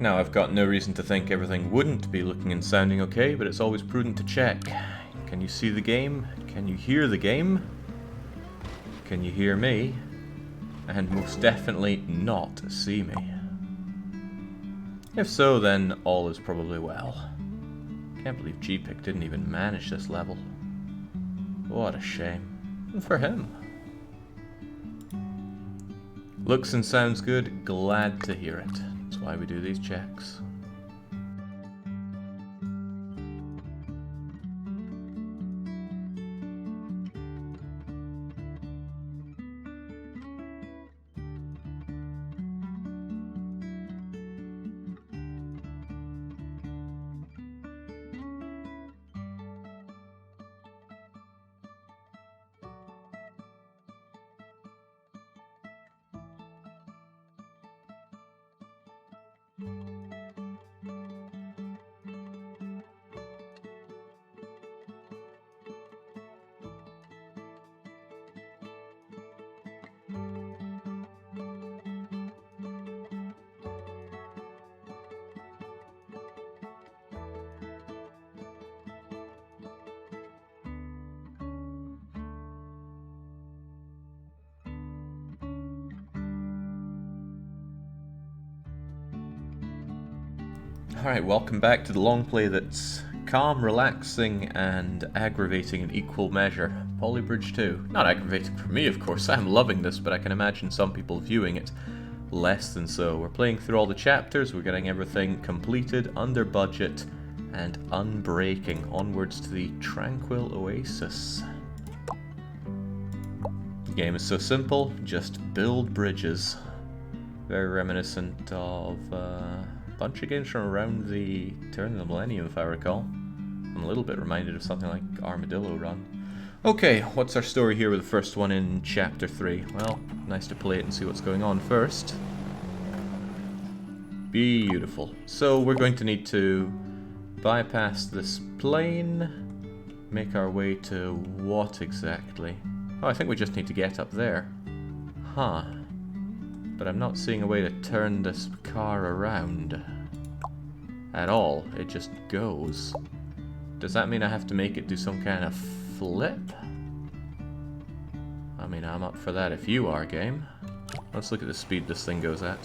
Now, I've got no reason to think everything wouldn't be looking and sounding okay, but it's always prudent to check. Can you see the game? Can you hear the game? Can you hear me? And most definitely not see me. If so, then all is probably well. Can't believe GPIC didn't even manage this level. What a shame. And for him. Looks and sounds good, glad to hear it. That's why we do these checks. Alright, welcome back to the long play that's calm, relaxing, and aggravating in equal measure. Polybridge 2. Not aggravating for me, of course. I'm loving this, but I can imagine some people viewing it less than so. We're playing through all the chapters, we're getting everything completed, under budget, and unbreaking. Onwards to the tranquil oasis. The game is so simple, just build bridges. Very reminiscent of bunch of games from around the turn of the millennium, if I recall. I'm a little bit reminded of something like Armadillo Run. Okay, what's our story here with the first one in Chapter 3? Well, nice to play it and see what's going on first. Beautiful. So we're going to need to bypass this plane, make our way to what exactly? Oh, I think we just need to get up there. Huh. But I'm not seeing a way to turn this car around at all. It just goes. Does that mean I have to make it do some kind of flip? I mean, I'm up for that if you are, game. Let's look at the speed this thing goes at.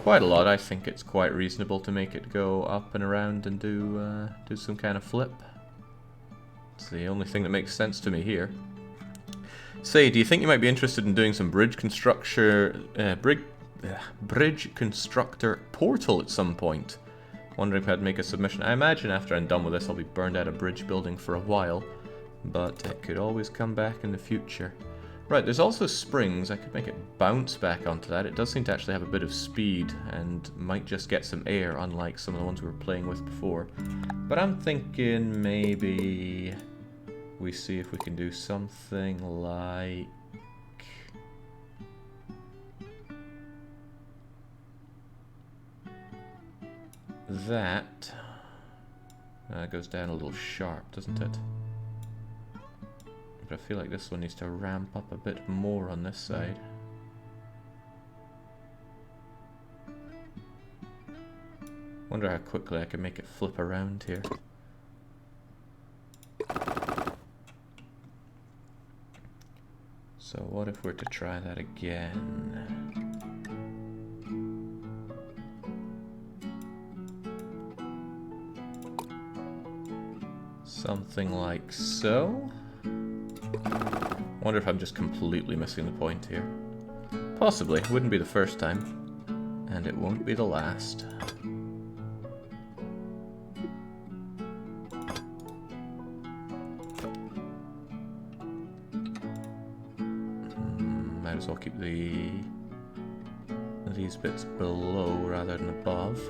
Quite a lot. I think it's quite reasonable to make it go up and around and do some kind of flip. It's the only thing that makes sense to me here. Say, do you think you might be interested in doing some bridge constructor portal at some point? Wondering if I'd make a submission. I imagine after I'm done with this I'll be burned out of bridge building for a while, but it could always come back in the future. Right, there's also springs. I could make it bounce back onto that. It does seem to actually have a bit of speed and might just get some air, unlike some of the ones we were playing with before. But I'm thinking maybe we see if we can do something like that. It goes down a little sharp, doesn't it? But I feel like this one needs to ramp up a bit more on this side. Wonder how quickly I can make it flip around here. So what if we're to try that again? Something like so? Wonder if I'm just completely missing the point here. Possibly. Wouldn't be the first time. And it won't be the last. Might as well keep these bits below rather than above.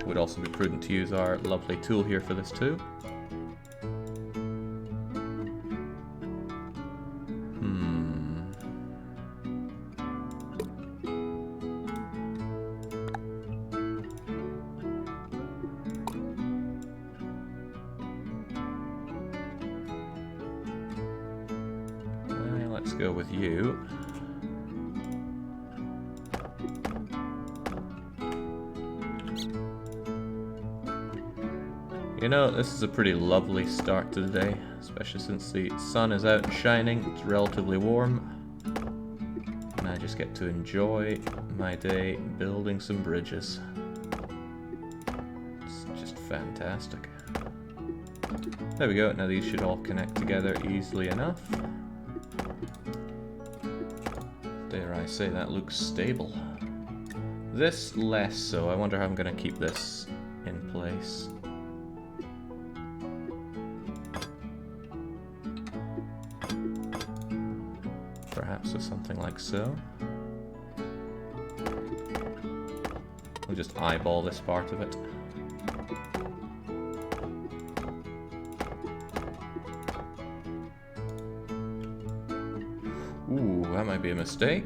Would also be prudent to use our lovely tool here for this too. Let's go with you. You know, this is a pretty lovely start to the day, especially since the sun is out and shining, it's relatively warm. And I just get to enjoy my day building some bridges. It's just fantastic. There we go, now these should all connect together easily enough. Dare I say, that looks stable. This less so. I wonder how I'm going to keep this in place. Perhaps with something like so. We'll just eyeball this part of it. Ooh, that might be a mistake.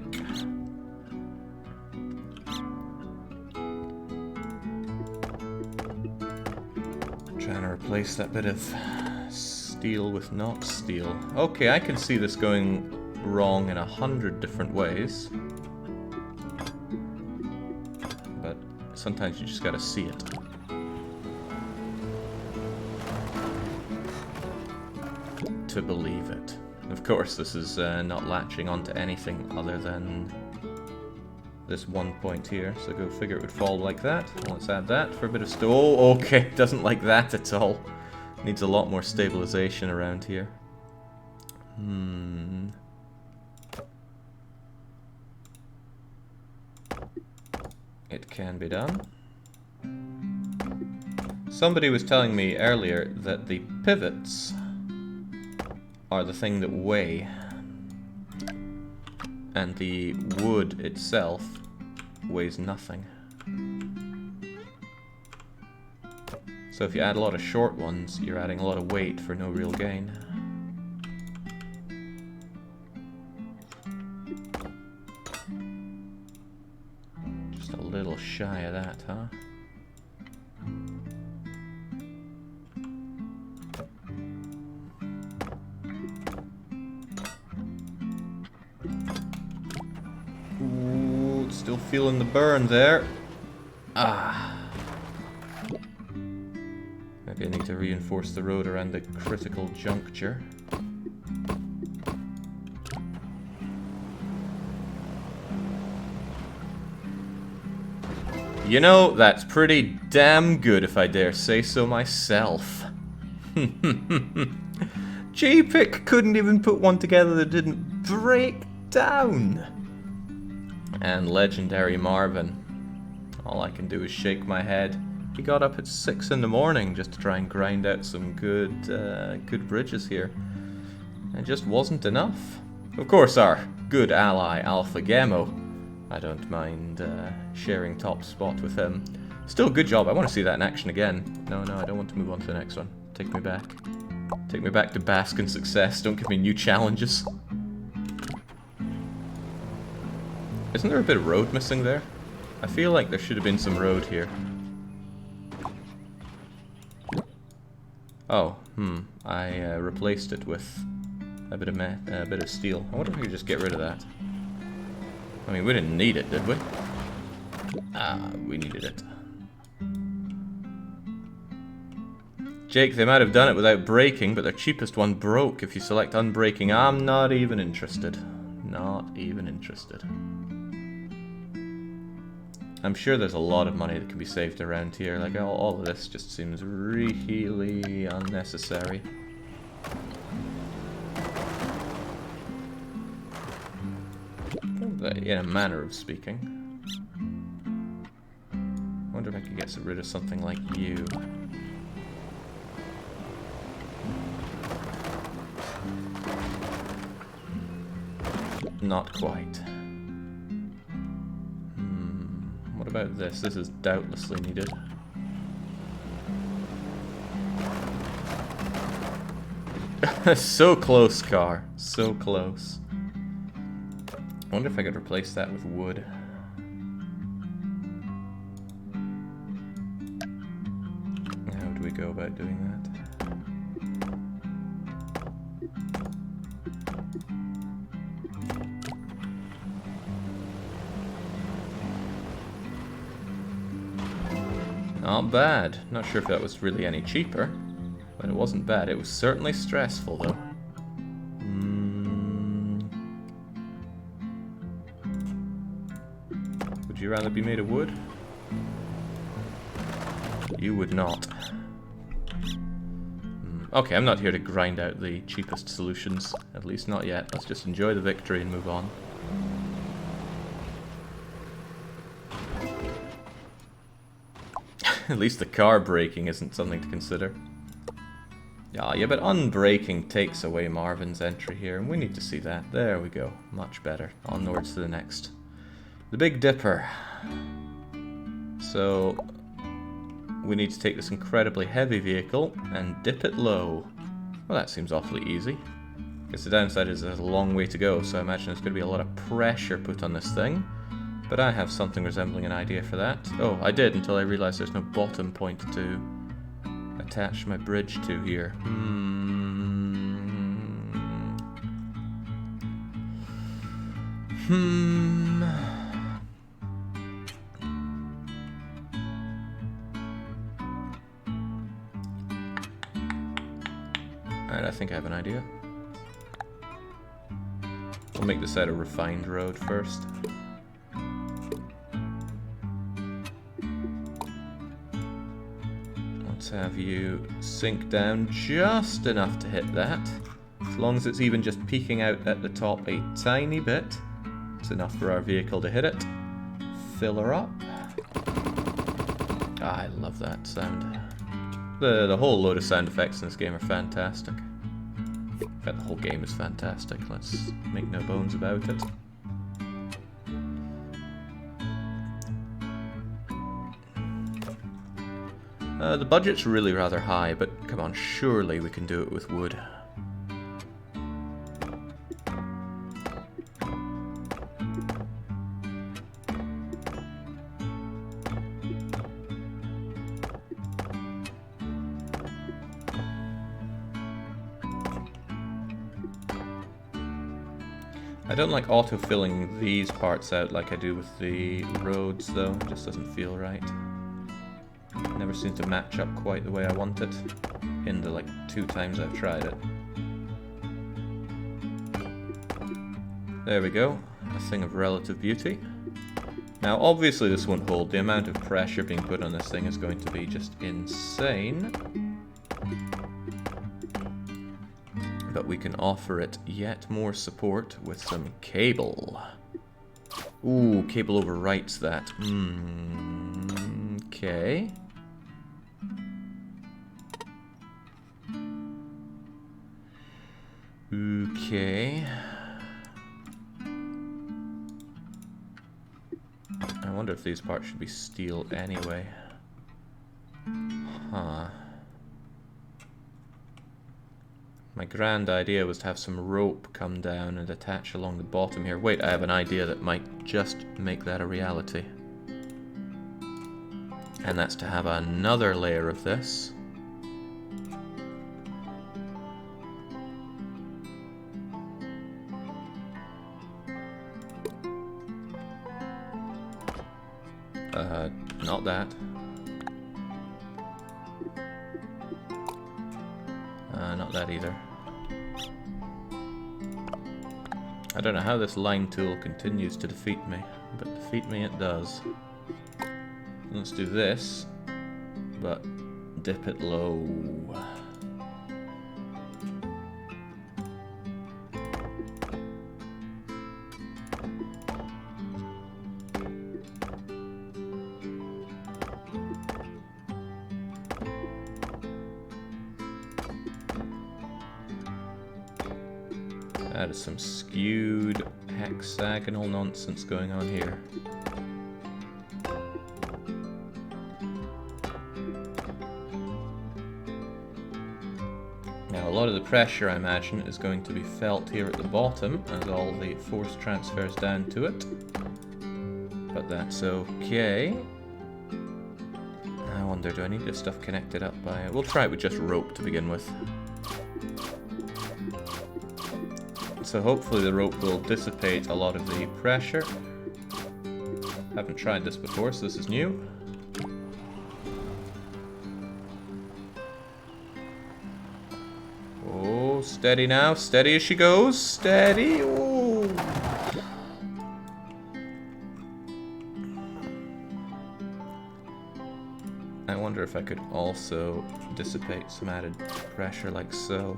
Trying to replace that bit of steel with not steel. Okay, I can see this going wrong in 100 different ways. But sometimes you just gotta see it. To believe it. Of course, this is not latching onto anything other than this one point here, so go figure it would fall like that. Let's add that for a bit of oh, okay, doesn't like that at all. Needs a lot more stabilization around here. It can be done. Somebody was telling me earlier that the pivots are the thing that weigh, and the wood itself weighs nothing. So if you add a lot of short ones, you're adding a lot of weight for no real gain. Just a little shy of that, huh? Ooh, still feeling the burn there. Ah. Maybe I need to reinforce the road around the critical juncture. You know, that's pretty damn good if I dare say so myself. JPIC couldn't even put one together that didn't break down. And legendary Marvin. All I can do is shake my head. He got up at 6 in the morning just to try and grind out some good bridges here. It just wasn't enough. Of course, our good ally Alpha Gemo. I don't mind sharing top spot with him. Still, good job. I want to see that in action again. No, I don't want to move on to the next one. Take me back. Take me back to bask in success. Don't give me new challenges. Isn't there a bit of road missing there? I feel like there should have been some road here. Oh, I replaced it with a bit of steel. I wonder if I could just get rid of that. I mean, we didn't need it, did we? Ah, we needed it. Jake, they might have done it without breaking, but their cheapest one broke. If you select unbreaking, I'm not even interested. Not even interested. I'm sure there's a lot of money that can be saved around here. Like, all of this just seems really unnecessary. In a manner of speaking. I wonder if I could get rid of something like you. Not quite. What about this? This is doubtlessly needed. So close, car. So close. I wonder if I could replace that with wood. How do we go about doing that? Not bad. Not sure if that was really any cheaper, but it wasn't bad. It was certainly stressful, though. Would you rather be made of wood? You would not. Okay, I'm not here to grind out the cheapest solutions. At least not yet. Let's just enjoy the victory and move on. At least the car braking isn't something to consider. Yeah, but unbraking takes away Marvin's entry here, and we need to see that. There we go. Much better. Onwards to the next. The Big Dipper. So, we need to take this incredibly heavy vehicle and dip it low. Well, that seems awfully easy. Guess the downside is there's a long way to go, so I imagine there's going to be a lot of pressure put on this thing. But I have something resembling an idea for that. Oh, I did until I realized there's no bottom point to attach my bridge to here. Alright, I think I have an idea. We'll make this out a refined road first. Let's have you sink down just enough to hit that. As long as it's even just peeking out at the top a tiny bit, it's enough for our vehicle to hit it. Fill her up. I love that sound. The whole load of sound effects in this game are fantastic. In fact, the whole game is fantastic. Let's make no bones about it. The budget's really rather high, but come on, surely we can do it with wood. I don't like auto-filling these parts out like I do with the roads, though. It just doesn't feel right. Never seems to match up quite the way I want it in the, 2 times I've tried it. There we go. A thing of relative beauty. Now, obviously this won't hold. The amount of pressure being put on this thing is going to be just insane. But we can offer it yet more support with some cable. Ooh, cable overwrites that. Okay. Okay. I wonder if these parts should be steel anyway. Huh. My grand idea was to have some rope come down and attach along the bottom here. Wait, I have an idea that might just make that a reality. And that's to have another layer of this. Not that. Not that either. I don't know how this line tool continues to defeat me, but defeat me it does. Let's do this, but dip it low. That is some skewed hexagonal nonsense going on here. Now a lot of the pressure, I imagine, is going to be felt here at the bottom as all the force transfers down to it. But that's okay. I wonder, do I need this stuff connected up by... We'll try it with just rope to begin with. So hopefully the rope will dissipate a lot of the pressure. Haven't tried this before, so this is new. Steady now. Steady as she goes. Steady. Ooh. I wonder if I could also dissipate some added pressure like so.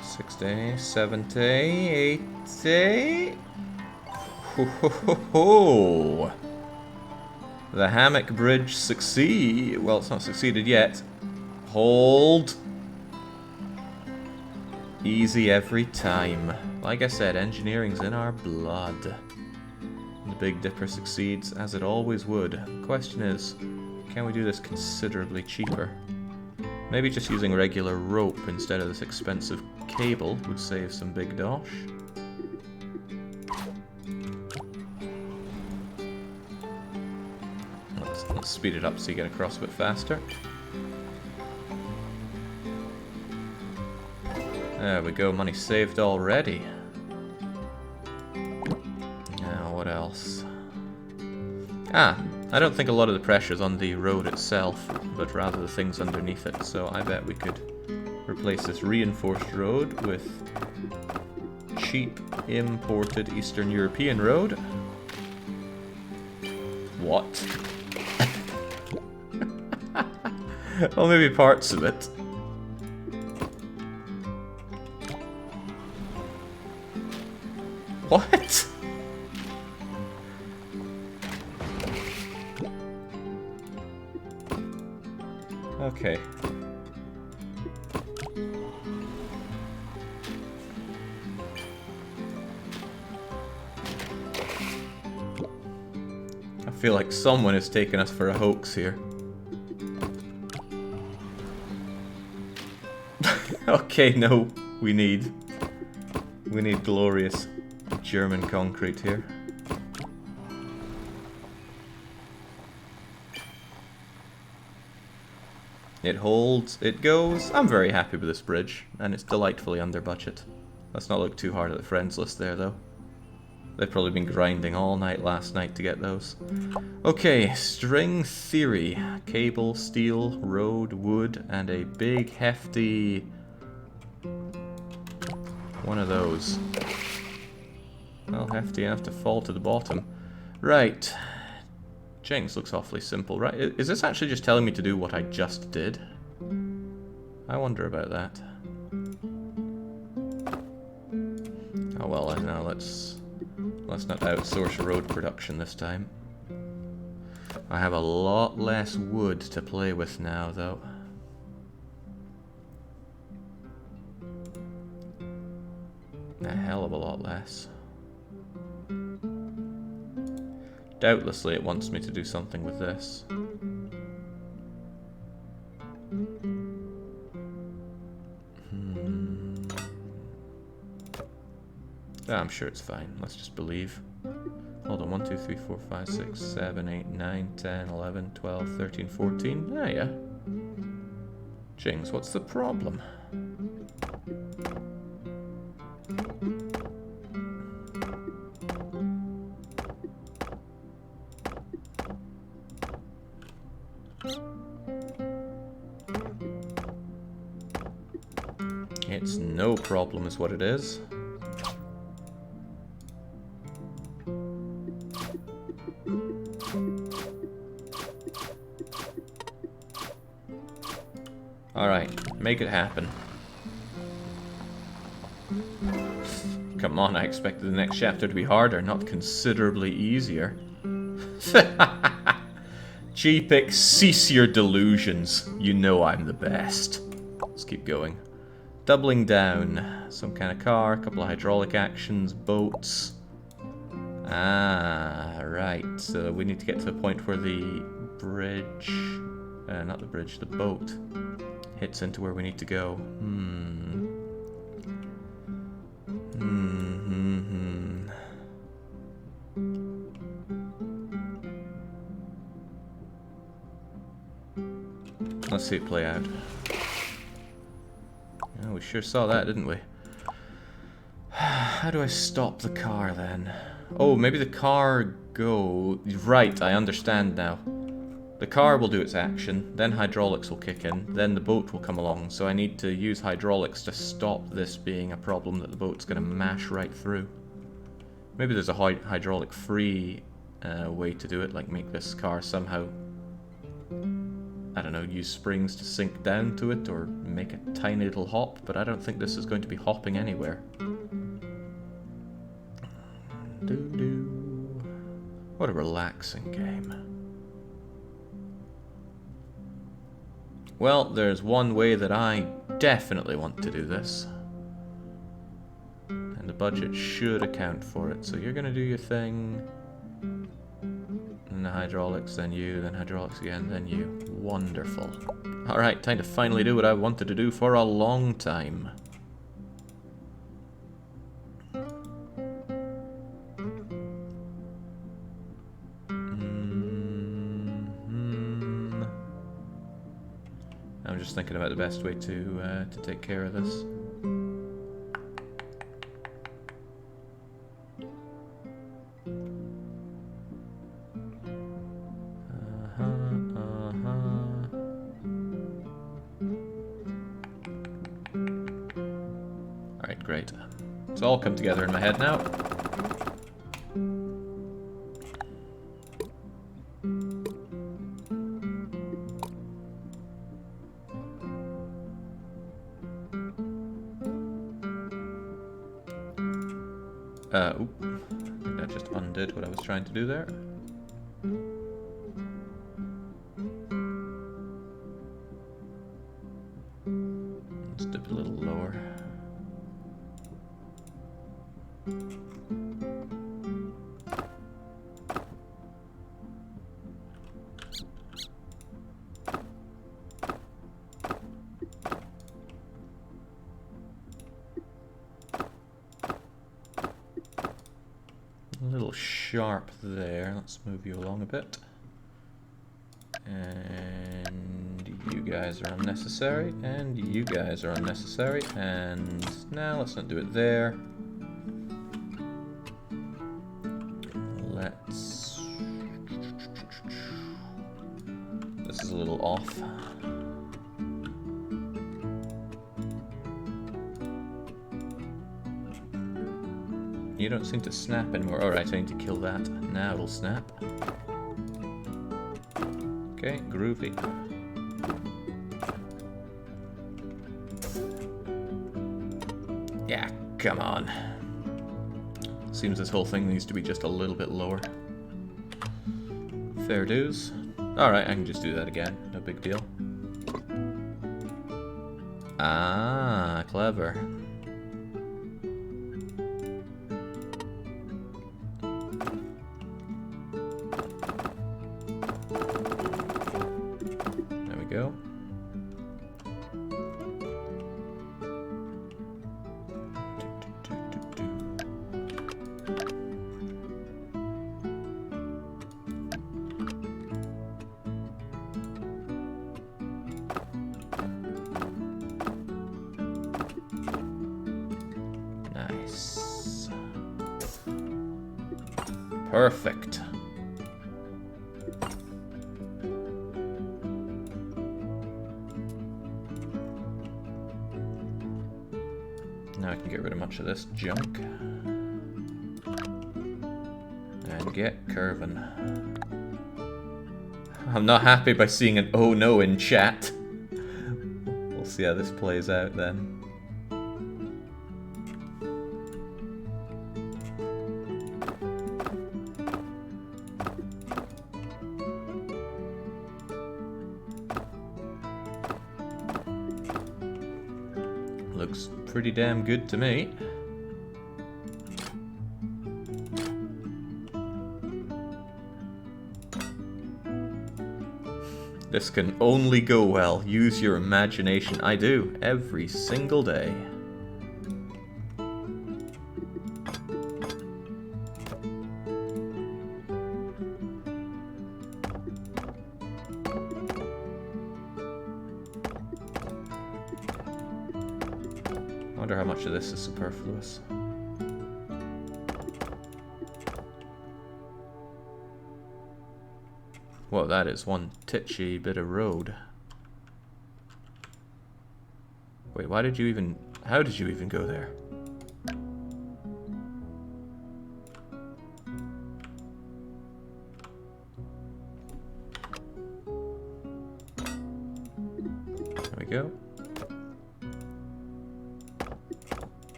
$60, $70, $80. Ho ho ho ho! The hammock bridge succeed. Well, it's not succeeded yet. Hold. Easy every time. Like I said, engineering's in our blood. The Big Dipper succeeds, as it always would. The question is, can we do this considerably cheaper? Maybe just using regular rope instead of this expensive cable would save some big dosh. Let's speed it up so you get across a bit faster. There we go, money saved already. Now, what else? Ah, I don't think a lot of the pressure's on the road itself, but rather the things underneath it, so I bet we could replace this reinforced road with cheap, imported Eastern European road. What? Well, maybe parts of it. What? Okay. I feel like someone is taking us for a hoax here. Okay, no, we need glorious German concrete here. It holds, it goes. I'm very happy with this bridge, and it's delightfully under budget. Let's not look too hard at the friends list there, though. They've probably been grinding all night last night to get those. Okay, string theory. Cable, steel, road, wood, and a big hefty one of those. Well, hefty enough to fall to the bottom. Right. Jinx looks awfully simple, right? Is this actually just telling me to do what I just did? I wonder about that. Oh well, I know, let's not outsource road production this time. I have a lot less wood to play with now, though. A hell of a lot less. Doubtlessly it wants me to do something with this. I'm sure it's fine. Let's just believe. Hold on, 1, 2, 3, 4, 5, 6, 7, 8, 9, 10, 11, 12, 13, 14. Ah, yeah. Jings, what's the problem? It's no problem is what it is. Alright, make it happen. Come on, I expected the next chapter to be harder, not considerably easier. G-Pick, cease your delusions. You know I'm the best. Let's keep going. Doubling down. Some kind of car, a couple of hydraulic actions, boats. Ah, right. So we need to get to the point where the bridge... not the bridge, the boat hits into where we need to go. Let's see it play out. Yeah, we sure saw that, didn't we? How do I stop the car then? Oh, maybe the car go... Right, I understand now. The car will do its action, then hydraulics will kick in, then the boat will come along, so I need to use hydraulics to stop this being a problem that the boat's going to mash right through. Maybe there's a hydraulic-free way to do it, like make this car somehow, I don't know, use springs to sink down to it, or make a tiny little hop, but I don't think this is going to be hopping anywhere. What a relaxing game. Well, there's one way that I definitely want to do this. And the budget should account for it. So you're going to do your thing. And the hydraulics, then you, then hydraulics again, then you. Wonderful. Alright, time to finally do what I wanted to do for a long time. I'm just thinking about the best way to take care of this. Alright, great. It's all come together in my head now. Oop. I think that just undid what I was trying to do there. Let's dip a little lower. A little sharp there. Let's move you along a bit. And you guys are unnecessary. And you guys are unnecessary. And now let's not do it there. Let's... This is a little off. You don't seem to snap anymore. Alright, I need to kill that. Now it'll snap. Okay, groovy. Yeah, come on. Seems this whole thing needs to be just a little bit lower. Fair dues. Alright, I can just do that again. No big deal. Ah, clever. Go. Nice. Perfect. Now I can get rid of much of this junk. And get curving. I'm not happy by seeing an oh no in chat. We'll see how this plays out then. Looks pretty damn good to me. This can only go well. Use your imagination. I do, every single day. I wonder how much of this is superfluous. Well, that is one titchy bit of road. Wait, why did you even... How did you even go there? There we go.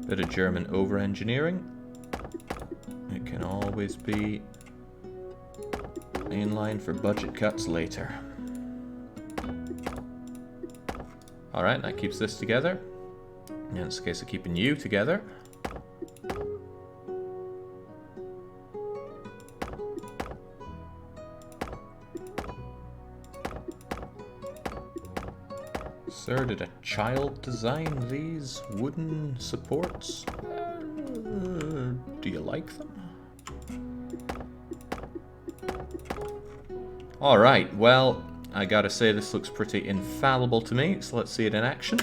Bit of German over-engineering. It can always be in line for budget cuts later. Alright, that keeps this together. And it's a case of keeping you together. Sir, did a child design these wooden supports? Do you like them? Alright, well, I gotta say this looks pretty infallible to me, so let's see it in action.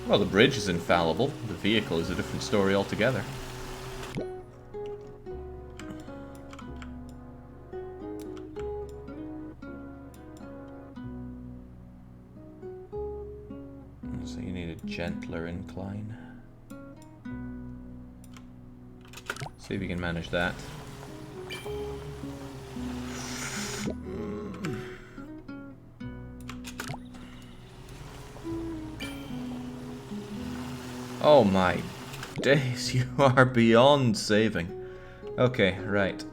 Well, the bridge is infallible. The vehicle is a different story altogether. So you need a gentler incline. See if you can manage that. Oh my days, you are beyond saving. Okay, right.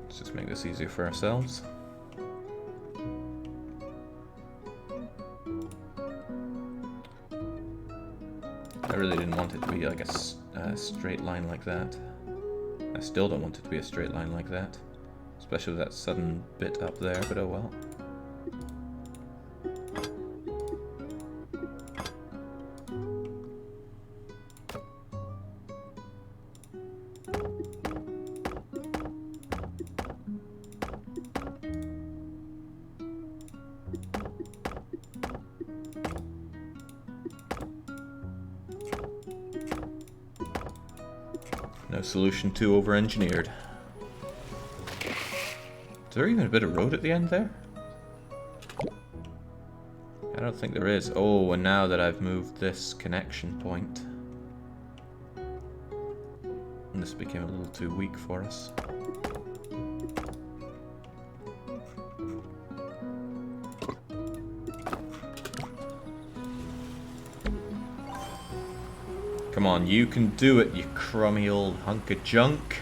Let's just make this easier for ourselves. I really didn't want it to be like a straight line like that. I still don't want it to be a straight line like that. Especially with that sudden bit up there, but oh well. No solution too over-engineered. Is there even a bit of road at the end there? I don't think there is. Oh, and now that I've moved this connection point, and this became a little too weak for us. Come on, you can do it, you crummy old hunk of junk.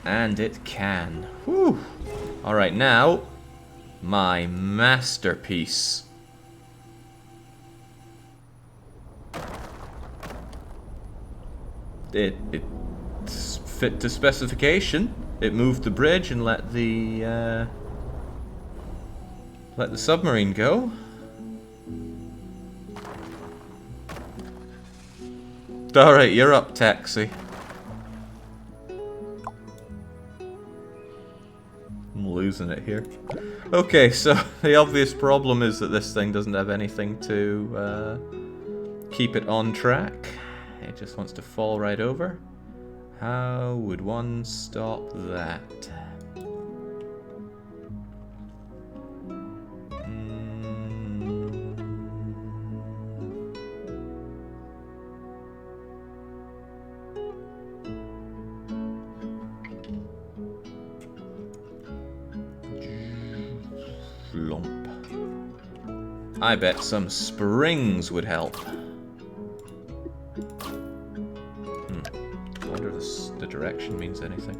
And it can. Whew. Alright, now, my masterpiece. It's fit to specification. It moved the bridge and let the submarine go. Alright, you're up, taxi. I'm losing it here. Okay, so the obvious problem is that this thing doesn't have anything to keep it on track. It just wants to fall right over. How would one stop that? I bet some springs would help. I wonder if the direction means anything.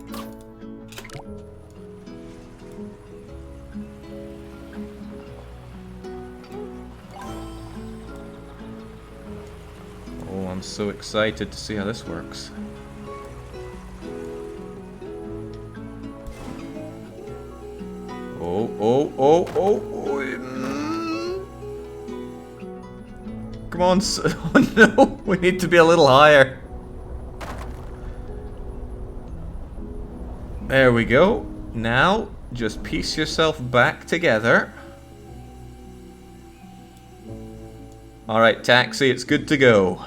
Oh, I'm so excited to see how this works. Oh, oh, oh, oh, oh. Come on. Oh no, we need to be a little higher. There we go. Now, just piece yourself back together. Alright, taxi, it's good to go.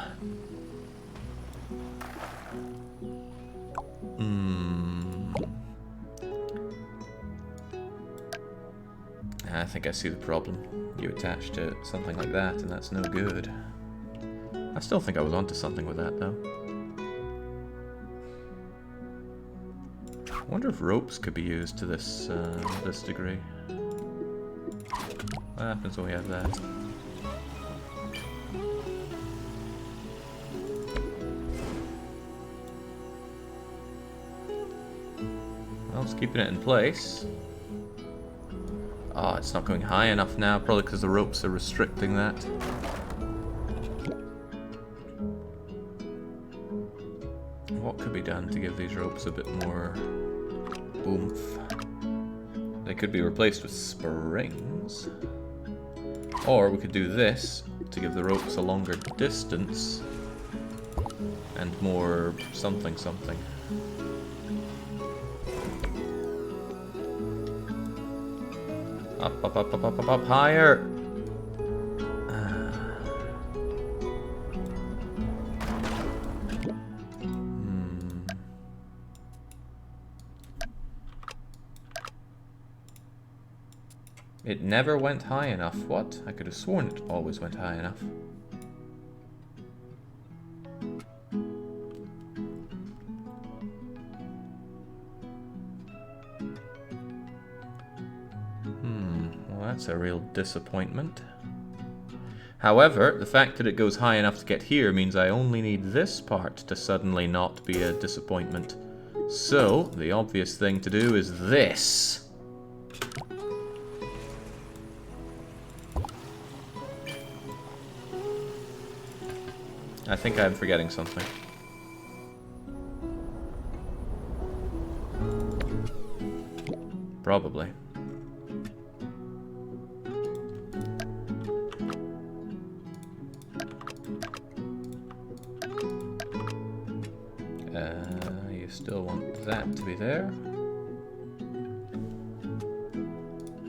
I think I see the problem. You attached to something like that, and that's no good. I still think I was onto something with that, though. I wonder if ropes could be used to this this degree. What happens when we have that? Well, it's keeping it in place. Oh, it's not going high enough now, probably because the ropes are restricting that. What could be done to give these ropes a bit more oomph? They could be replaced with springs. Or we could do this to give the ropes a longer distance and more something something. Up, up, up, up, up, up, up, higher! It never went high enough. What? I could have sworn it always went high enough. Well, that's a real disappointment. However, the fact that it goes high enough to get here means I only need this part to suddenly not be a disappointment. So, the obvious thing to do is this. I think I'm forgetting something. Probably. You still want that to be there.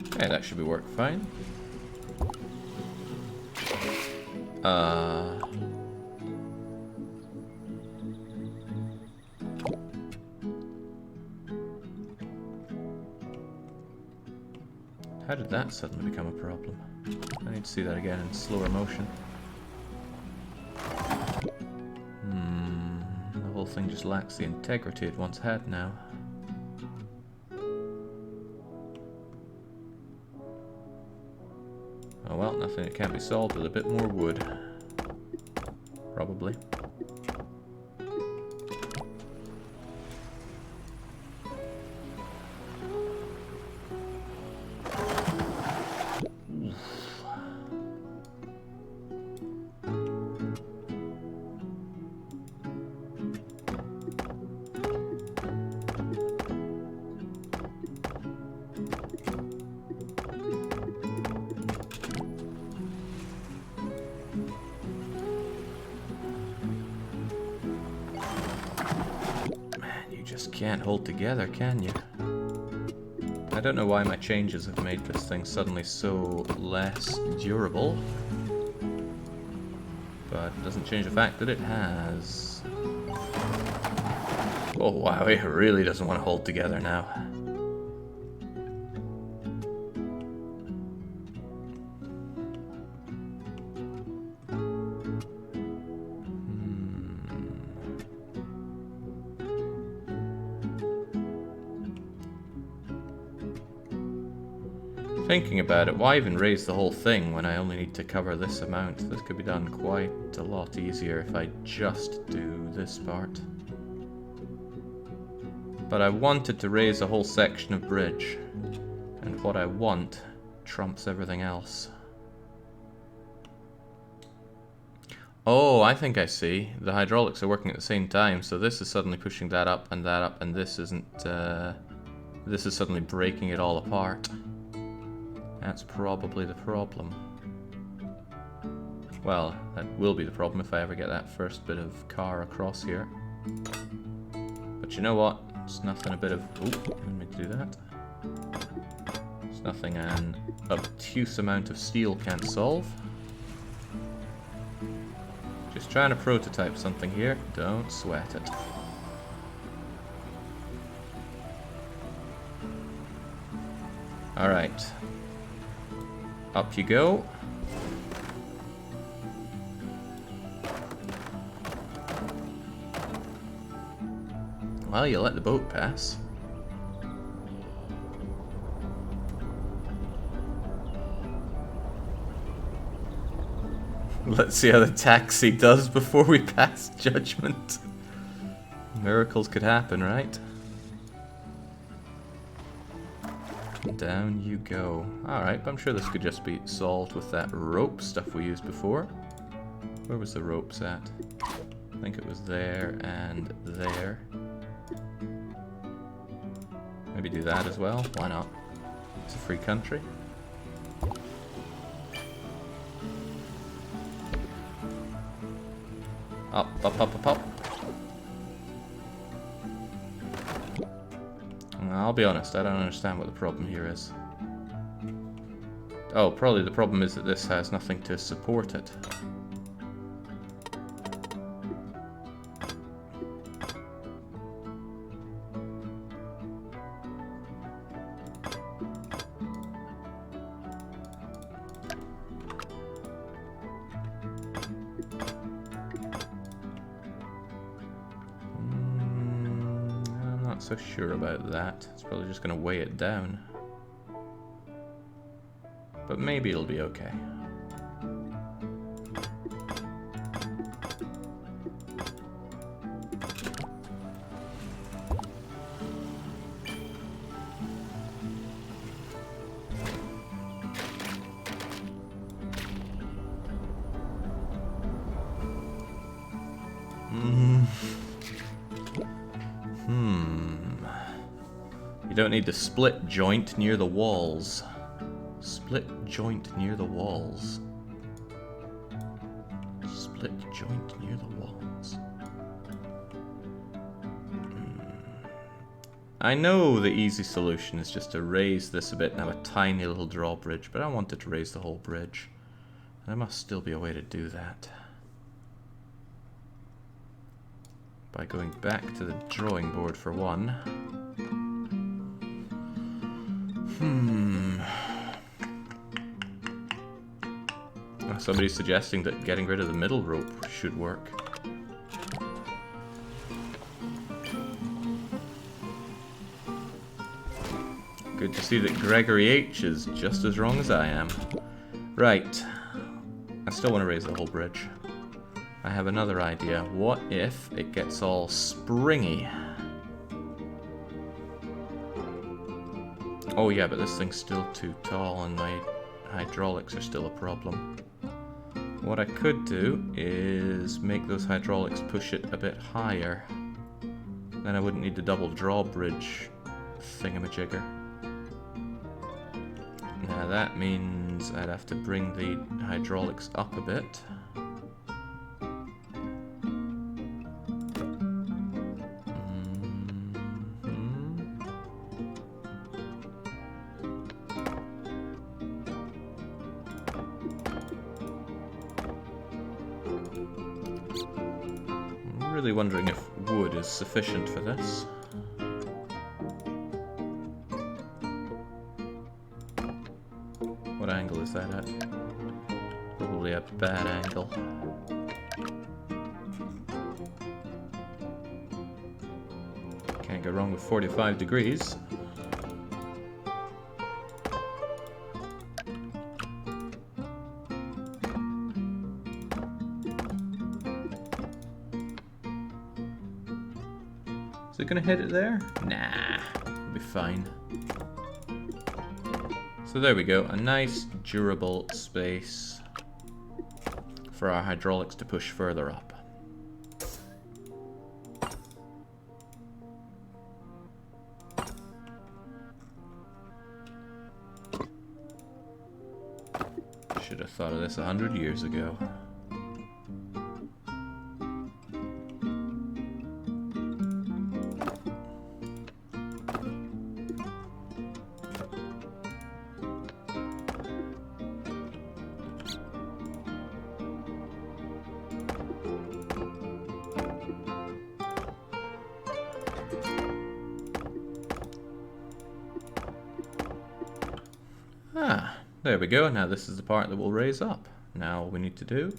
Okay, that should be work fine. How did that suddenly become a problem? I need to see that again in slower motion. The whole thing just lacks the integrity it once had now. Oh well, nothing that can't be solved with a bit more wood. Probably. Can't hold together, can you? I don't know why my changes have made this thing suddenly so less durable, but it doesn't change the fact that it has. Oh wow, it really doesn't want to hold together now. Thinking about it, why even raise the whole thing when I only need to cover this amount? This could be done quite a lot easier if I just do this part. But I wanted to raise a whole section of bridge, and what I want trumps everything else. Oh, I think I see. The hydraulics are working at the same time, so this is suddenly pushing that up, and this isn't, this is suddenly breaking it all apart. That's probably the problem. Well, that will be the problem if I ever get that first bit of car across here. But you know what? It's nothing a bit of... Oop, let me do that. It's nothing an obtuse amount of steel can't solve. Just trying to prototype something here. Don't sweat it. Alright. Up you go. Well, you let the boat pass. Let's see how the taxi does before we pass judgment. Miracles could happen, right? Down you go. Alright, but I'm sure this could just be solved with that rope stuff we used before. Where was the ropes at? I think it was there and there. Maybe do that as well. Why not? It's a free country. Up, up, up, up, up. I'll be honest, I don't understand what the problem here is. Oh, probably the problem is that this has nothing to support it. So sure about that. It's probably just going to weigh it down. But maybe it'll be okay. You don't need to split joint near the walls. Split joint near the walls. Split joint near the walls. I know the easy solution is just to raise this a bit and have a tiny little drawbridge, but I wanted to raise the whole bridge. There must still be a way to do that. By going back to the drawing board for one. Somebody's suggesting that getting rid of the middle rope should work. Good to see that Gregory H is just as wrong as I am. Right. I still want to raise the whole bridge. I have another idea. What if it gets all springy? Oh yeah, but this thing's still too tall and my hydraulics are still a problem. What I could do is make those hydraulics push it a bit higher. Then I wouldn't need the double drawbridge thingamajigger. Now that means I'd have to bring the hydraulics up a bit. Really wondering if wood is sufficient for this. What angle is that at? Probably a bad angle. Can't go wrong with 45 degrees. Is it gonna hit it there? Nah, it'll be fine. So there we go, a nice durable space for our hydraulics to push further up. Should have thought of this 100 years ago. Ah, there we go. Now this is the part that we'll raise up. Now all we need to do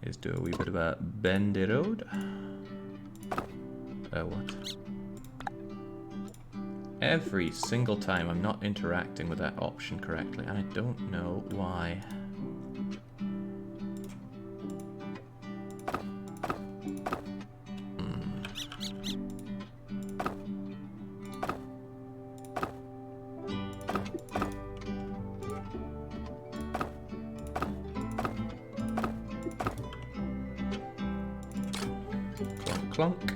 is do a wee bit of a bendy road. What? Every single time I'm not interacting with that option correctly, and I don't know why. Clunk.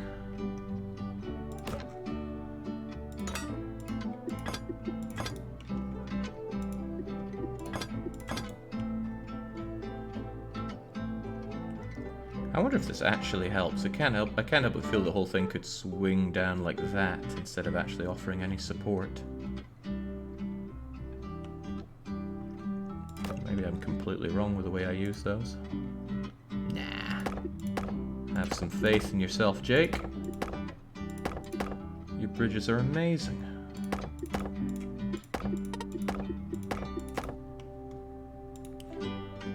I wonder if this actually helps. I can't help but feel the whole thing could swing down like that instead of actually offering any support. Maybe I'm completely wrong with the way I use those. Have some faith in yourself, Jake. Your bridges are amazing.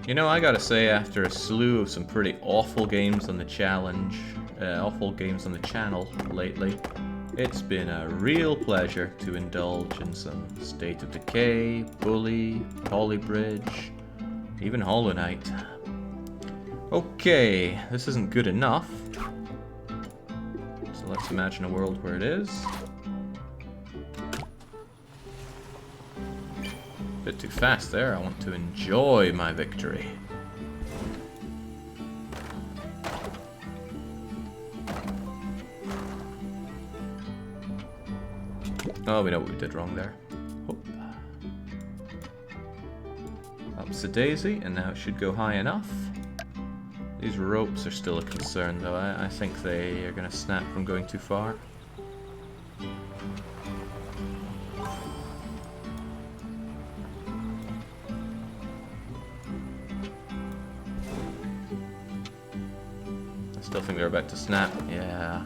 You know, I gotta say, after a slew of some pretty awful games on the challenge, awful games on the channel lately, it's been a real pleasure to indulge in some State of Decay, Bully, Polybridge, even Hollow Knight. Okay, this isn't good enough. So let's imagine a world where it is. Bit too fast there. I want to enjoy my victory. Oh, we know what we did wrong there. Whoop. Up's a daisy, and now it should go high enough. These ropes are still a concern, though. I think they are going to snap from going too far. I still think they're about to snap. Yeah.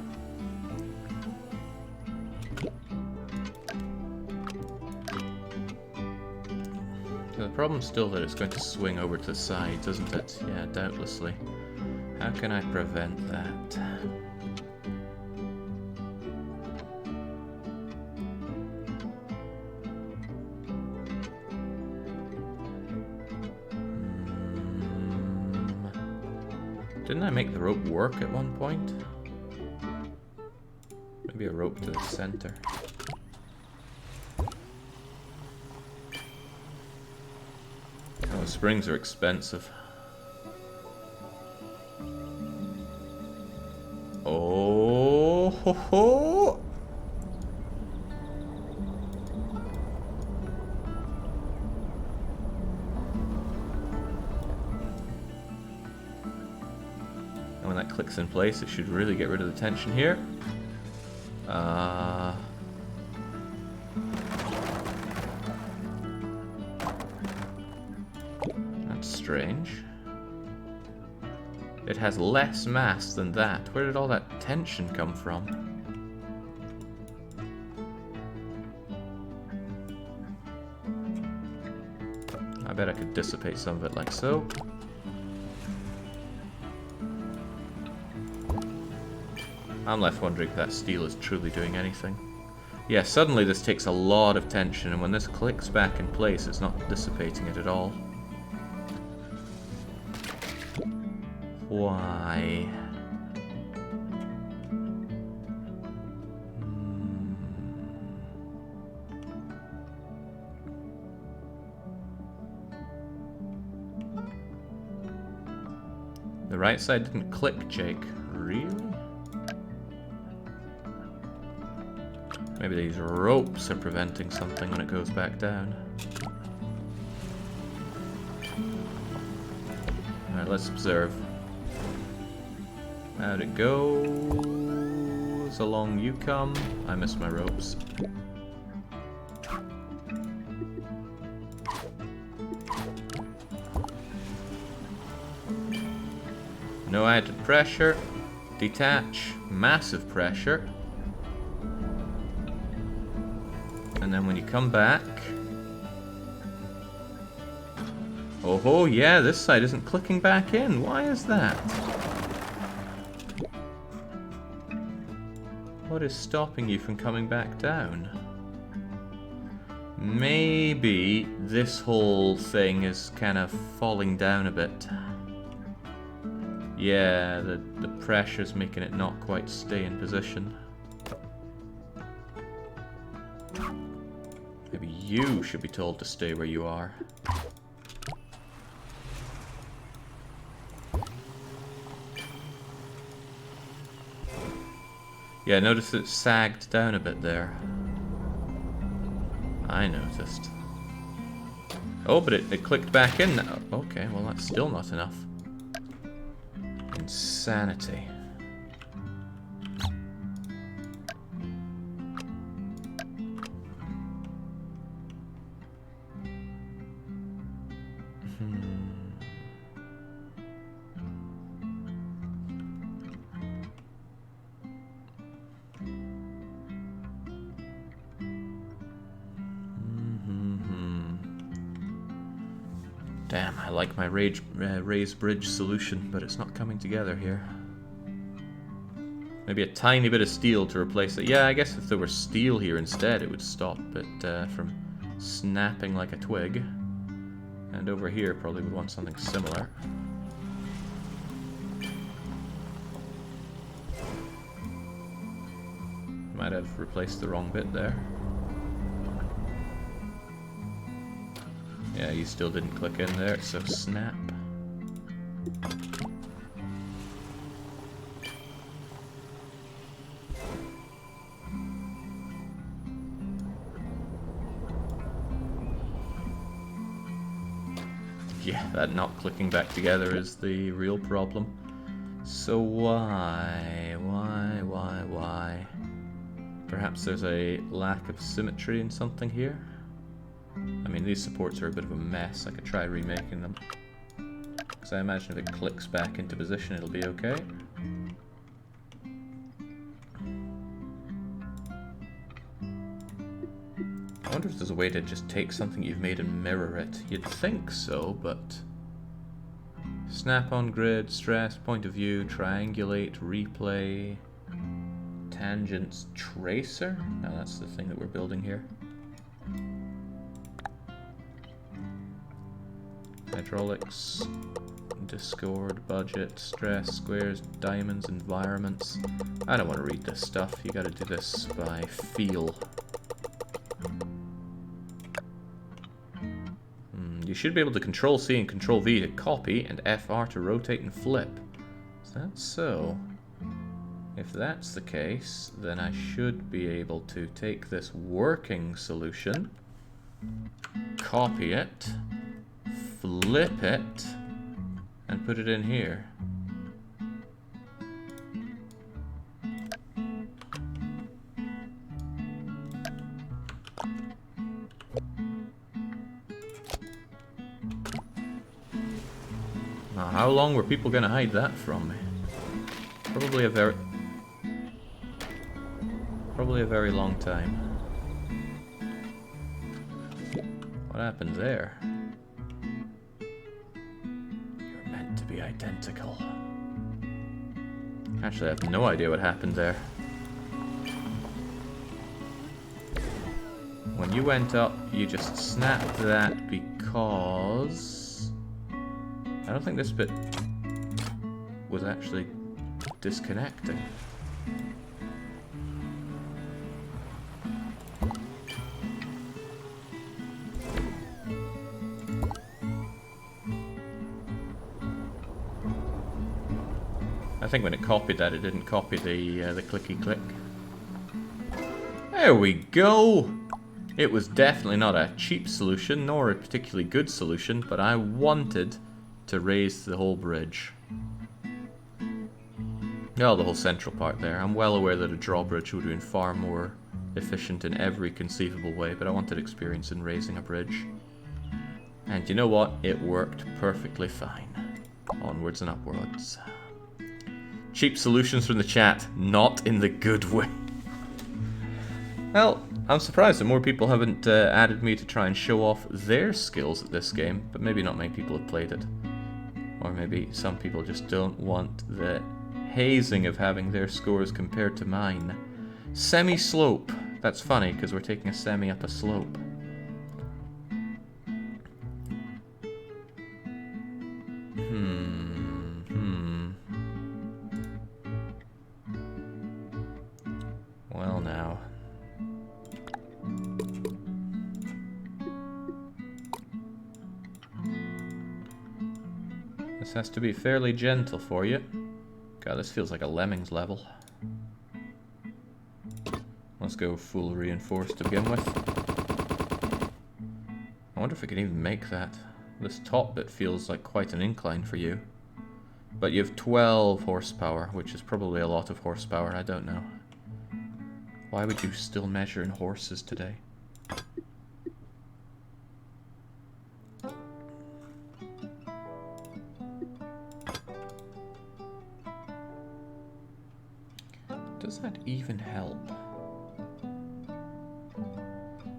The problem's still that it's going to swing over to the side, isn't it? Yeah, doubtlessly. How can I prevent that? Didn't I make the rope work at one point? Maybe a rope to the center. Oh, springs are expensive. Oh, ho, ho. And when that clicks in place, it should really get rid of the tension here. That's strange. It has less mass than that. Where did all that tension come from? I bet I could dissipate some of it like so. I'm left wondering if that steel is truly doing anything. Yeah, suddenly this takes a lot of tension, and when this clicks back in place, it's not dissipating it at all. Why? The right side didn't click, Jake. Really? Maybe these ropes are preventing something when it goes back down. Alright, let's observe. How'd it go? So long you come. I missed my ropes. No added pressure. Detach. Massive pressure. And then when you come back... Oh, yeah, this side isn't clicking back in. Why is that? What is stopping you from coming back down? Maybe this whole thing is kind of falling down a bit. Yeah, the pressure's making it not quite stay in position. Maybe you should be told to stay where you are. Yeah, notice it sagged down a bit there. I noticed. Oh, but it clicked back in now. Okay, well that's still not enough. Insanity. Damn, I like my raised bridge solution, but it's not coming together here. Maybe a tiny bit of steel to replace it. Yeah, I guess if there were steel here instead, it would stop it from snapping like a twig. And over here, probably would want something similar. Might have replaced the wrong bit there. Yeah, you still didn't click in there, so snap. Yeah, that not clicking back together is the real problem. So why? Perhaps there's a lack of symmetry in something here? I mean, these supports are a bit of a mess. I could try remaking them. Because I imagine if it clicks back into position, it'll be okay. I wonder if there's a way to just take something you've made and mirror it. You'd think so, but... Snap on grid, stress, point of view, triangulate, replay, tangents, tracer? Now that's the thing that we're building here. Hydraulics, Discord, budget, stress, squares, diamonds, environments. I don't want to read this stuff. You gotta do this by feel. You should be able to Control C and Control V to copy and FR to rotate and flip. Is that so? If that's the case, then I should be able to take this working solution, copy it, flip it, and put it in here. Now, how long were people going to hide that from me? Probably a very long time. What happened there? To be identical. Actually, I have no idea what happened there. When you went up, you just snapped that because... I don't think this bit was actually disconnecting. think when it copied that, it didn't copy the clicky click. There we go! It was definitely not a cheap solution, nor a particularly good solution, but I wanted to raise the whole bridge. Oh, the whole central part there. I'm well aware that a drawbridge would have been far more efficient in every conceivable way, but I wanted experience in raising a bridge. And you know what? It worked perfectly fine. Onwards and upwards. Cheap solutions from the chat, not in the good way. Well, I'm surprised that more people haven't added me to try and show off their skills at this game, but maybe not many people have played it. Or maybe some people just don't want the hazing of having their scores compared to mine. Semi-slope. That's funny, because we're taking a semi up a slope. Well now. This has to be fairly gentle for you. God, this feels like a Lemmings level. Let's go full reinforced to begin with. I wonder if I can even make that. This top bit feels like quite an incline for you. But you have 12 horsepower, which is probably a lot of horsepower, I don't know. Why would you still measure in horses today? Does that even help?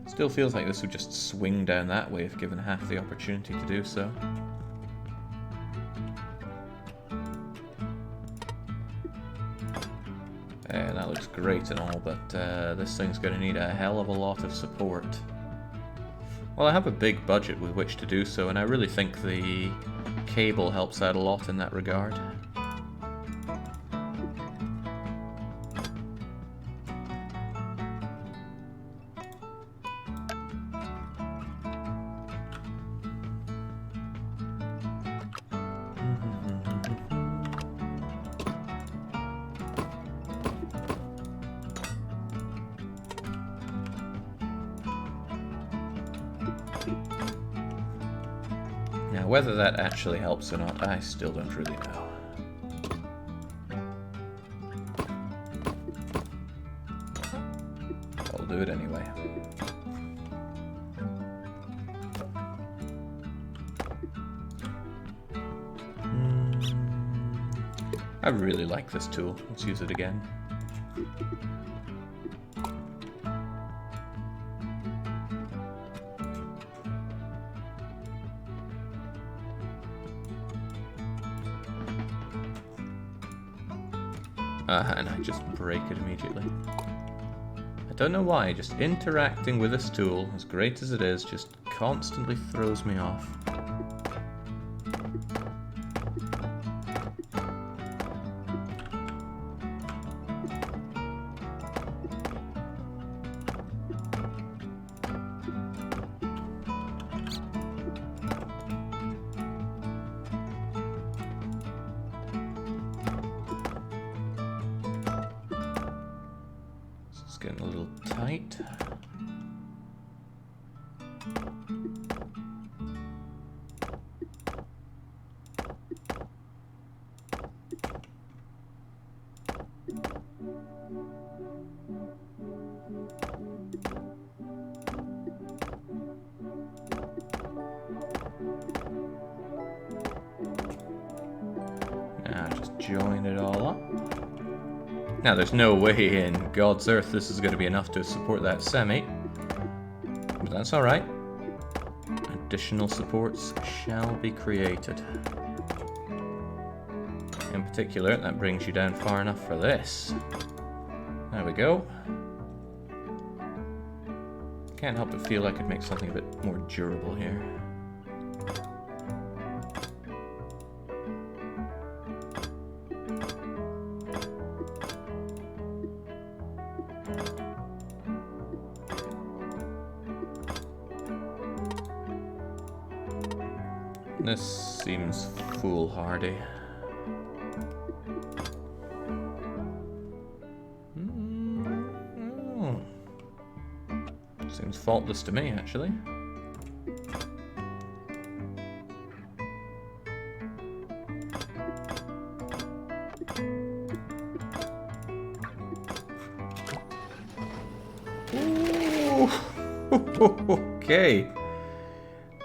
Still feels like this would just swing down that way if given half the opportunity to do so. That looks great and all, but this thing's going to need a hell of a lot of support. Well, I have a big budget with which to do so, and I really think the cable helps out a lot in that regard. Now, whether that actually helps or not, I still don't really know. I'll do it anyway. I really like this tool. Let's use it again. And I just break it immediately. I don't know why, just interacting with this tool, as great as it is, just constantly throws me off. It's getting a little tight. Now just join it all up. Now there's no way in God's earth this is going to be enough to support that semi, but that's alright. Additional supports shall be created. In particular, that brings you down far enough for this. There we go. Can't help but feel like I'd make something a bit more durable here. This seems foolhardy. Seems faultless to me, actually. Ooh. Okay.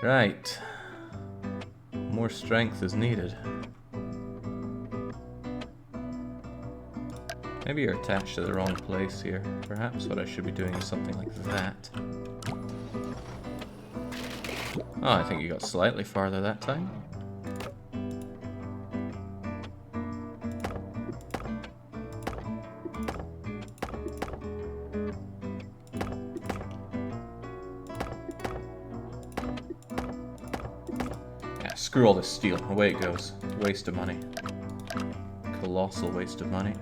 Right. More strength is needed. Maybe you're attached to the wrong place here. Perhaps what I should be doing is something like that. Oh, I think you got slightly farther that time. Yeah, screw all this steel. Away it goes. Waste of money. Colossal waste of money.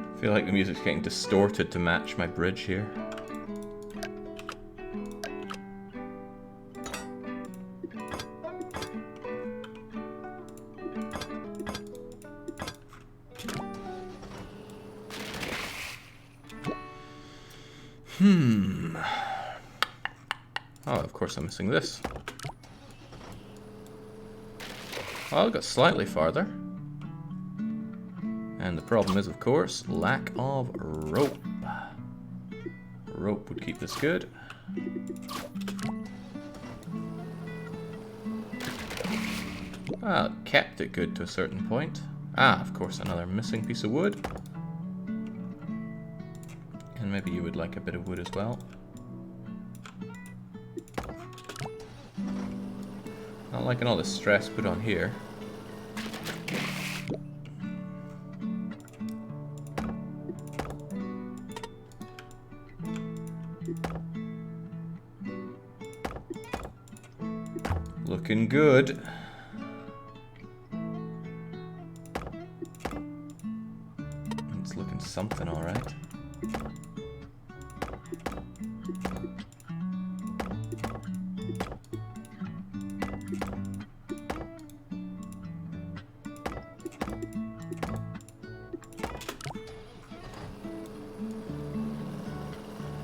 I feel like the music's getting distorted to match my bridge here. Oh, of course I'm missing this. Oh, I got slightly farther. And the problem is, of course, lack of rope. Rope would keep this good. Well, it kept it good to a certain point. Ah, of course, another missing piece of wood. And maybe you would like a bit of wood as well. Not liking all the stress put on here. Looking good. It's looking something all right.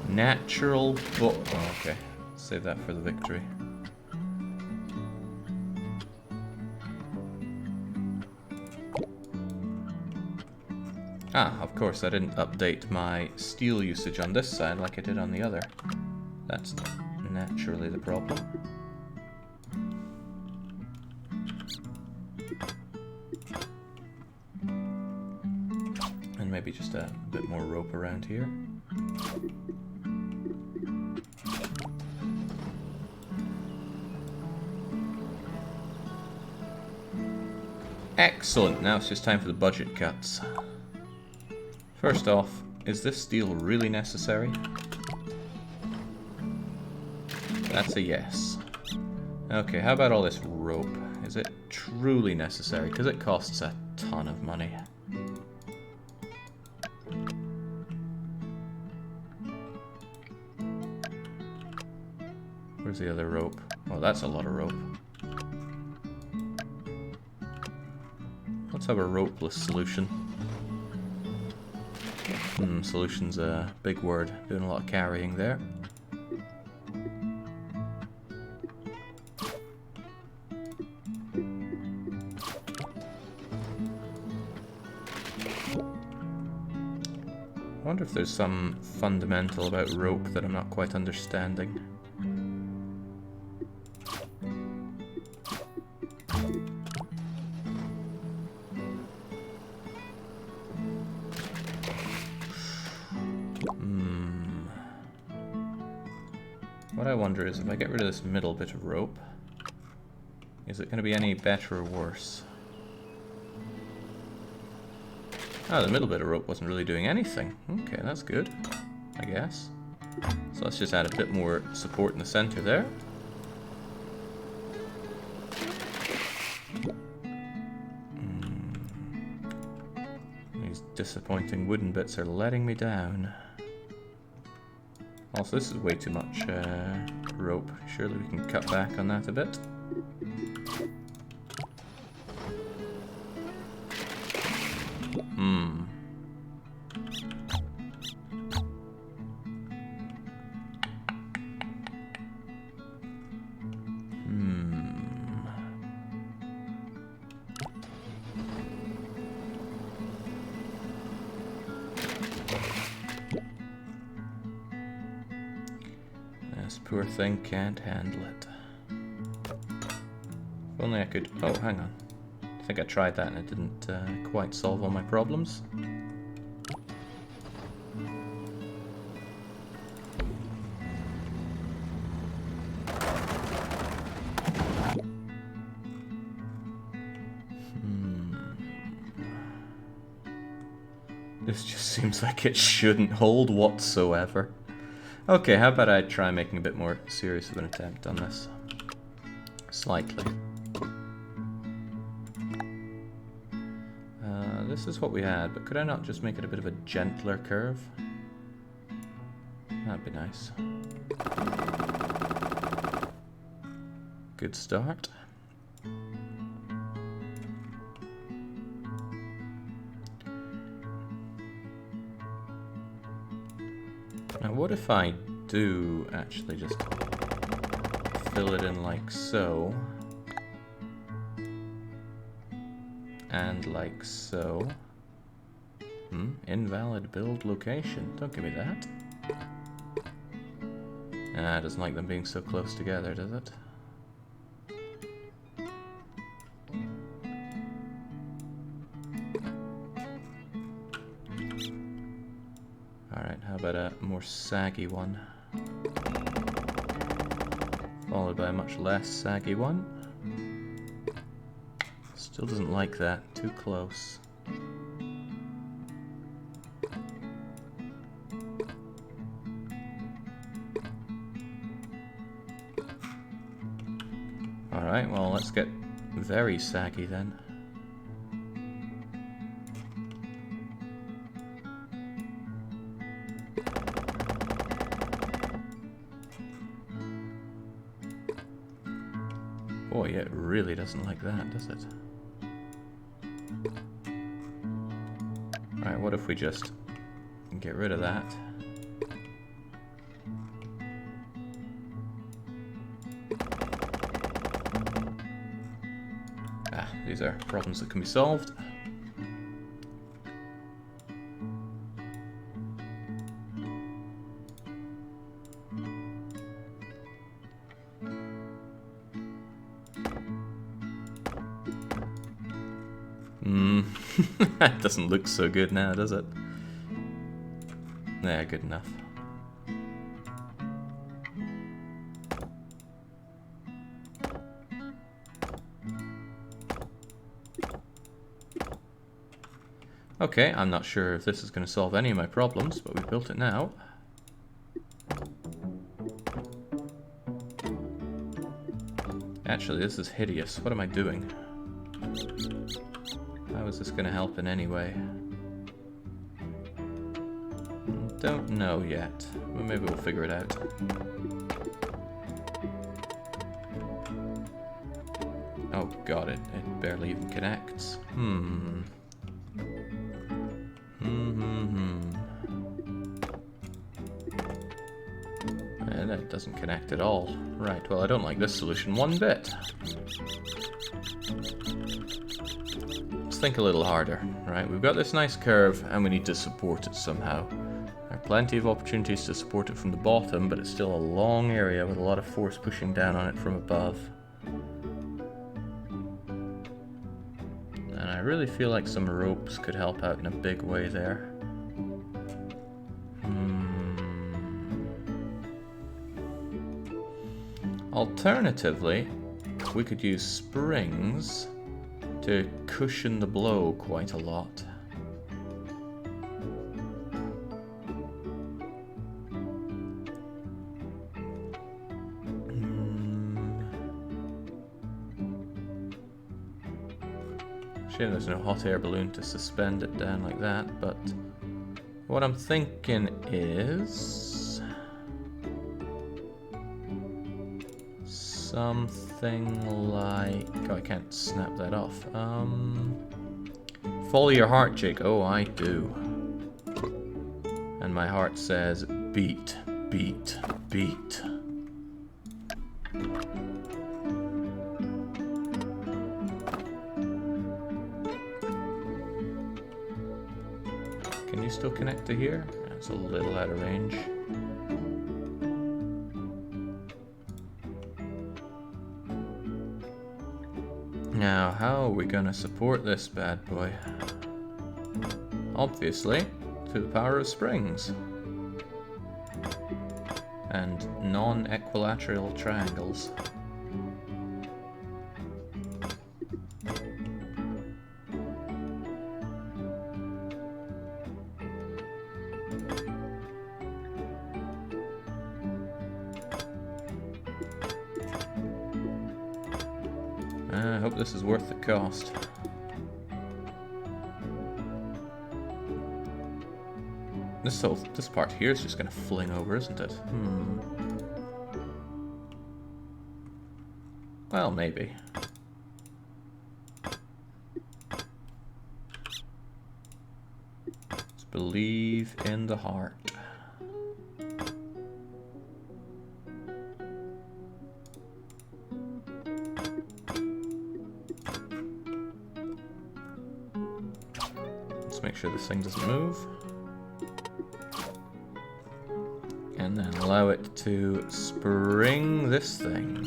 Natural book. Oh, okay. Save that for the victory. Ah, of course, I didn't update my steel usage on this side like I did on the other. That's naturally the problem. And maybe just a bit more rope around here. Excellent, now it's just time for the budget cuts. First off, is this steel really necessary? That's a yes. Okay, how about all this rope? Is it truly necessary? Because it costs a ton of money. Where's the other rope? Oh, that's a lot of rope. Let's have a ropeless solution. Solution's a big word. Doing a lot of carrying there. I wonder if there's some fundamental about rope that I'm not quite understanding. what I wonder is if I get rid of this middle bit of rope, is it going to be any better or worse? Oh, the middle bit of rope wasn't really doing anything. Okay, that's good, I guess. So let's just add a bit more support in the center there. These disappointing wooden bits are letting me down. Also, this is way too much rope. Surely we can cut back on that a bit. This poor thing can't handle it. If only I could... Oh, hang on. I think I tried that and it didn't quite solve all my problems. This just seems like it shouldn't hold whatsoever. Okay, how about I try making a bit more serious of an attempt on this? Slightly. This is what we had, but could I not just make it a bit of a gentler curve? That'd be nice. Good start. Now what if I do actually just fill it in like so, and like so? Invalid build location. Don't give me that. Ah, it doesn't like them being so close together, does it? Alright, how about a more saggy one? Followed by a much less saggy one. Still doesn't like that. Too close. Alright, well, let's get very saggy then. Boy, it really doesn't like that, does it? Alright, what if we just get rid of that? Ah, these are problems that can be solved. That doesn't look so good now, does it? There, good enough. Okay, I'm not sure if this is going to solve any of my problems, but we've built it now. Actually, this is hideous. What am I doing? How is this going to help in any way? Don't know yet. Well, maybe we'll figure it out. Oh god, it barely even connects. And it doesn't connect at all. Right, well, I don't like this solution one bit. Let's think a little harder. Right, we've got this nice curve and we need to support it somehow. There are plenty of opportunities to support it from the bottom, but it's still a long area with a lot of force pushing down on it from above. And I really feel like some ropes could help out in a big way there. Alternatively, we could use springs to cushion the blow quite a lot. Shame there's no hot air balloon to suspend it down like that, but what I'm thinking is something like... Oh, I can't snap that off. Follow your heart, Jake. Oh, I do. And my heart says, beat, beat, beat. Can you still connect to here? That's a little out of range. Now, how are we gonna support this bad boy? Obviously, through the power of springs. And non-equilateral triangles. I hope this is worth the cost. This part here is just gonna fling over, isn't it? Well, maybe. Let's believe in the heart. Make sure this thing doesn't move. And then allow it to spring this thing.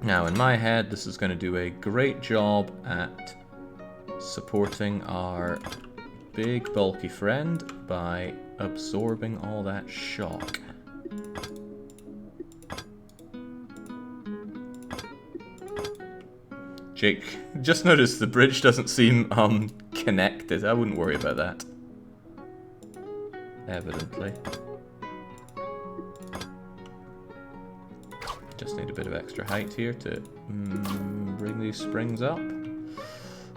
Now, in my head, this is going to do a great job at supporting our big bulky friend by absorbing all that shock. Jake, just noticed the bridge doesn't seem connected. I wouldn't worry about that. Evidently. Just need a bit of extra height here to bring these springs up.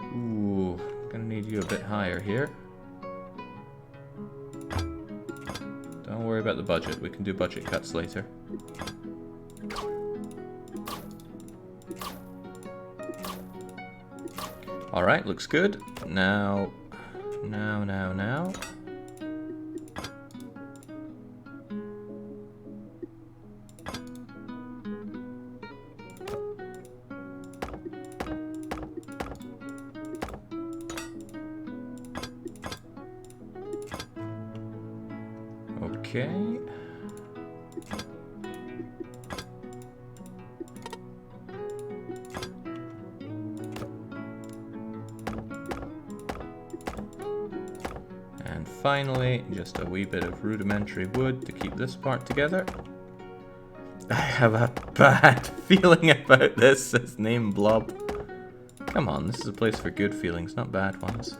Ooh, gonna need you a bit higher here. Don't worry about the budget, we can do budget cuts later. Alright, looks good. Now. Okay. And finally, just a wee bit of rudimentary wood to keep this part together. I have a bad feeling about this, says Name Blob. Come on, this is a place for good feelings, not bad ones.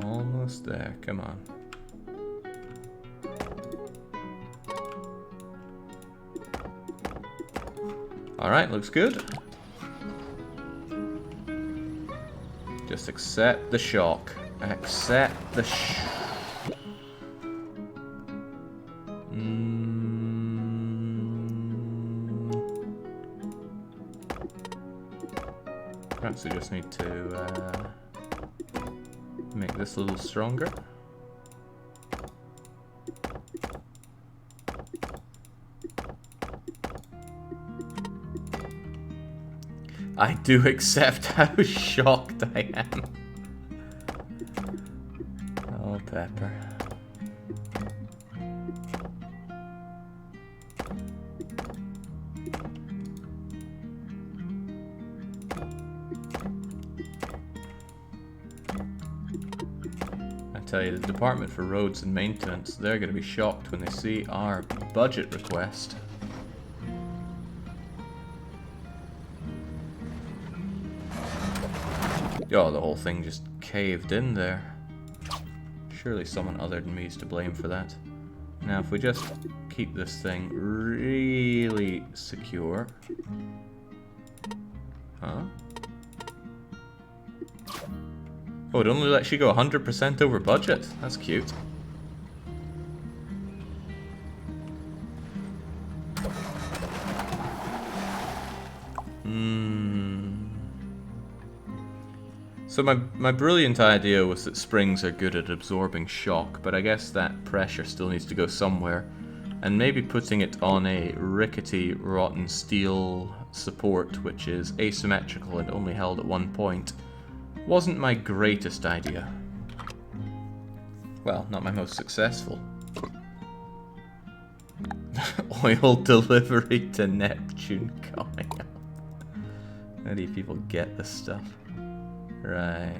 Almost there, come on. Alright, looks good. Just accept the shock. Accept the Perhaps we just need to Make this a little stronger. I do accept how shocked I am. Oh, Pepper. I tell you, the Department for Roads and Maintenance, they're going to be shocked when they see our budget request. Oh, the whole thing just caved in there. Surely someone other than me is to blame for that. Now, if we just keep this thing really secure... Huh? Oh, it only lets you go 100% over budget. That's cute. So my brilliant idea was that springs are good at absorbing shock, but I guess that pressure still needs to go somewhere. And maybe putting it on a rickety, rotten steel support, which is asymmetrical and only held at one point, wasn't my greatest idea. Well, not my most successful. Oil delivery to Neptune coming up. How do you people get this stuff? Right.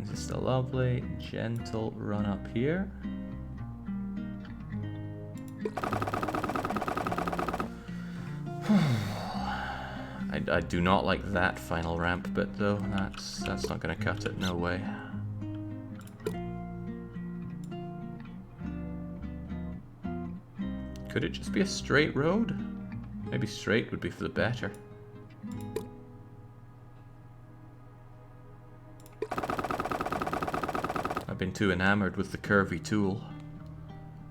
Just a lovely, gentle run up here. I do not like that final ramp bit though. That's not gonna cut it, no way. Could it just be a straight road? Maybe straight would be for the better. I've been too enamored with the curvy tool.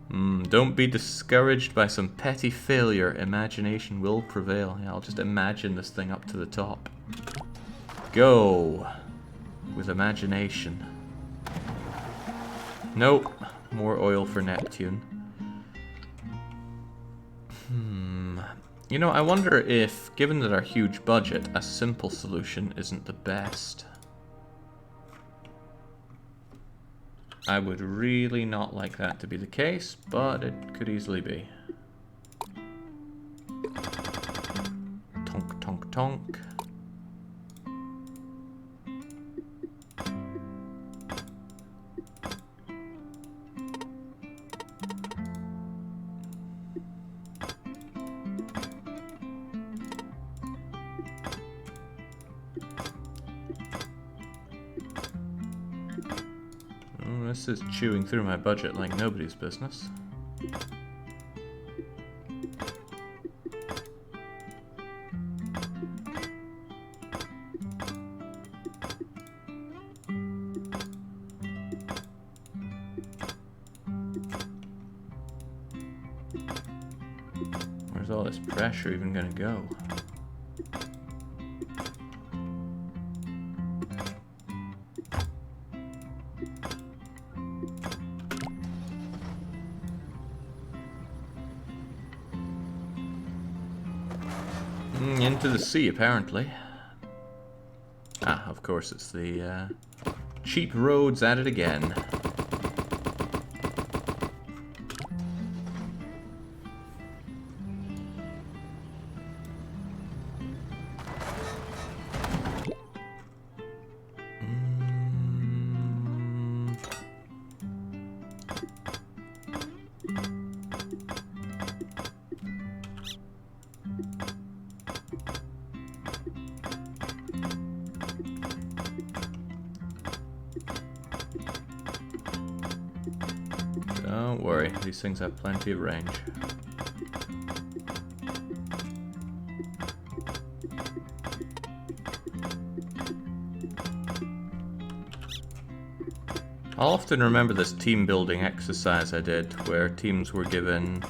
Don't be discouraged by some petty failure. Imagination will prevail. Yeah, I'll just imagine this thing up to the top. Go with imagination. Nope. More oil for Neptune. You know, I wonder if, given that our huge budget, a simple solution isn't the best. I would really not like that to be the case, but it could easily be. Tonk, tonk, tonk. This is chewing through my budget like nobody's business. Where's all this pressure even gonna go? Into the sea, apparently. Ah, of course, it's the cheap roads at it again. Don't worry, these things have plenty of range. I'll often remember this team building exercise I did, where teams were given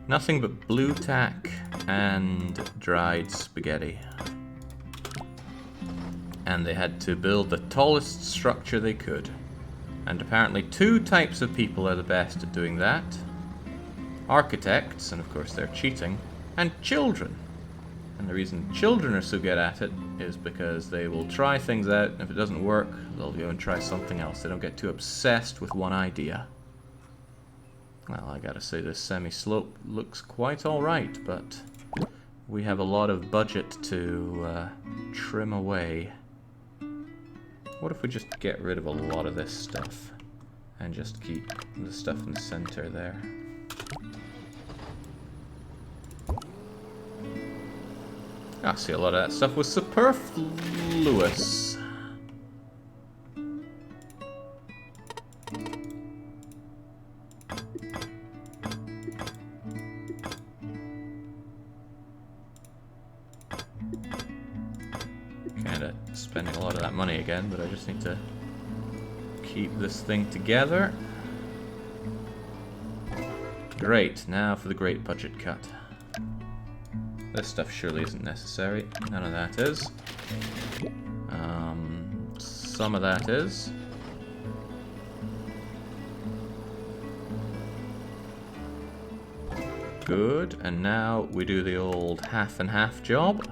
nothing but blue tack and dried spaghetti. And they had to build the tallest structure they could. And apparently 2 types of people are the best at doing that. Architects, and of course they're cheating, and children. And the reason children are so good at it is because they will try things out, and if it doesn't work, they'll go and try something else. They don't get too obsessed with one idea. Well, I gotta say this semi-slope looks quite alright, but we have a lot of budget to trim away. What if we just get rid of a lot of this stuff and just keep the stuff in the center there? I see a lot of that stuff was superfluous. Kinda spending a lot of that money again, but I just need to keep this thing together. Great, now for the great budget cut. This stuff surely isn't necessary. None of that is. Some of that is. Good, and now we do the old half and half job.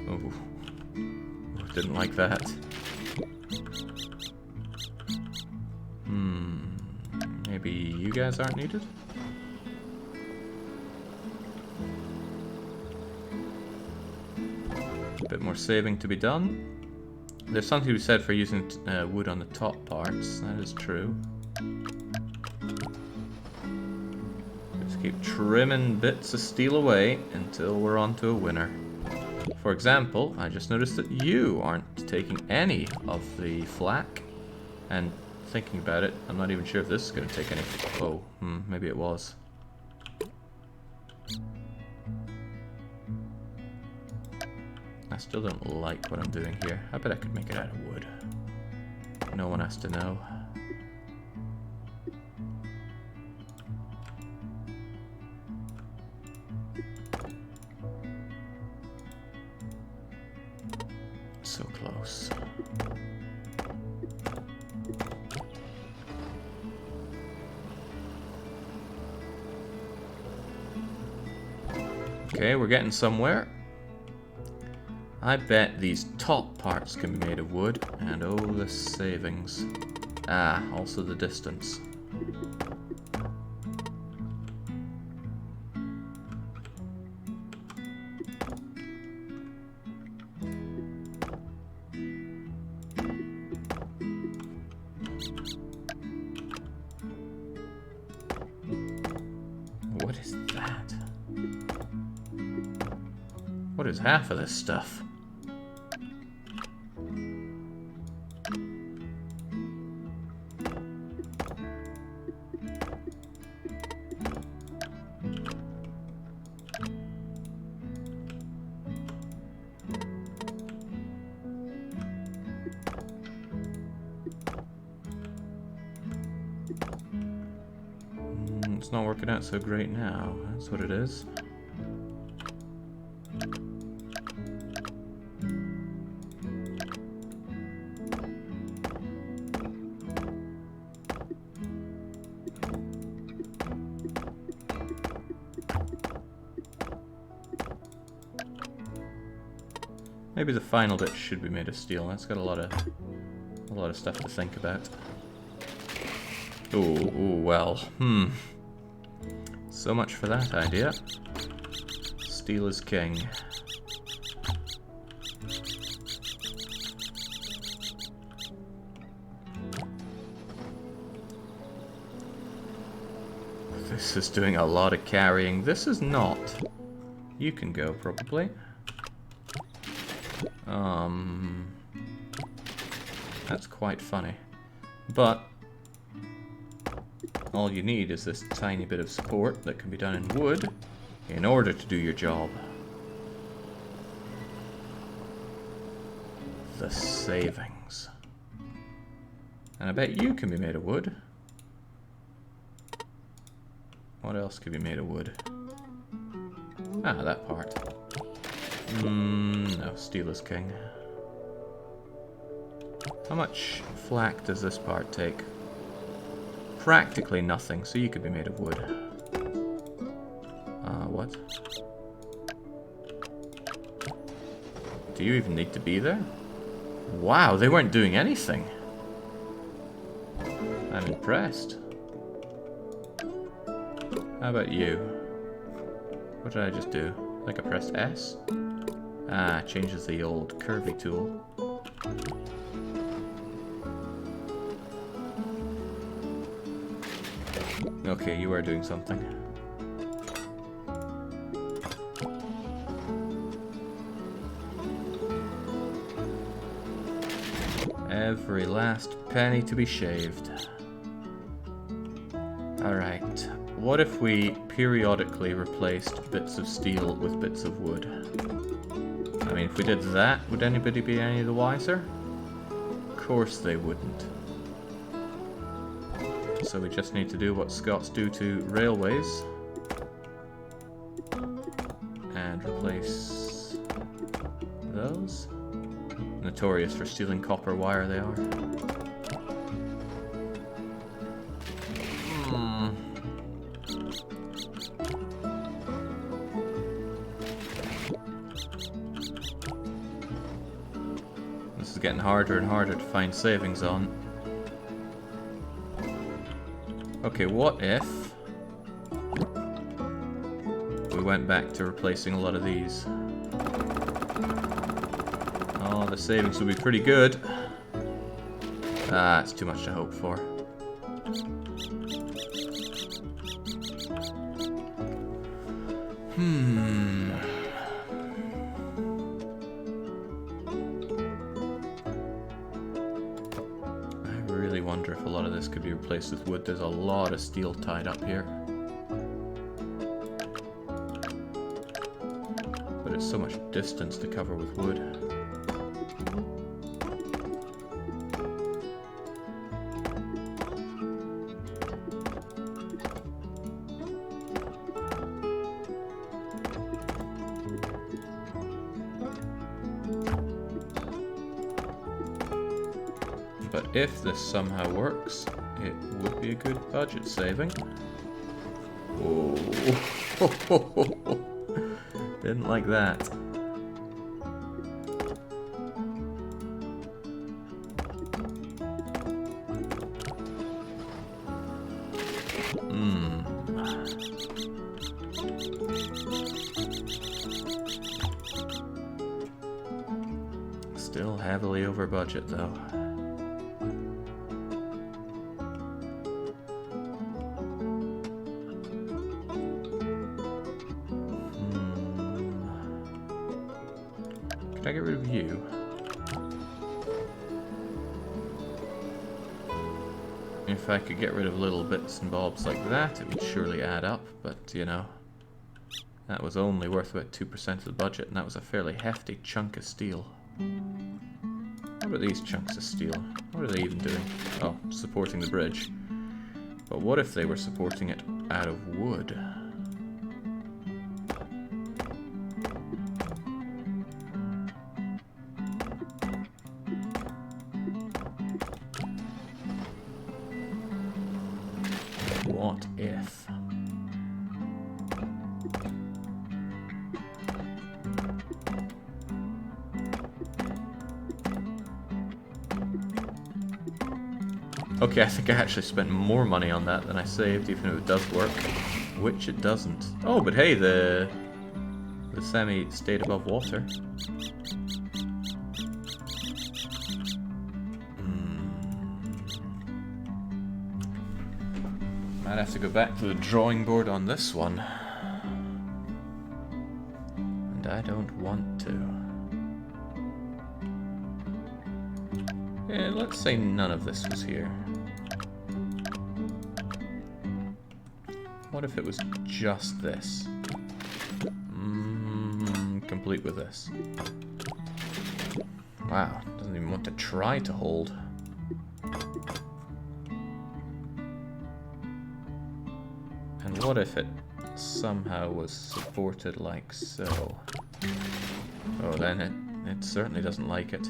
Oh, didn't like that. Maybe you guys aren't needed? A bit more saving to be done. There's something to be said for using wood on the top parts. That is true. Just keep trimming bits of steel away until we're onto a winner. For example, I just noticed that you aren't taking any of the flak, and thinking about it, I'm not even sure if this is going to take any. Oh, maybe it was. I still don't like what I'm doing here. I bet I could make it out of wood. No one has to know. So close. Okay, we're getting somewhere. I bet these top parts can be made of wood, and oh, the savings. Ah, also the distance. What is that? What is half of this stuff? It's not working out so great now. That's what it is. Maybe the final bit should be made of steel. That's got a lot of stuff to think about. Ooh, well, so much for that idea. Steel is king. This is doing a lot of carrying. This is not. You can go, probably. That's quite funny. But all you need is this tiny bit of support that can be done in wood in order to do your job. The savings. And I bet you can be made of wood. What else could be made of wood? Ah, that part. No, steel is king. How much flak does this part take? Practically nothing, so you could be made of wood. What? Do you even need to be there? Wow, they weren't doing anything. I'm impressed. How about you? What did I just do? I think I pressed S? Ah, changes the old curvy tool. Okay, you are doing something. Every last penny to be shaved. Alright, what if we periodically replaced bits of steel with bits of wood? I mean, if we did that, would anybody be any the wiser? Of course they wouldn't. So we just need to do what Scots do to railways. And replace those. Notorious for stealing copper wire they are. This is getting harder and harder to find savings on. Okay, what if we went back to replacing a lot of these? Oh, the savings would be pretty good. Ah, it's too much to hope for. I really wonder if a lot of this could be replaced with wood. There's a lot of steel tied up here. But it's so much distance to cover with wood. But if this somehow works, it would be a good budget saving. Oh, didn't like that. Still heavily over budget though. Could I get rid of you? If I could get rid of little bits and bobs like that, it would surely add up, but you know, that was only worth about 2% of the budget, and that was a fairly hefty chunk of steel. What are these chunks of steel? What are they even doing? Oh, supporting the bridge. But what if they were supporting it out of wood? What if? Okay, I think I actually spent more money on that than I saved, even if it does work. Which it doesn't. Oh, but hey, the semi stayed above water. Might have to go back to the drawing board on this one. And I don't want to. Yeah, let's say none of this was here. What if it was just this? Complete with this. Wow, doesn't even want to try to hold. And what if it somehow was supported like so? Oh, then it certainly doesn't like it.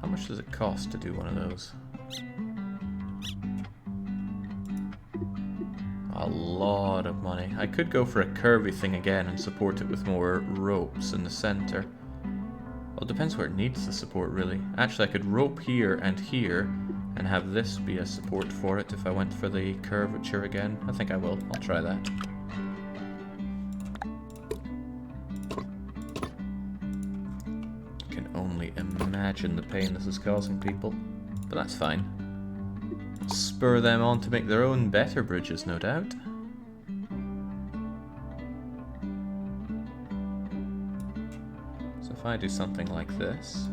How much does it cost to do one of those? A lot of money. I could go for a curvy thing again and support it with more ropes in the center. Well, it depends where it needs the support, really. Actually, I could rope here and have this be a support for it if I went for the curvature again. I think I will. I'll try that. I can only imagine the pain this is causing people, but that's fine. Spur them on to make their own better bridges, no doubt. So if I do something like this,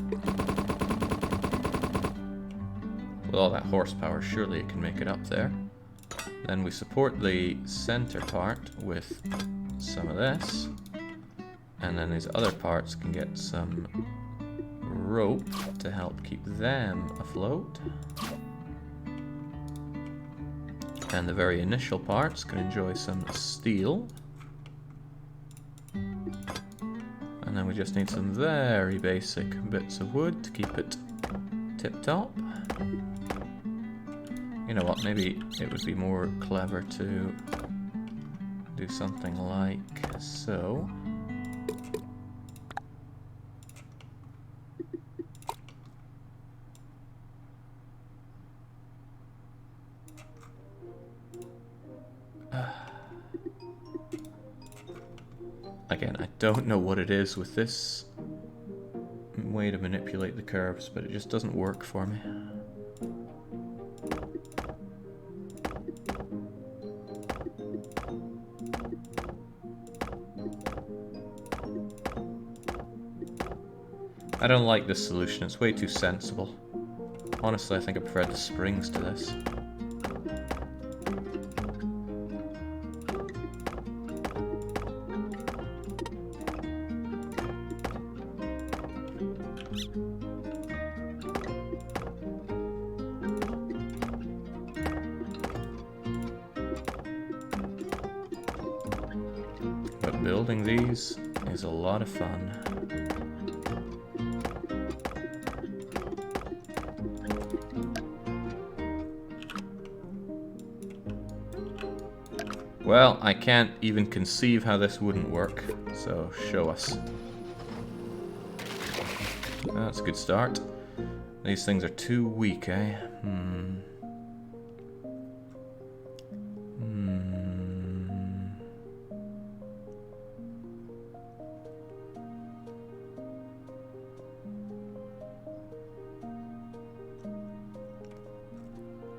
with all that horsepower, surely it can make it up there. Then we support the center part with some of this, and then these other parts can get some rope to help keep them afloat. And the very initial parts can enjoy some steel. And then we just need some very basic bits of wood to keep it tip-top. You know what, maybe it would be more clever to do something like so. Again, I don't know what it is with this way to manipulate the curves, but it just doesn't work for me. I don't like this solution, it's way too sensible. Honestly, I think I prefer the springs to this. But building these is a lot of fun. Well, I can't even conceive how this wouldn't work, so show us. That's a good start. These things are too weak, eh?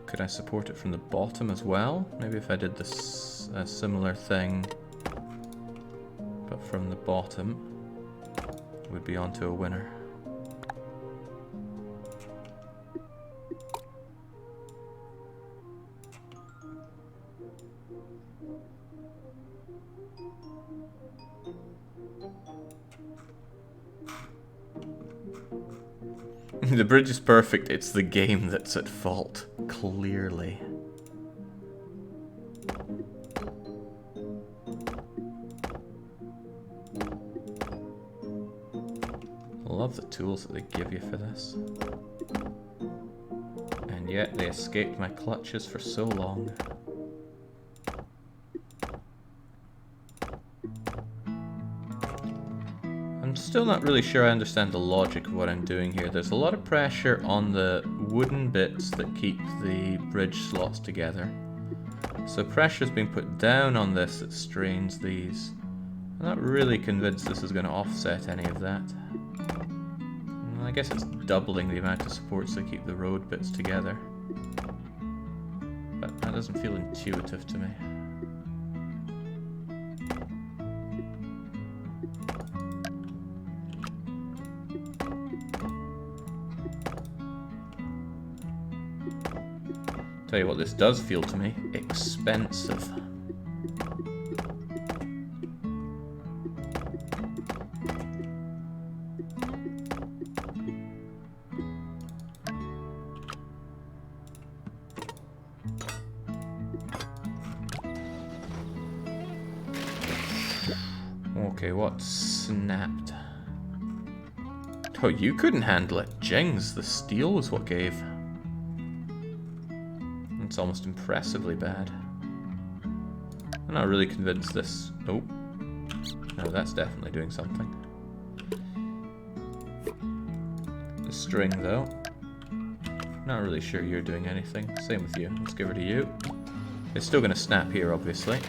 Could I support it from the bottom as well? Maybe if I did this a similar thing, but from the bottom, we'd be onto a winner. The bridge is perfect, it's the game that's at fault, clearly. I love the tools that they give you for this. And yet they escaped my clutches for so long. I'm still not really sure I understand the logic of what I'm doing here. There's a lot of pressure on the wooden bits that keep the bridge slots together. So pressure's being put down on this that strains these. I'm not really convinced this is going to offset any of that. I guess it's doubling the amount of supports that keep the road bits together. But that doesn't feel intuitive to me. Tell you what this does feel to me, expensive. Okay, what snapped? Oh, you couldn't handle it. Jings, the steel was what gave. It's almost impressively bad. I'm not really convinced this... Oh. No, that's definitely doing something. The string, though. Not really sure you're doing anything. Same with you. Let's give her to you. It's still going to snap here, obviously.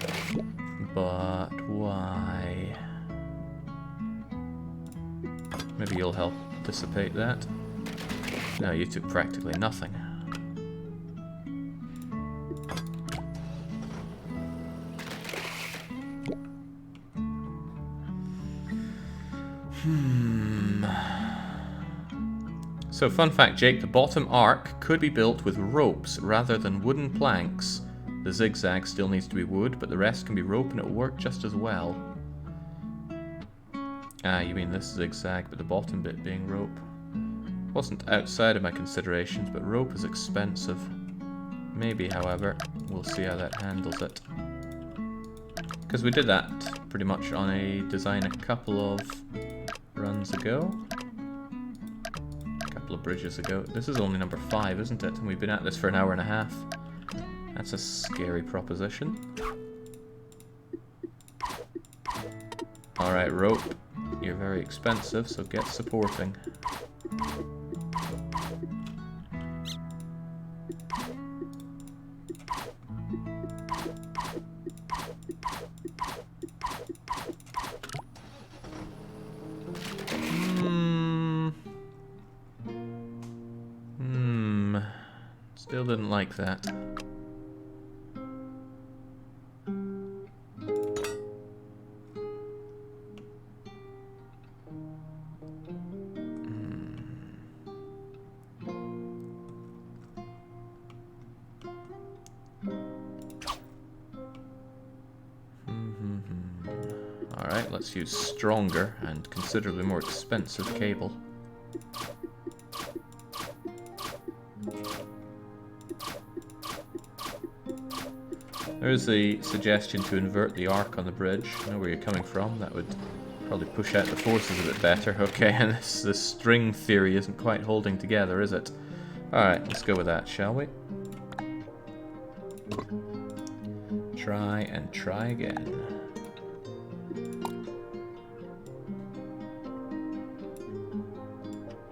But why? Maybe you'll help dissipate that. No, you took practically nothing. So, fun fact, Jake, the bottom arc could be built with ropes rather than wooden planks. The zigzag still needs to be wood, but the rest can be rope and it'll work just as well. Ah, you mean this zigzag, but the bottom bit being rope. Wasn't outside of my considerations, but rope is expensive. Maybe, however, we'll see how that handles it. Because we did that pretty much on a design a couple of runs ago. A couple of bridges ago. This is only number 5, isn't it? And we've been at this for an hour and a half. That's a scary proposition. Alright, rope. You're very expensive, so get supporting. Still didn't like that. Alright, let's use stronger and considerably more expensive cable. There's the suggestion to invert the arc on the bridge. I know where you're coming from. That would probably push out the forces a bit better. Okay, and this string theory isn't quite holding together, is it? Alright, let's go with that, shall we? Try and try again.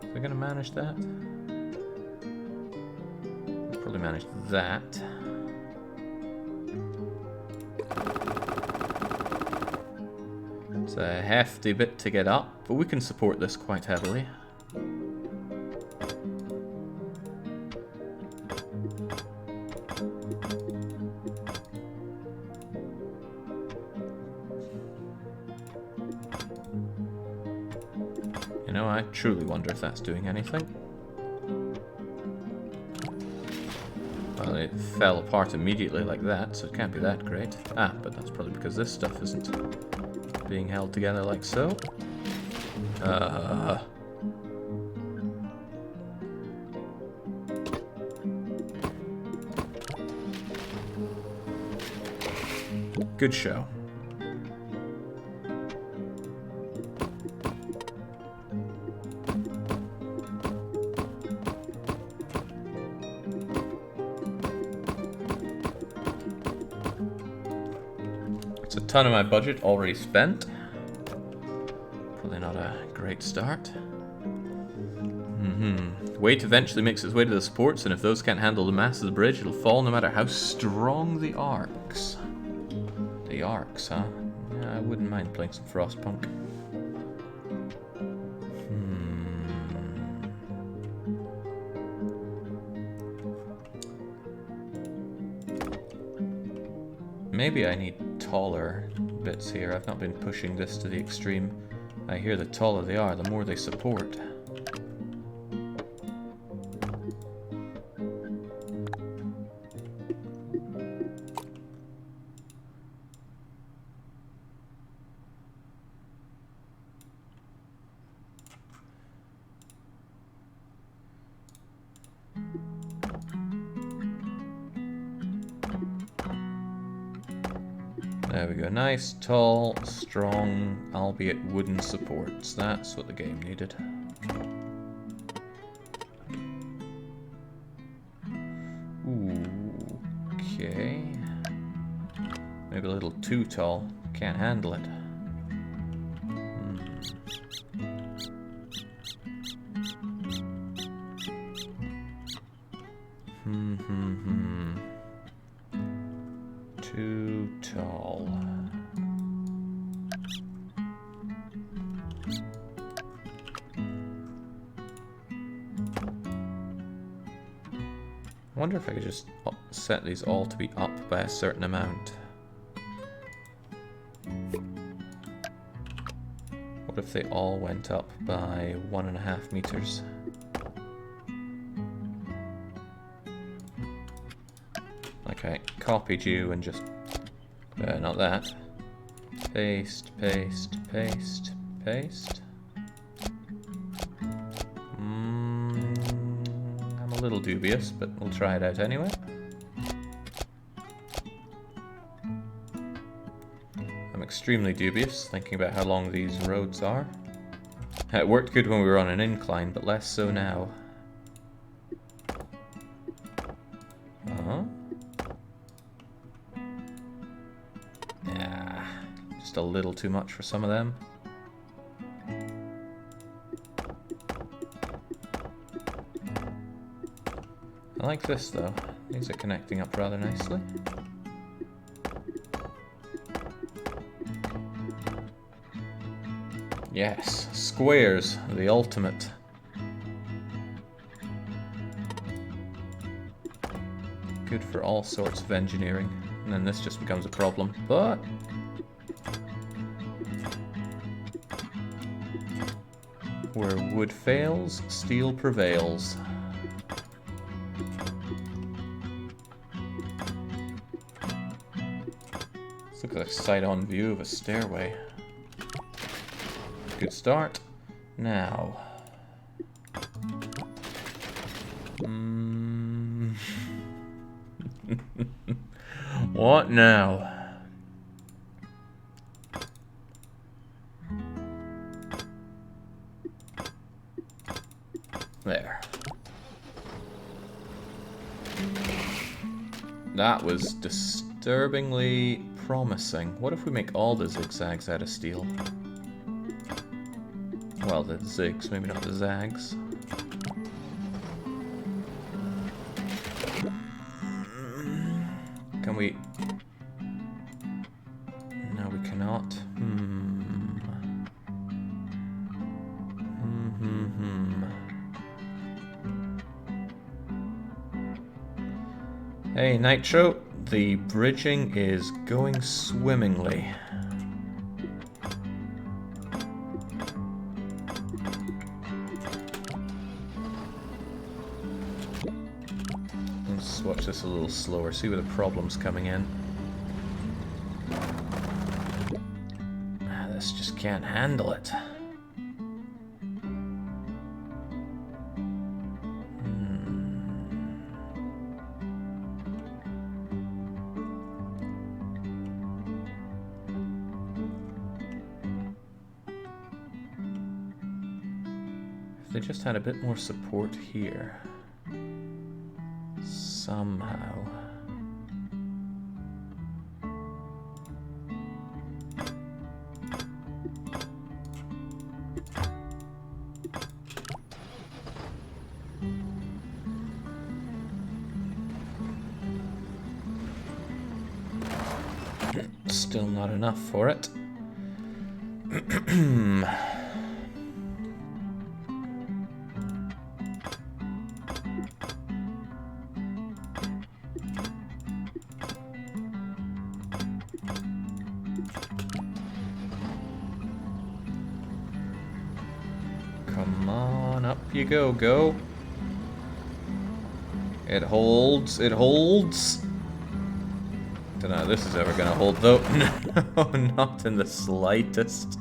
Are we going to manage that? We'll probably manage that. It's a hefty bit to get up, but we can support this quite heavily. You know, I truly wonder if that's doing anything. Well, it fell apart immediately like that, so it can't be that great. Ah, but that's probably because this stuff isn't being held together like so. Good show. It's a ton of my budget already spent. Probably not a great start. Weight eventually makes its way to the supports, and if those can't handle the mass of the bridge, it'll fall no matter how strong the arcs. The arcs, huh? Yeah, I wouldn't mind playing some Frostpunk. Maybe I need taller bits here. I've not been pushing this to the extreme. I hear the taller they are, the more they support. There we go. Nice, tall, strong, albeit wooden supports. That's what the game needed. Ooh, okay. Maybe a little too tall. Can't handle it. Too tall. I wonder if I could just set these all to be up by a certain amount. What if they all went up by 1.5 meters? Okay, copied you and just... not that. Paste, paste, paste, paste. I'm a little dubious, but we'll try it out anyway. I'm extremely dubious, thinking about how long these roads are. It worked good when we were on an incline, but less so now. Yeah, just a little too much for some of them. I like this though. These are connecting up rather nicely. Yes, squares, the ultimate. Good for all sorts of engineering. And then this just becomes a problem, but... where wood fails, steel prevails. This looks like a side-on view of a stairway. Good start. Now... What now? There. That was disturbingly promising. What if we make all the zigzags out of steel? Well, the zigs, maybe not the zags. Can we... No, we cannot. Hey, Nitro, the bridging is going swimmingly. Let's watch this a little slower, see where the problem's coming in. This just can't handle it. If they just had a bit more support here. Somehow. Still not enough for it. Come on, up you go. It holds, it holds. Don't know how this is ever gonna hold though. No, not in the slightest.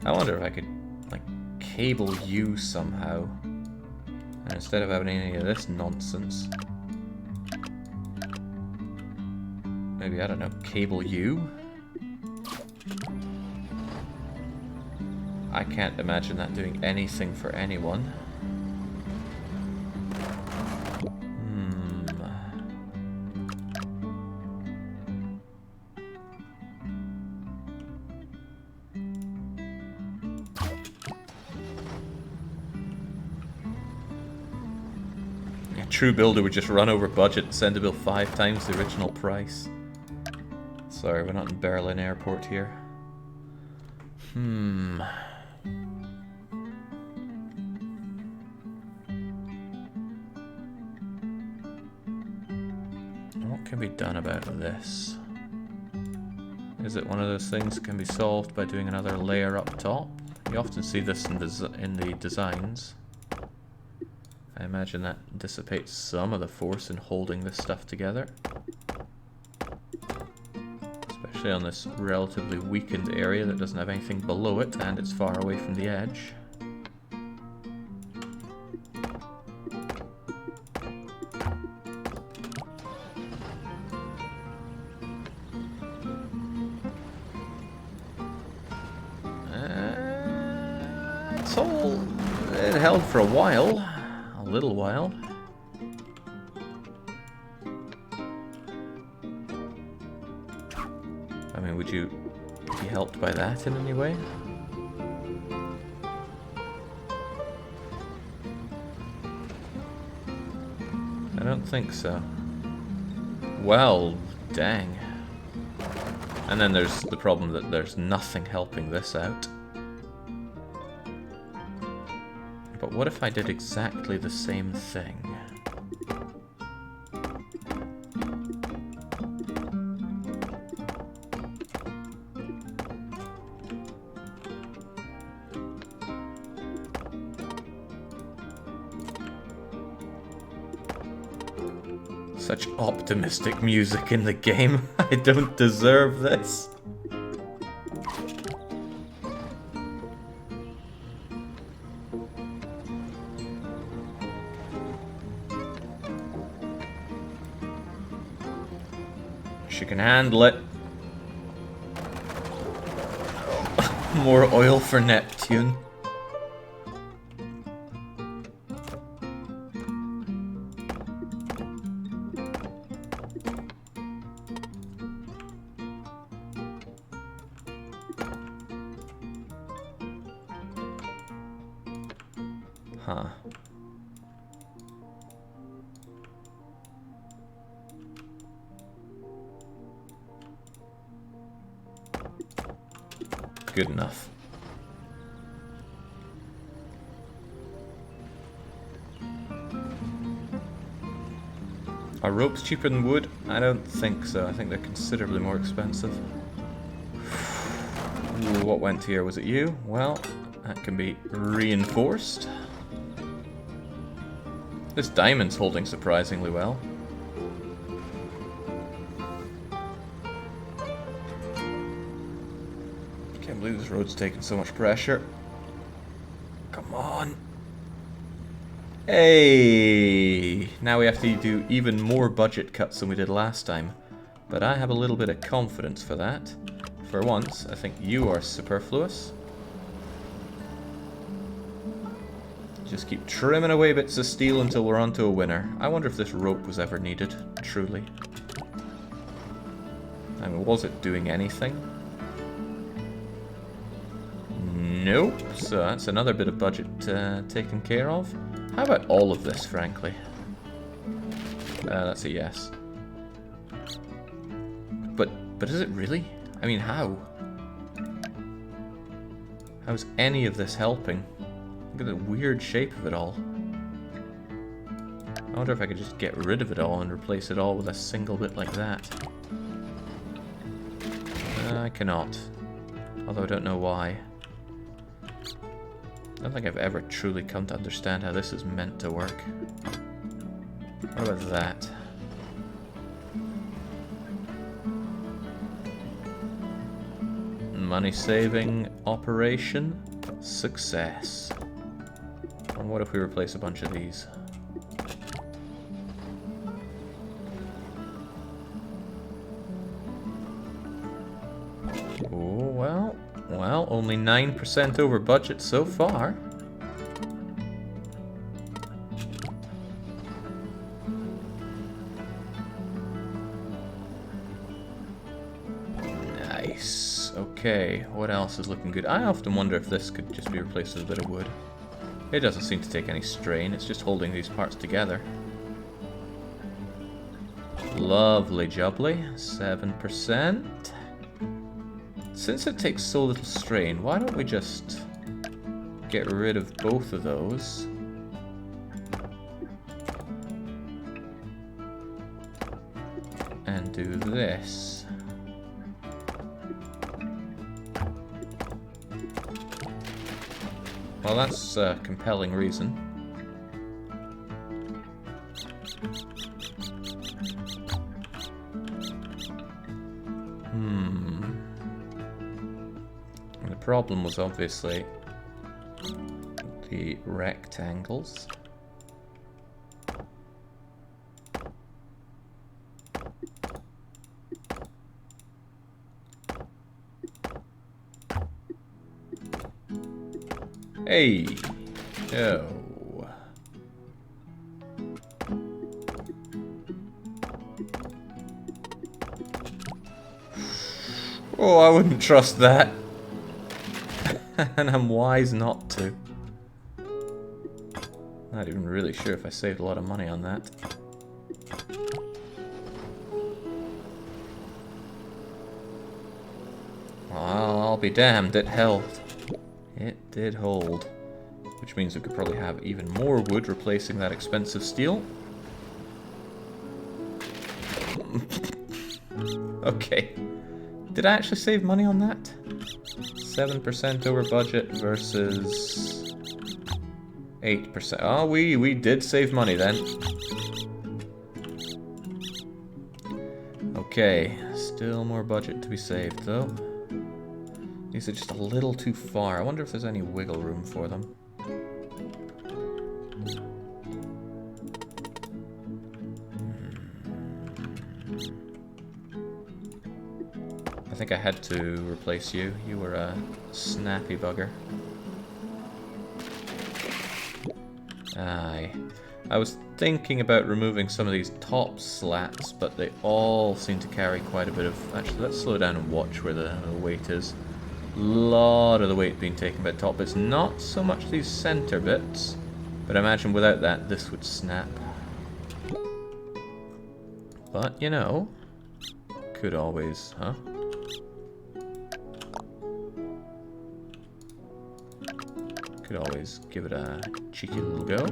I wonder if I could, like, cable you somehow. And instead of having any of this nonsense. Maybe, I don't know, cable you? I can't imagine that doing anything for anyone. True builder would just run over budget and send a bill 5 times the original price. Sorry, we're not in Berlin Airport here. What can be done about this? Is it one of those things that can be solved by doing another layer up top? You often see this in the designs. I imagine that dissipates some of the force in holding this stuff together. Especially on this relatively weakened area that doesn't have anything below it and it's far away from the edge. It held for a while. A little while. I mean, would you be helped by that in any way? I don't think so. Well, dang. And then there's the problem that there's nothing helping this out. But what if I did exactly the same thing? Such optimistic music in the game. I don't deserve this. She can handle it. More oil for Neptune. Huh. Good enough. Are ropes cheaper than wood? I don't think so. I think they're considerably more expensive. Ooh, what went here? Was it you? Well, that can be reinforced. This diamond's holding surprisingly well. Can't believe this road's taking so much pressure. Come on. Hey! Now we have to do even more budget cuts than we did last time. But I have a little bit of confidence for that. For once, I think you are superfluous. Just keep trimming away bits of steel until we're onto a winner. I wonder if this rope was ever needed, truly. I mean, was it doing anything? Nope. So that's another bit of budget taken care of. How about all of this, frankly? That's a yes. But is it really? I mean, how? How's any of this helping? Look at the weird shape of it all. I wonder if I could just get rid of it all and replace it all with a single bit like that. I cannot. Although I don't know why. I don't think I've ever truly come to understand how this is meant to work. What about that? Money saving operation. Success. And what if we replace a bunch of these? Oh, well, only 9% over budget so far. Nice. Okay, what else is looking good? I often wonder if this could just be replaced with a bit of wood. It doesn't seem to take any strain, it's just holding these parts together. Lovely jubbly, 7%. Since it takes so little strain, why don't we just get rid of both of those? And do this. Well, that's a compelling reason. The problem was obviously the rectangles. Hey! Oh. Oh, I wouldn't trust that. And I'm wise not to. Not even really sure if I saved a lot of money on that. Well, I'll be damned, it held. It did hold. Which means we could probably have even more wood replacing that expensive steel. Okay. Did I actually save money on that? 7% over budget versus 8%. Oh, we did save money then. Okay, still more budget to be saved though. These are just a little too far. I wonder if there's any wiggle room for them. I think I had to replace you. You were a snappy bugger. Aye. I was thinking about removing some of these top slats, but they all seem to carry quite a bit of... Actually, let's slow down and watch where the weight is. A lot of the weight being taken by top bits. Not so much these center bits, but I imagine without that, this would snap. But, you know, could always, huh? Could always give it a cheeky little go.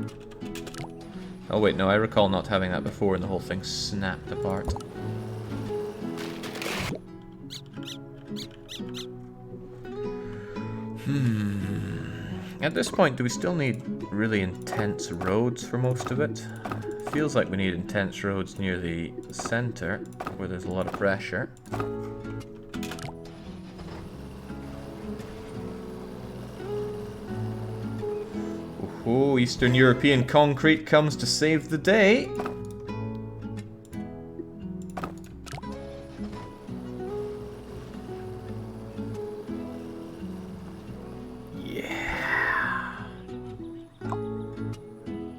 Oh wait, no, I recall not having that before and the whole thing snapped apart. At this point, do we still need really intense roads for most of it? Feels like we need intense roads near the center, where there's a lot of pressure. Oh, Eastern European concrete comes to save the day. Yeah.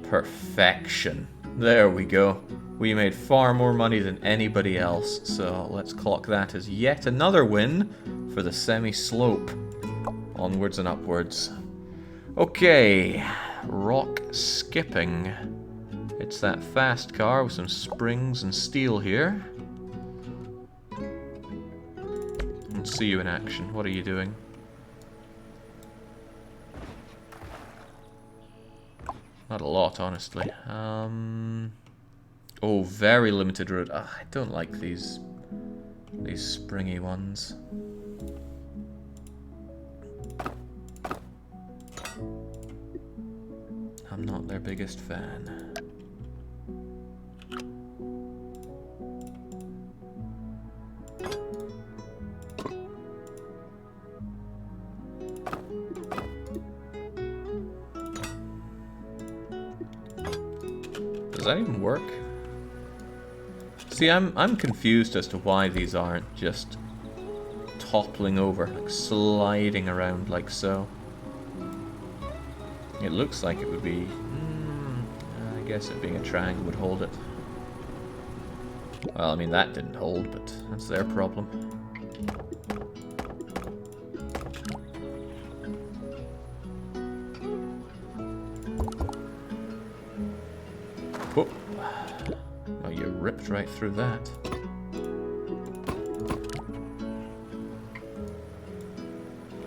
Perfection. There we go. We made far more money than anybody else, so let's clock that as yet another win for the semi-slope. Onwards and upwards. Okay. Rock skipping. It's that fast car with some springs and steel here. Let's see you in action. What are you doing? Not a lot, honestly. Oh, very limited road. I don't like these springy ones. I'm not their biggest fan. Does that even work? See, I'm confused as to why these aren't just toppling over, like sliding around like so. It looks like it would be... I guess it being a triangle would hold it. Well, I mean, that didn't hold, but that's their problem. Whoop. Oh, you ripped right through that.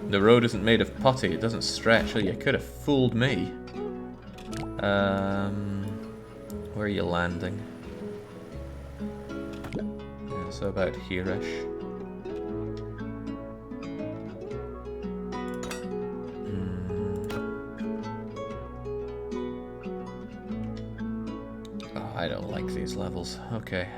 The road isn't made of putty, it doesn't stretch. Oh, you could have fooled me. Where are you landing? Yeah, so about here-ish. Oh, I don't like these levels. Okay.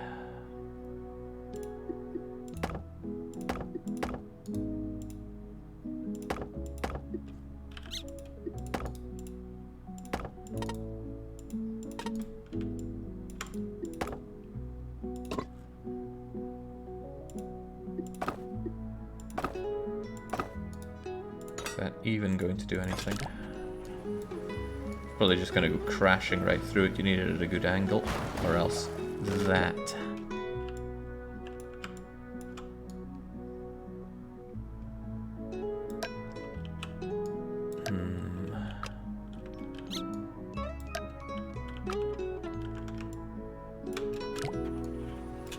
Is that even going to do anything? Probably just going to go crashing right through it. You need it at a good angle, or else that.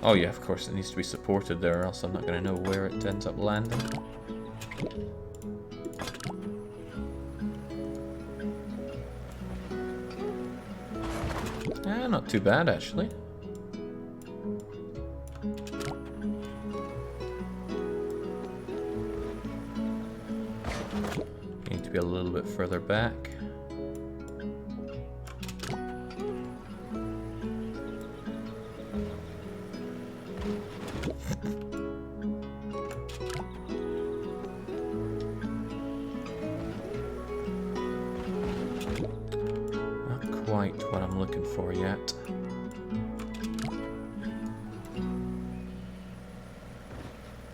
Oh yeah, of course it needs to be supported there, or else I'm not going to know where it ends up landing. Not too bad, actually. Need to be a little bit further back. Quite what I'm looking for yet.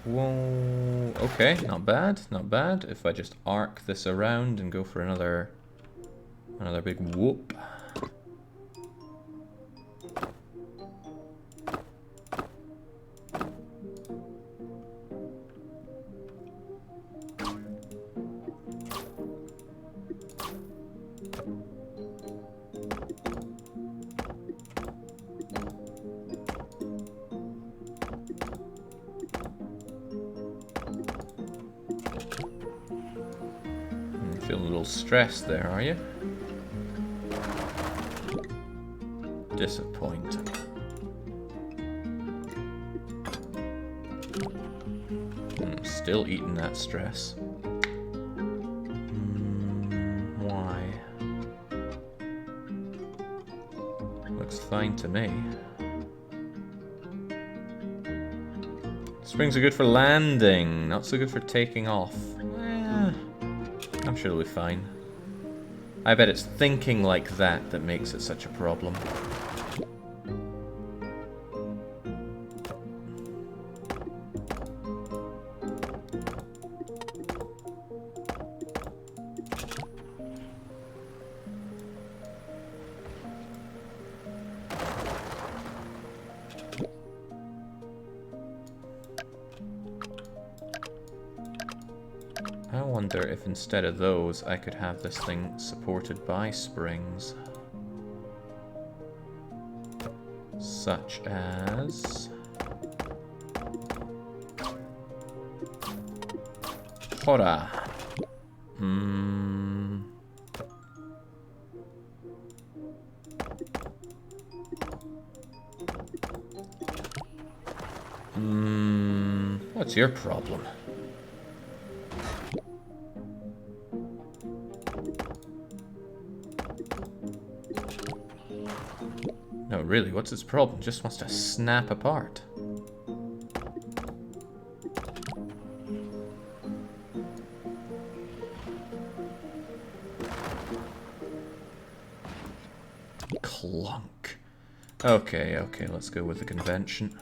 Whoa, okay, not bad, not bad. If I just arc this around and go for another big whoop. Feeling a little stressed there, are you? Disappointing. Still eating that stress. Why? Looks fine to me. Springs are good for landing, not so good for taking off. I'm sure it'll be fine. I bet it's thinking like that that makes it such a problem. I wonder if instead of those, I could have this thing supported by springs. Such as... Hora! What's your problem? No, really, what's its problem? Just wants to snap apart. Clunk. Okay, let's go with the convention.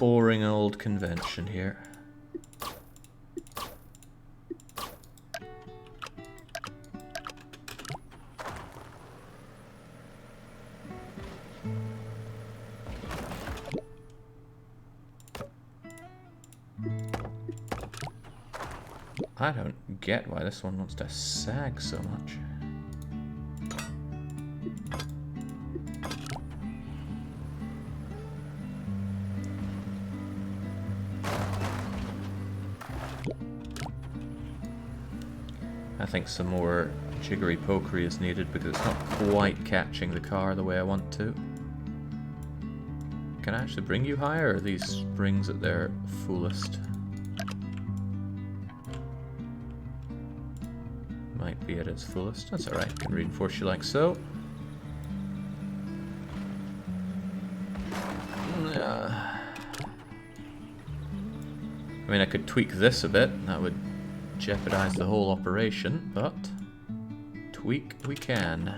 boring old convention here. I don't get why this one wants to sag so much. I think some more jiggery pokery is needed because it's not quite catching the car the way I want to. Can I actually bring you higher, or are these springs at their fullest? Might be at its fullest. That's alright, can reinforce you like so. I mean, I could tweak this a bit, that would jeopardize the whole operation, but tweak we can.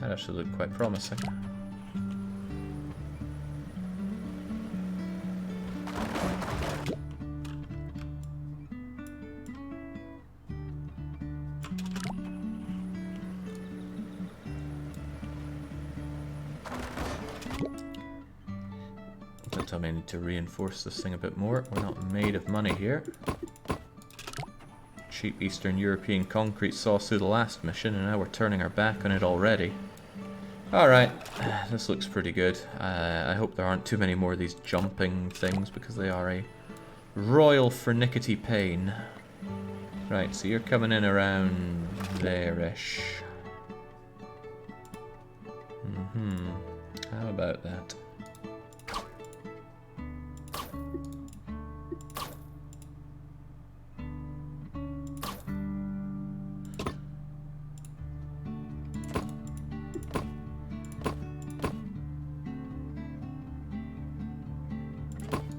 That actually looked quite promising. I may need to reinforce this thing a bit more. We're not made of money here. Cheap Eastern European concrete saw us through the last mission, and now we're turning our back on it already. Alright, this looks pretty good. I hope there aren't too many more of these jumping things, because they are a royal fernickety pain. Right, so you're coming in around there-ish. How about that?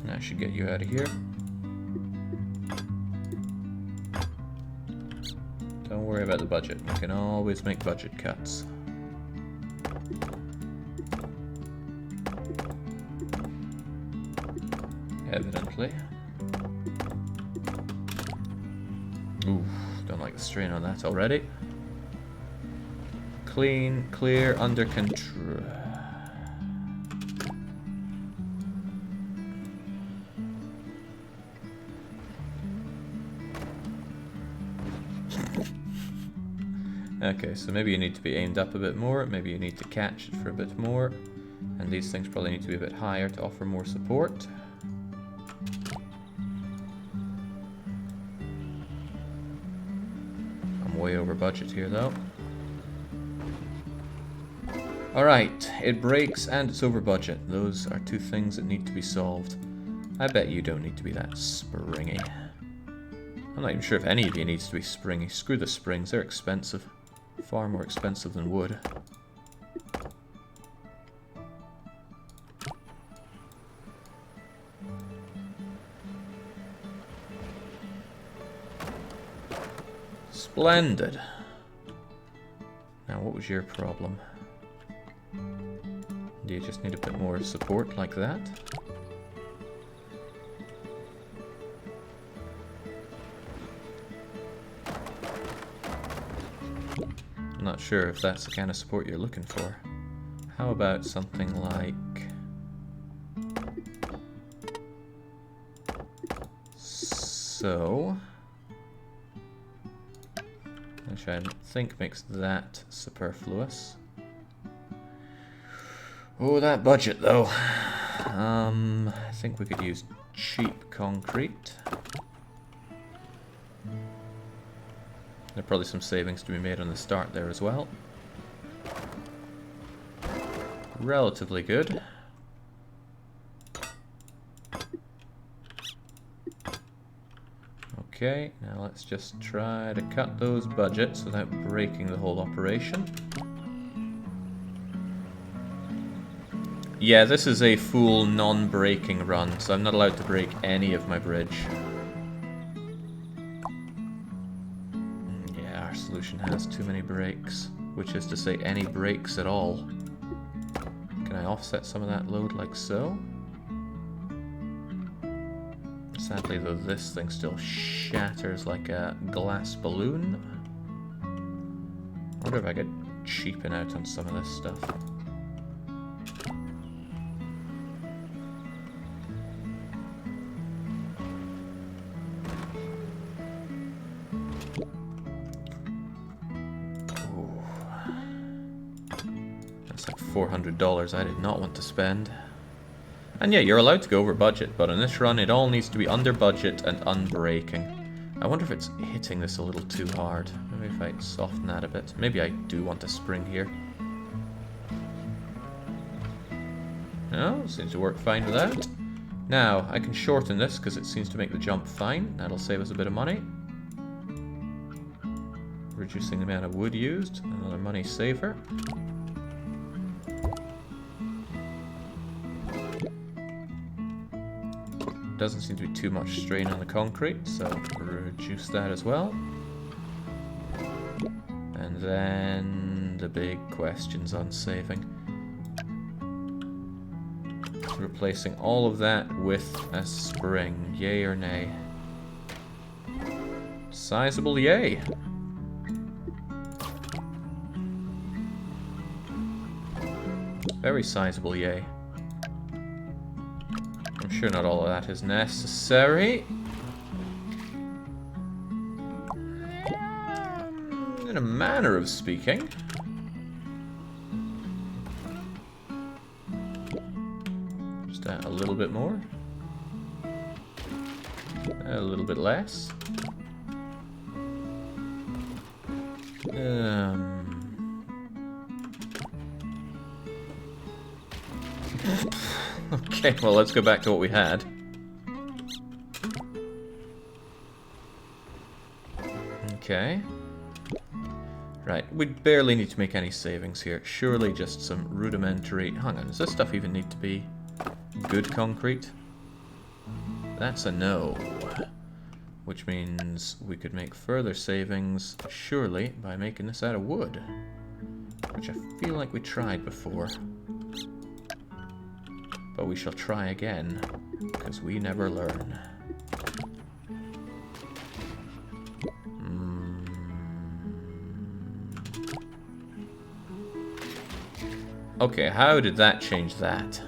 That should get you out of here. Don't worry about the budget. We can always make budget cuts. Evidently. Ooh, don't like the strain on that already. Clean, clear, under control. Okay, so maybe you need to be aimed up a bit more, maybe you need to catch it for a bit more, and these things probably need to be a bit higher to offer more support. I'm way over budget here though. Alright, it breaks and it's over budget. Those are two things that need to be solved. I bet you don't need to be that springy. I'm not even sure if any of you needs to be springy. Screw the springs, they're expensive. Far more expensive than wood. Splendid. Now, what was your problem? Do you just need a bit more support like that? I'm not sure if that's the kind of support you're looking for. How about something like... so... which I think makes that superfluous. Oh, that budget though. I think we could use cheap concrete. There are probably some savings to be made on the start there as well. Relatively good. Okay, now let's just try to cut those budgets without breaking the whole operation. Yeah, this is a full non-breaking run, so I'm not allowed to break any of my bridge. Yeah, our solution has too many breaks. which is to say any brakes at all. Can I offset some of that load like so? Sadly though, this thing still shatters like a glass balloon. I wonder if I could cheapen out on some of this stuff. Ooh. That's like $400 I did not want to spend. And yeah, you're allowed to go over budget, but on this run it all needs to be under budget and unbreaking. I wonder if it's hitting this a little too hard. Maybe if I soften that a bit. Maybe I do want a spring here. No, seems to work fine with that. Now, I can shorten this because it seems to make the jump fine. That'll save us a bit of money. Reducing the amount of wood used. Another money saver. Doesn't seem to be too much strain on the concrete, so reduce that as well. And then the big questions on saving. Replacing all of that with a spring, yay or nay? Sizable yay! Very sizable yay. I'm sure not all of that is necessary. In a manner of speaking. Just a little bit more. A little bit less. Okay, well, let's go back to what we had. Okay. Right, we barely need to make any savings here. Surely just some rudimentary... Hang on, does this stuff even need to be good concrete? That's a no. Which means we could make further savings, surely, by making this out of wood. Which I feel like we tried before. But we shall try again, because we never learn. Okay, how did that change that?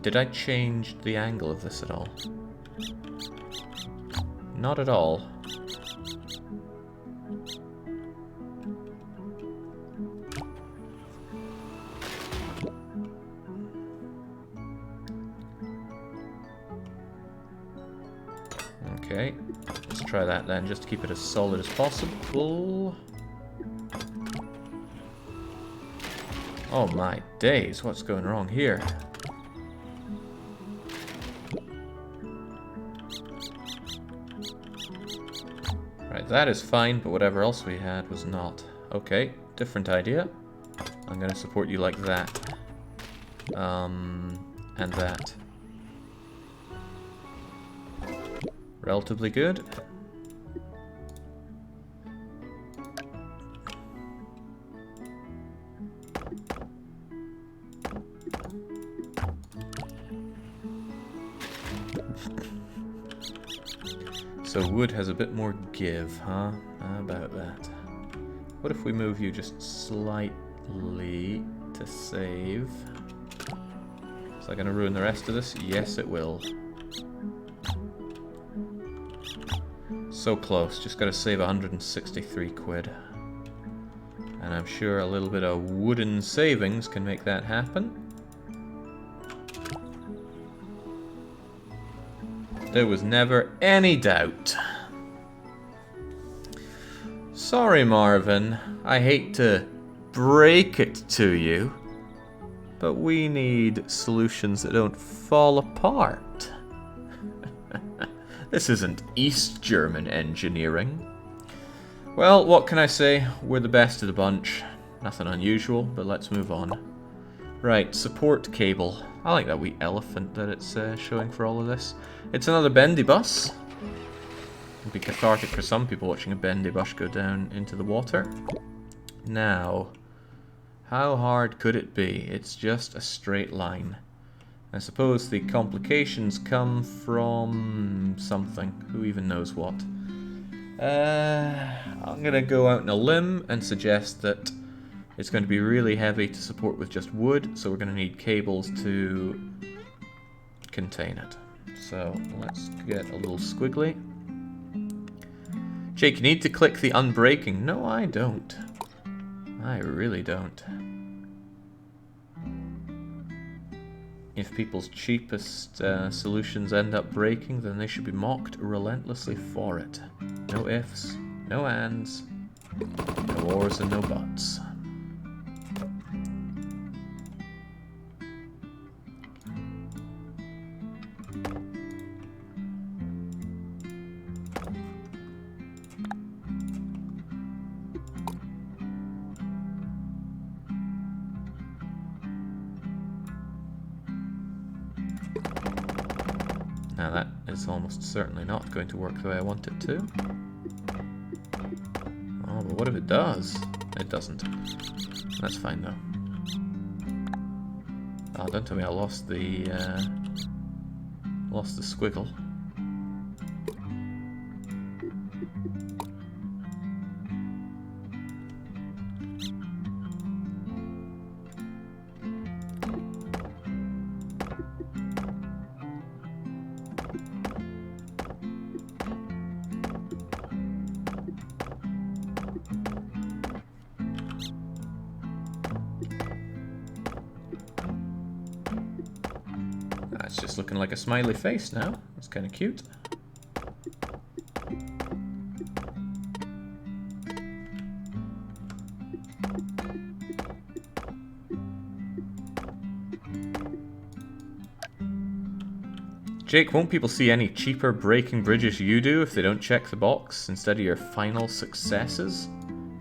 Did I change the angle of this at all? Not at all. Okay, let's try that then, just to keep it as solid as possible. Oh my days, what's going wrong here? Right, that is fine, but whatever else we had was not. Okay, different idea. I'm gonna support you like that. And that. Relatively good. So wood has a bit more give, huh? How about that? What if we move you just slightly to save? Is that going to ruin the rest of this? Yes, it will. So close, just got to save 163 quid. And I'm sure a little bit of wooden savings can make that happen. There was never any doubt. Sorry, Marvin. I hate to break it to you, but we need solutions that don't fall apart. This isn't East German engineering. Well, what can I say? We're the best of the bunch. Nothing unusual, but let's move on. Right, support cable. I like that wee elephant that it's showing for all of this. It's another bendy bus. It'll be cathartic for some people watching a bendy bush go down into the water. Now, how hard could it be? It's just a straight line. I suppose the complications come from something. Who even knows what? I'm going to go out on a limb and suggest that it's going to be really heavy to support with just wood, so we're going to need cables to contain it. So let's get a little squiggly. Jake, you need to click the unbreaking. No, I don't. I really don't. If people's cheapest solutions end up breaking, then they should be mocked relentlessly for it. No ifs, no ands, no ors and no buts. Now that is almost certainly not going to work the way I want it to. Oh, but what if it does? It doesn't. That's fine though. Oh, don't tell me I lost the squiggle. It's just looking like a smiley face now. That's kind of cute. Jake, won't people see any cheaper breaking bridges you do if they don't check the box instead of your final successes?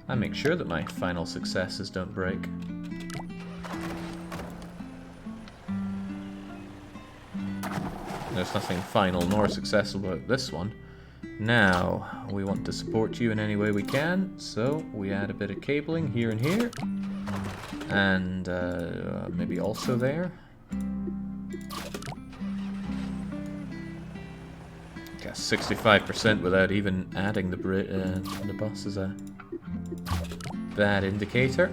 I make sure that my final successes don't break. There's nothing final nor successful about this one. Now, we want to support you in any way we can, so we add a bit of cabling here and here. And maybe also there. Guess 65% without even adding the bus is a bad indicator.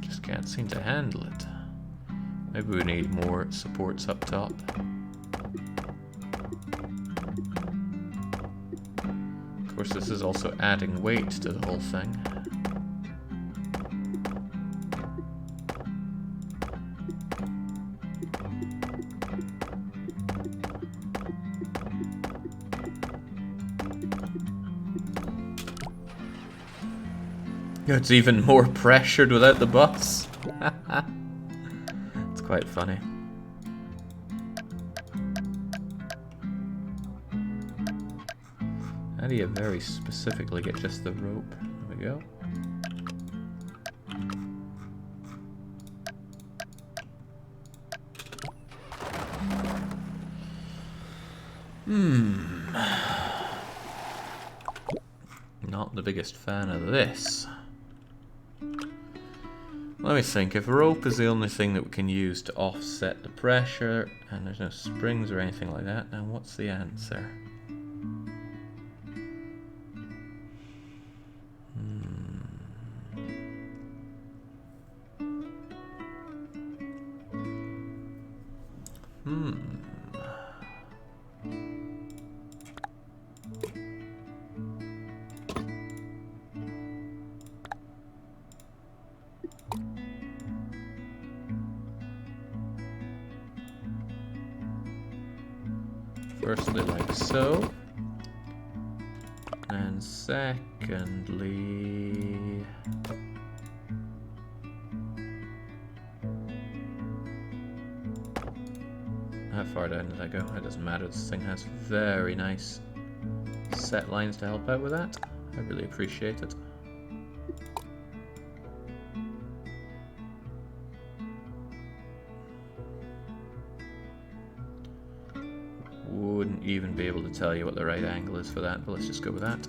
Just can't seem to handle it. Maybe we need more supports up top. Of course, this is also adding weight to the whole thing. It's even more pressured without the bus. It's quite funny. How do you very specifically get just the rope? There we go. Not the biggest fan of this. Let me think, if rope is the only thing that we can use to offset the pressure, and there's no springs or anything like that, now what's the answer? Firstly, like so. And secondly... How far down did I go? It doesn't matter, this thing has very nice set lines to help out with that. I really appreciate it. even be able to tell you what the right angle is for that, but let's just go with that.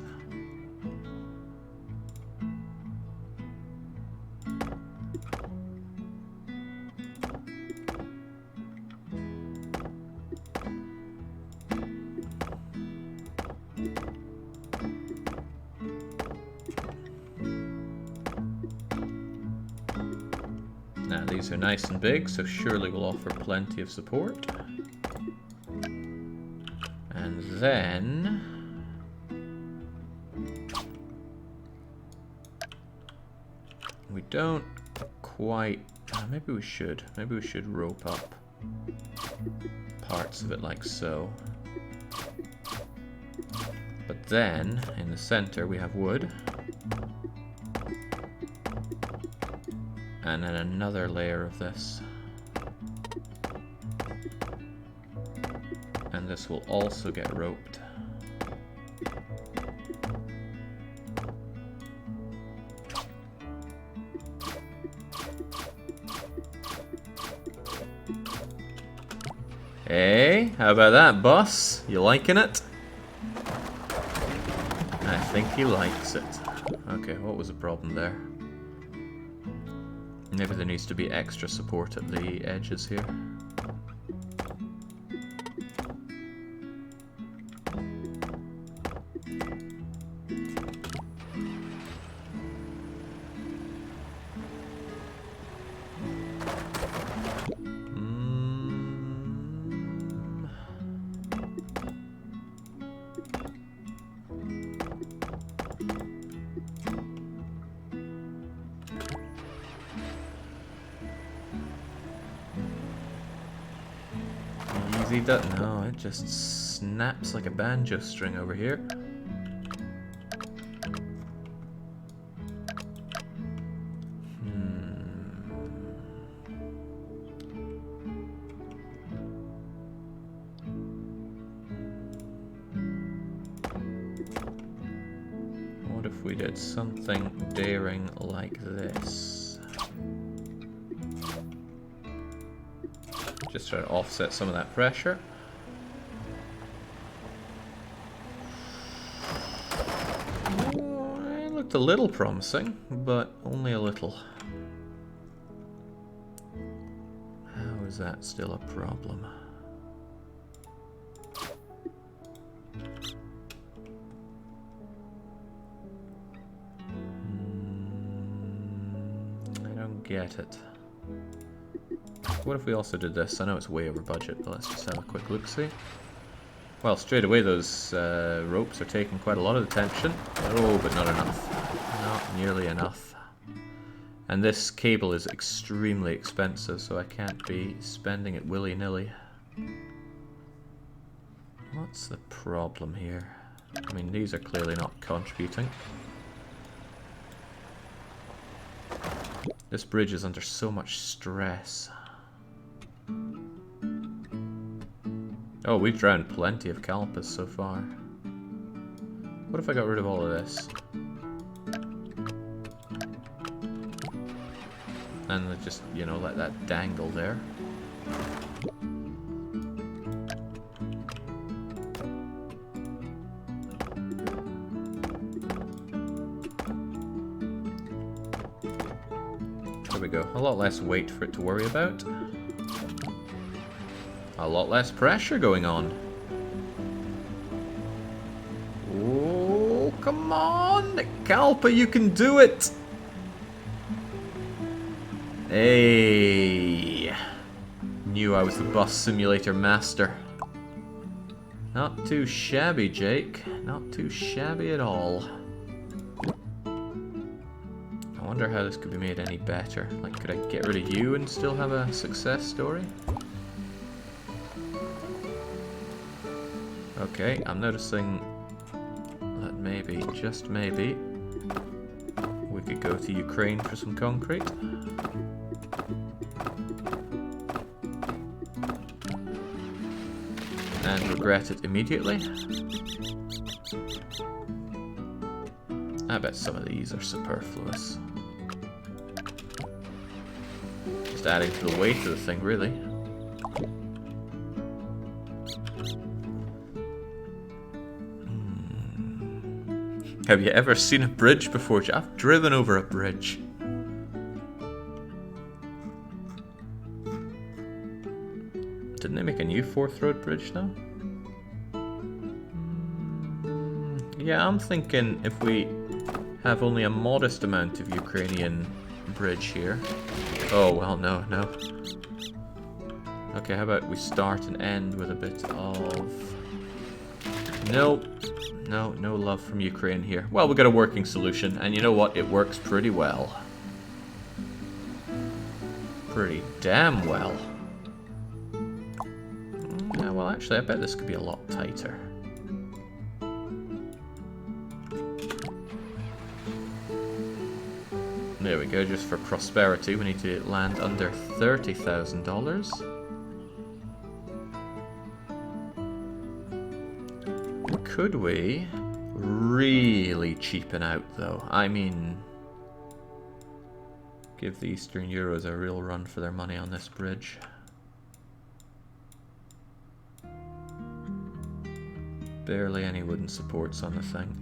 Now these are nice and big, so surely will offer plenty of support. And then we don't quite, maybe we should rope up parts of it like so. But then in the center we have wood. And then another layer of this. And this will also get roped. Hey, how about that, boss? You liking it? I think he likes it. Okay, what was the problem there? Maybe there needs to be extra support at the edges here. Easy doesn't. No, it just snaps like a banjo string over here. What if we did something daring like this? Just try to offset some of that pressure. Oh, it looked a little promising, but only a little. How is that still a problem? I don't get it. What if we also did this? I know it's way over budget, but let's just have a quick look-see. Well, straight away those ropes are taking quite a lot of attention. Oh, but not enough. Not nearly enough. And this cable is extremely expensive, so I can't be spending it willy-nilly. What's the problem here? I mean, these are clearly not contributing. This bridge is under so much stress. Oh, we've drowned plenty of Kalpas so far. What if I got rid of all of this? And just, you know, let that dangle there. There we go. A lot less weight for it to worry about. A lot less pressure going on. Oh, come on! Kalpa, you can do it! Hey! Knew I was the bus simulator master. Not too shabby, Jake. Not too shabby at all. I wonder how this could be made any better. Like, could I get rid of you and still have a success story? Okay, I'm noticing that maybe, just maybe, we could go to Ukraine for some concrete. And regret it immediately. I bet some of these are superfluous. Just adding to the weight of the thing, really. Have you ever seen a bridge before? I've driven over a bridge. Didn't they make a new 4th road bridge now? Yeah, I'm thinking if we have only a modest amount of Ukrainian bridge here. Oh, well, no. Okay, how about we start and end with a bit of... No love from Ukraine here. Well, we got a working solution, and you know what? It works pretty well. Pretty damn well. Yeah, well, actually, I bet this could be a lot tighter. There we go, just for prosperity, we need to land under $30,000. Could we really cheapen out, though? I mean, give the Eastern Euros a real run for their money on this bridge. Barely any wooden supports on the thing.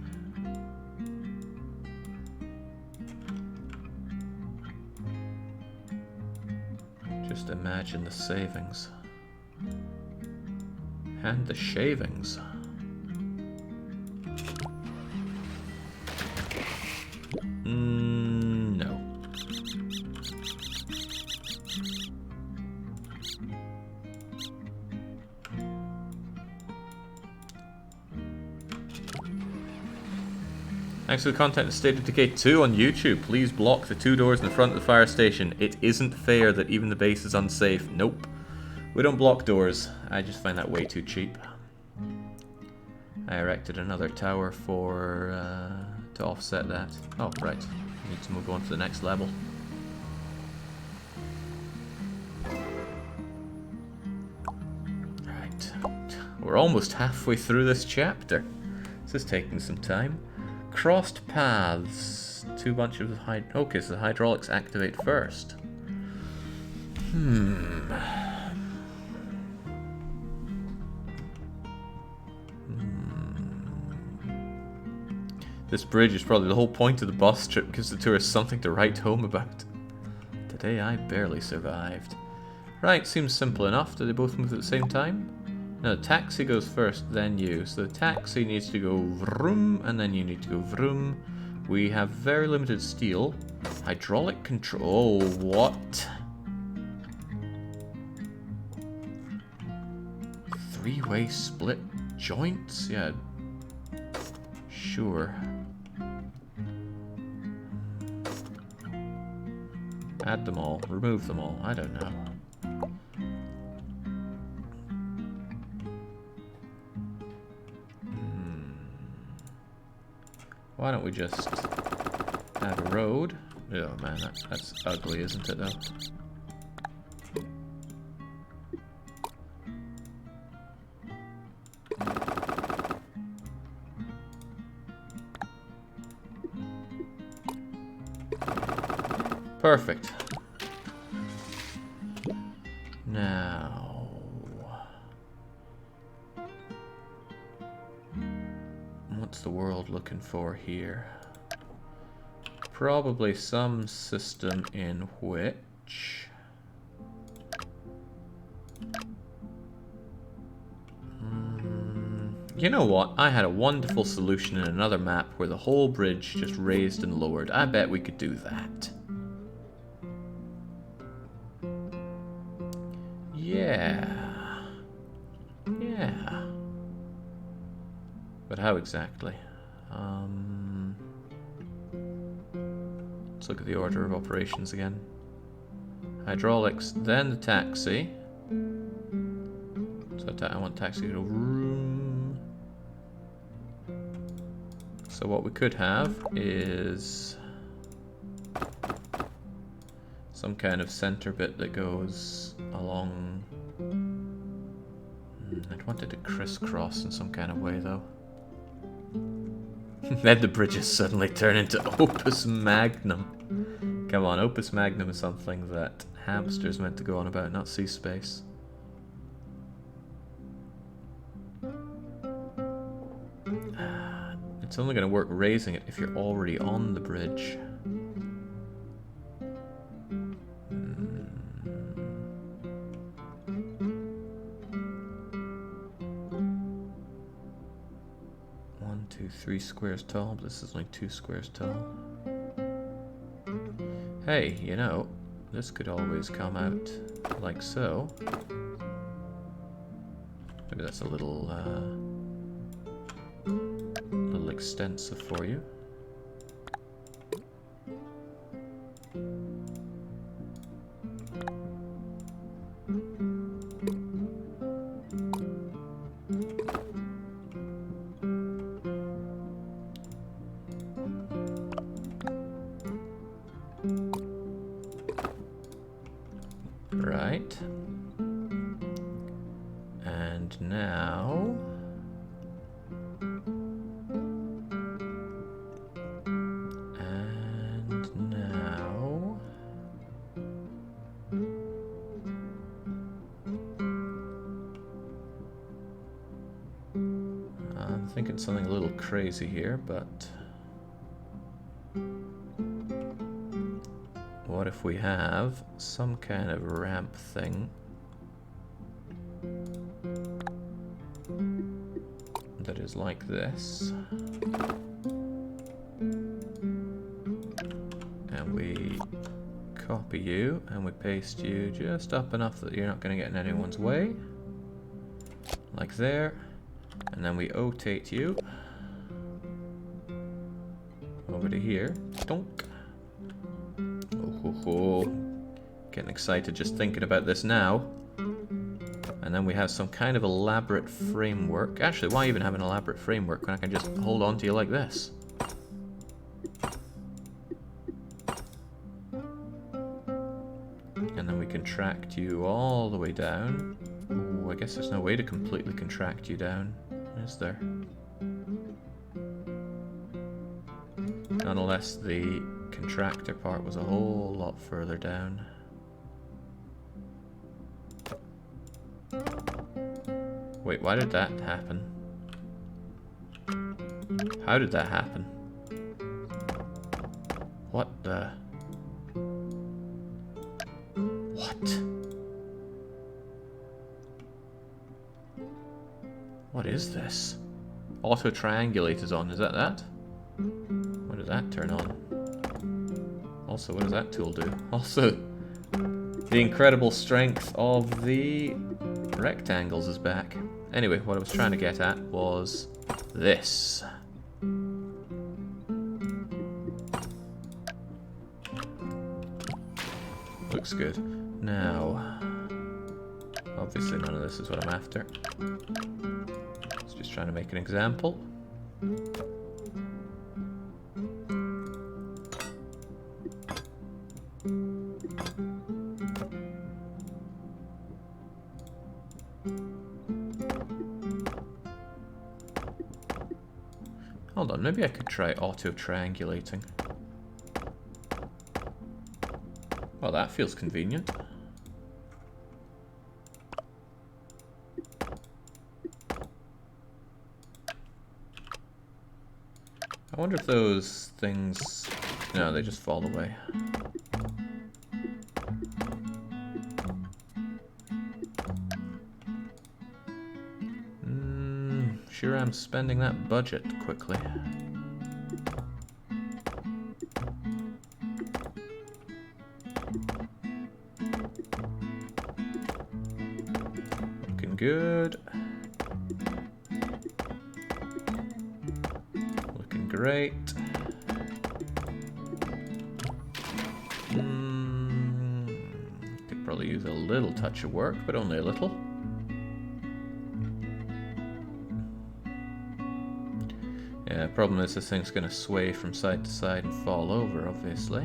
Just imagine the savings. And the shavings. No. Thanks for the content of State of Decay 2 on YouTube. Please block the 2 doors in the front of the fire station. It isn't fair that even the base is unsafe. Nope. We don't block doors. I just find that way too cheap. I erected another tower for to offset that. Oh, right. Need to move on to the next level. Right. We're almost halfway through this chapter. This is taking some time. Crossed paths. 2 bunches of okay, so the hydraulics activate first. This bridge is probably the whole point of the bus trip, gives the tourists something to write home about. Today I barely survived. Right, seems simple enough. Do they both move at the same time? No, the taxi goes first, then you. So the taxi needs to go vroom, and then you need to go vroom. We have very limited steel. Hydraulic control. Oh, what? 3-way split joints? Yeah. Sure. Add them all. Remove them all. I don't know. Why don't we just add a road? Oh man, that's ugly, isn't it though? Perfect. Now, what's the world looking for here? Probably some system in which you know what? I had a wonderful solution in another map where the whole bridge just raised and lowered. I bet we could do that. Yeah. Yeah. But how exactly? Let's look at the order of operations again. Hydraulics, then the taxi. So I want taxi to go room. So what we could have is some kind of center bit that goes along. I'd want it to crisscross in some kind of way though. Then the bridges suddenly turn into Opus Magnum. Come on, Opus Magnum is something that hamsters meant to go on about, not see space. It's It's only going to work raising it if you're already on the bridge. One, two, 3 squares tall. But this is only 2 squares tall. Hey, you know, this could always come out like so. Maybe that's a little extensive for you. Right. And now... I'm thinking something a little crazy here, but... What if we have some kind of ramp thing that is like this, and we copy you and we paste you just up enough that you're not going to get in anyone's way, like there, and then we rotate you over to here. Donk. Oh, getting excited just thinking about this now. And then we have some kind of elaborate framework. Actually, why even have an elaborate framework when I can just hold on to you like this? And then we contract you all the way down. Ooh, I guess there's no way to completely contract you down, is there? Unless the contractor part was a whole lot further down. Wait, why did that happen? How did that happen? What the... What? What is this? Auto triangulate is on, is that that? What does that turn on? Also, what does that tool do? Also, the incredible strength of the rectangles is back. Anyway, what I was trying to get at was this. Looks good. Now, obviously none of this is what I'm after. It's just trying to make an example. Hold on, maybe I could try auto-triangulating. Well, that feels convenient. I wonder if those things... No, they just fall away. Sure am spending that budget quickly. Looking good. Looking great. Could probably use a little touch of work, but only a little. Yeah, the problem is this thing's going to sway from side to side and fall over, obviously.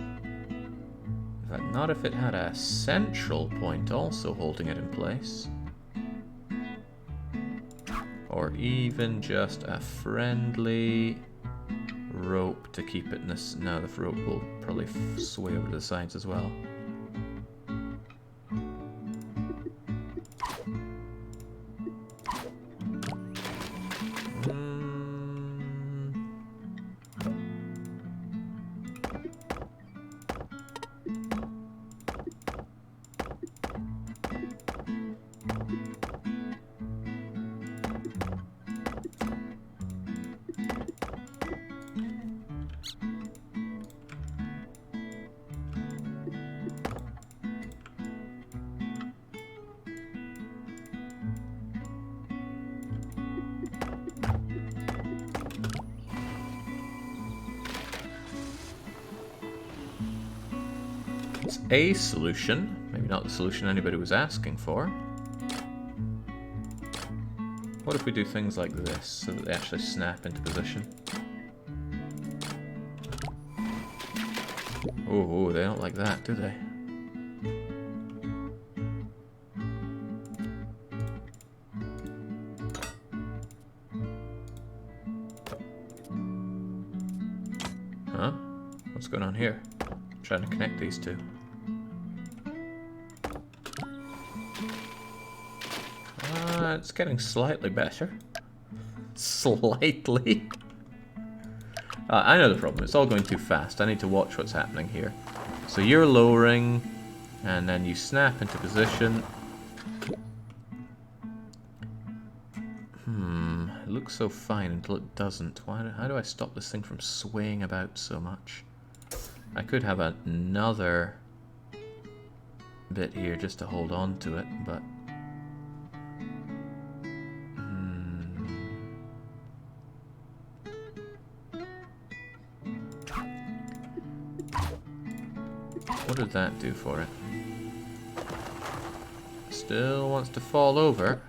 In fact, not if it had a central point also holding it in place. Or even just a friendly rope to keep it in this. No, the rope will probably sway over to the sides as well. It's a solution. Maybe not the solution anybody was asking for. What if we do things like this, so that they actually snap into position? Oh, they don't like that, do they? Huh? What's going on here? I'm trying to connect these two. It's getting slightly better. Slightly. I know the problem. It's all going too fast. I need to watch what's happening here. So you're lowering, and then you snap into position. It looks so fine until it doesn't. How do I stop this thing from swaying about so much? I could have another bit here just to hold on to it, but... What did that do for it? Still wants to fall over.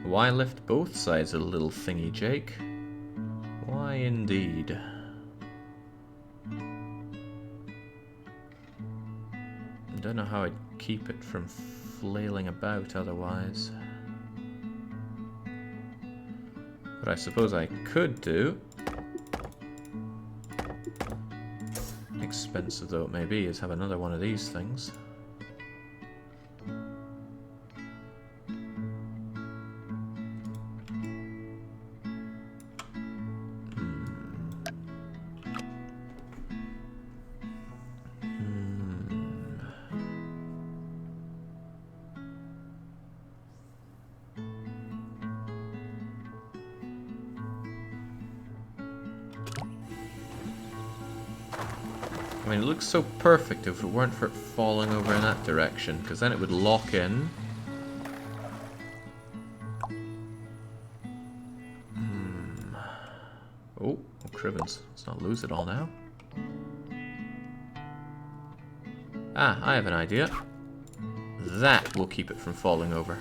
Why lift both sides of the little thingy, Jake? Why indeed? I don't know how I'd keep it from flailing about otherwise. What I suppose I could do, expensive though it may be, is have another one of these things. I mean, it looks so perfect if it weren't for it falling over in that direction, because then it would lock in. Oh, cribbins. Let's not lose it all now. Ah, I have an idea. That will keep it from falling over.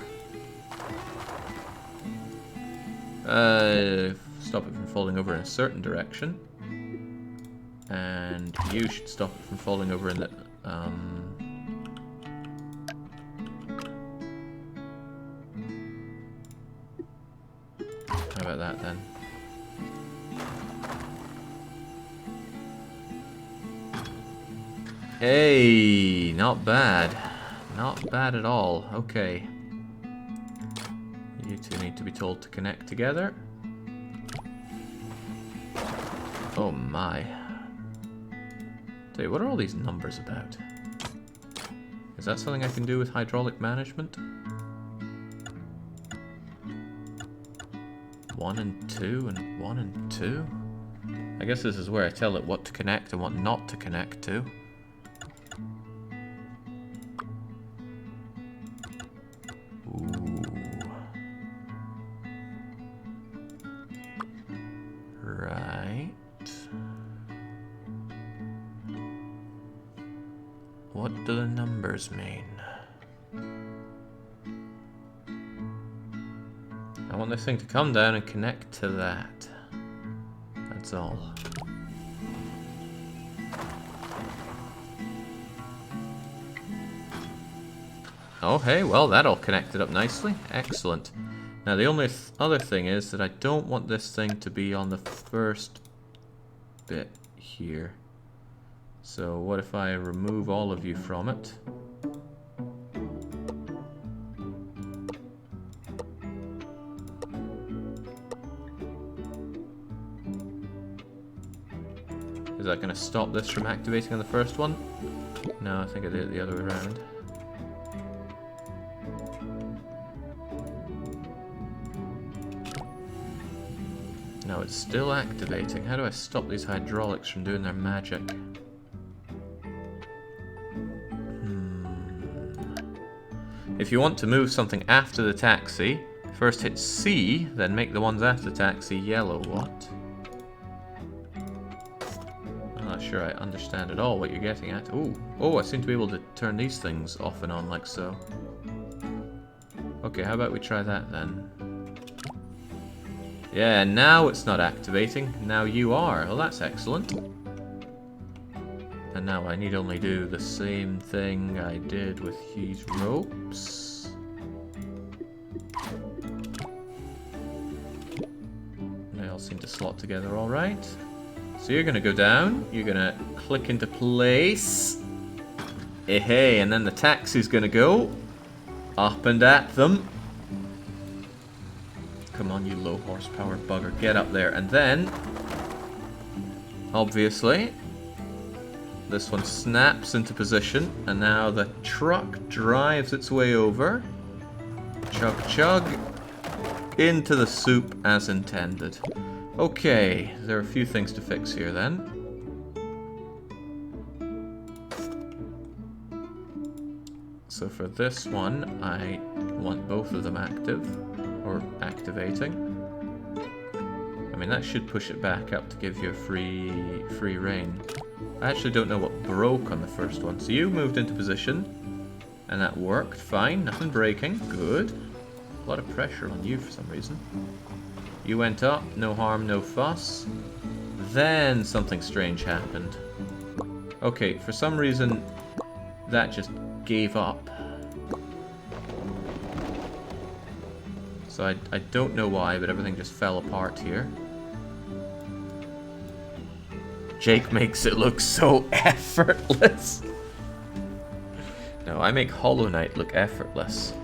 Stop it from falling over in a certain direction. And you should stop it from falling over in the... How about that then? Hey, not bad. Not bad at all. Okay. You two need to be told to connect together. Oh my. What are all these numbers about? Is that something I can do with hydraulic management? 1 and 2 and 1 and 2? I guess this is where I tell it what to connect and what not to connect to. Ooh. Right. What do the numbers mean? I want this thing to come down and connect to that. That's all. Oh, hey, well, that all connected up nicely. Excellent. Now, the only other thing is that I don't want this thing to be on the first bit here. So what if I remove all of you from it? that going to stop this from activating on the first one? No, I think I did it the other way around. No, it's still activating. How do I stop these hydraulics from doing their magic? If you want to move something after the taxi, first hit C, then make the ones after the taxi yellow. What? I'm not sure I understand at all what you're getting at. Ooh. Oh, I seem to be able to turn these things off and on like so. Okay, how about we try that then? Yeah, now it's not activating. Now you are. Well, that's excellent. And now I need only do the same thing I did with these ropes. They all seem to slot together all right. So you're going to go down. You're going to click into place. Hey, and then the taxi's going to go up and at them. Come on, you low horsepower bugger. Get up there. And then, obviously, this one snaps into position. And now the truck drives its way over. Chug, chug. Into the soup as intended. Okay, there are a few things to fix here then. So for this one, I want both of them active. Or activating. I mean, that should push it back up to give you a free rein. I actually don't know what broke on the first one. So you moved into position, and that worked fine. Nothing breaking. Good. A lot of pressure on you for some reason. You went up. No harm, no fuss. Then something strange happened. Okay, for some reason, that just gave up. So I don't know why, but everything just fell apart here. Jake makes it look so effortless. No, I make Hollow Knight look effortless.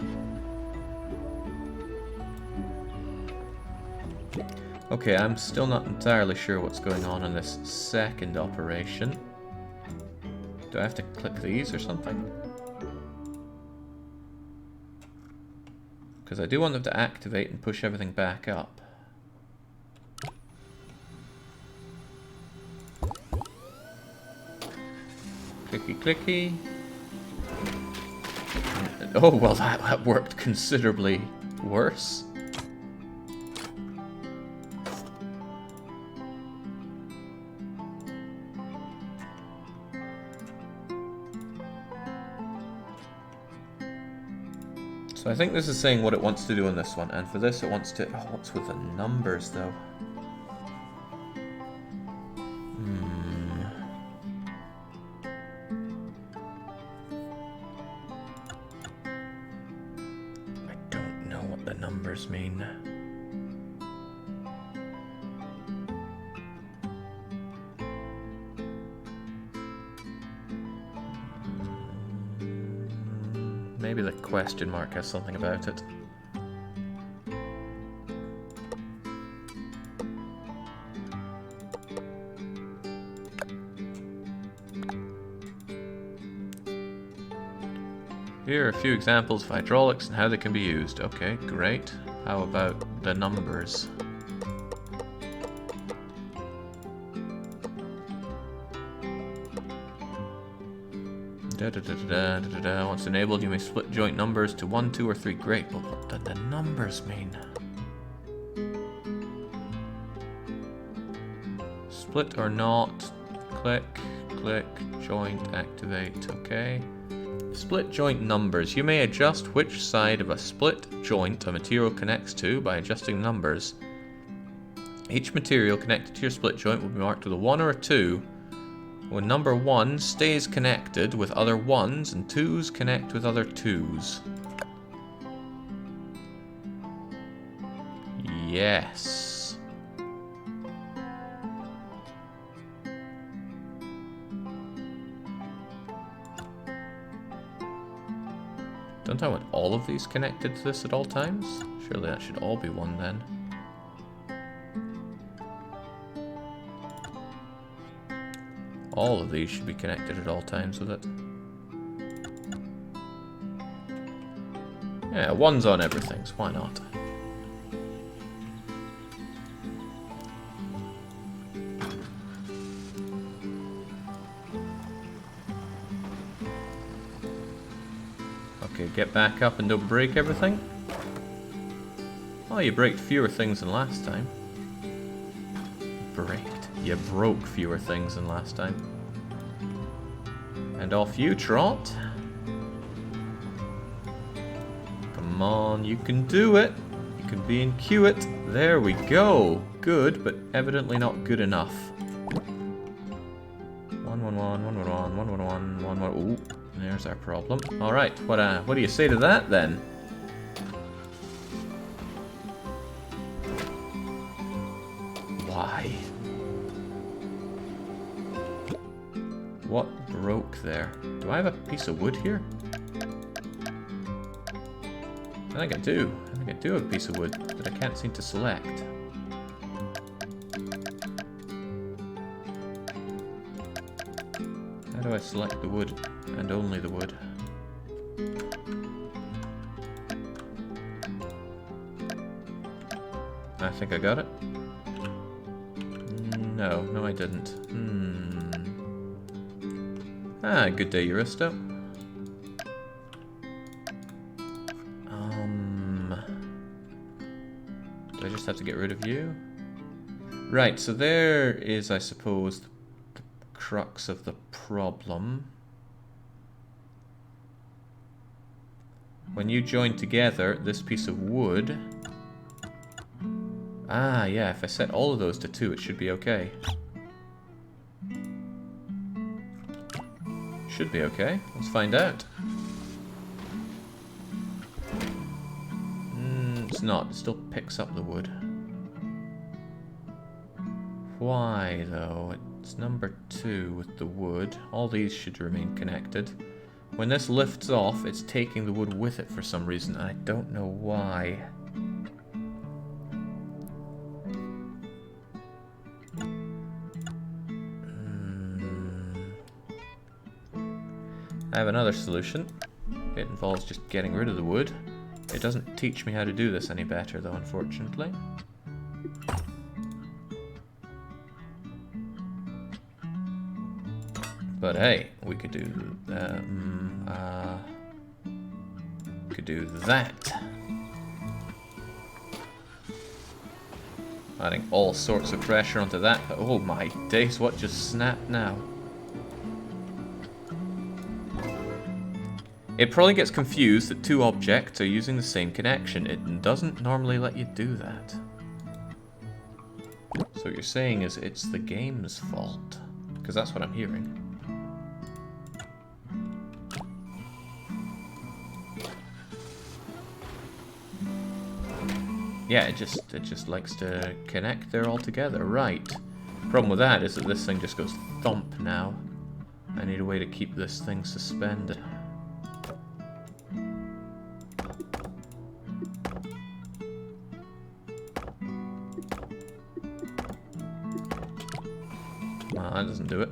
Okay, I'm still not entirely sure what's going on in this second operation. Do I have to click these or something? Because I do want them to activate and push everything back up. Clicky clicky. Oh, well that worked considerably worse. So I think this is saying what it wants to do on this one, and for this it wants to... Oh, what's with the numbers though? I don't know what the numbers mean. Maybe the question mark has something about it. Here are a few examples of hydraulics and how they can be used. Okay, great. How about the numbers? Once enabled, you may split joint numbers to 1, 2, or 3. Great, but what do the numbers mean? Split or not. Click, click, joint, activate. Okay. Split joint numbers. You may adjust which side of a split joint a material connects to by adjusting numbers. Each material connected to your split joint will be marked with a 1 or a 2. When number 1 stays connected with other 1s and 2s connect with other 2s. Yes. Don't I want all of these connected to this at all times? Surely that should all be 1 then. All of these should be connected at all times with it. Yeah, one's on everything, so why not? Okay, get back up and don't break everything. Oh, you break fewer things than last time. Braked. You broke fewer things than last time. And off you trot. Come on, you can do it. You can be and cue it. There we go. Good, but evidently not good enough. 111, 111, 111, 111. Ooh, there's our problem. Alright, what do you say to that then? Why? What broke there? Do I have a piece of wood here? I think I do. I think I do have a piece of wood that I can't seem to select. How do I select the wood and only the wood? I think I got it. No, I didn't. Ah, good day, Euristo. Do I just have to get rid of you? Right, so there is, I suppose, the crux of the problem. When you join together this piece of wood... Ah, yeah, if I set all of those to 2, it should be okay. Should be okay. Let's find out. It's not. It still picks up the wood. Why, though? It's number 2 with the wood. All these should remain connected. When this lifts off, it's taking the wood with it for some reason. I don't know why. I have another solution. It involves just getting rid of the wood. It doesn't teach me how to do this any better, though, unfortunately. But hey, we could do that. Adding all sorts of pressure onto that. Oh my days, what just snapped now? It probably gets confused that 2 objects are using the same connection. It doesn't normally let you do that. So what you're saying is it's the game's fault. Because that's what I'm hearing. Yeah, it just likes to connect there all together. Right. Problem with that is that this thing just goes thump now. I need a way to keep this thing suspended. That doesn't do it.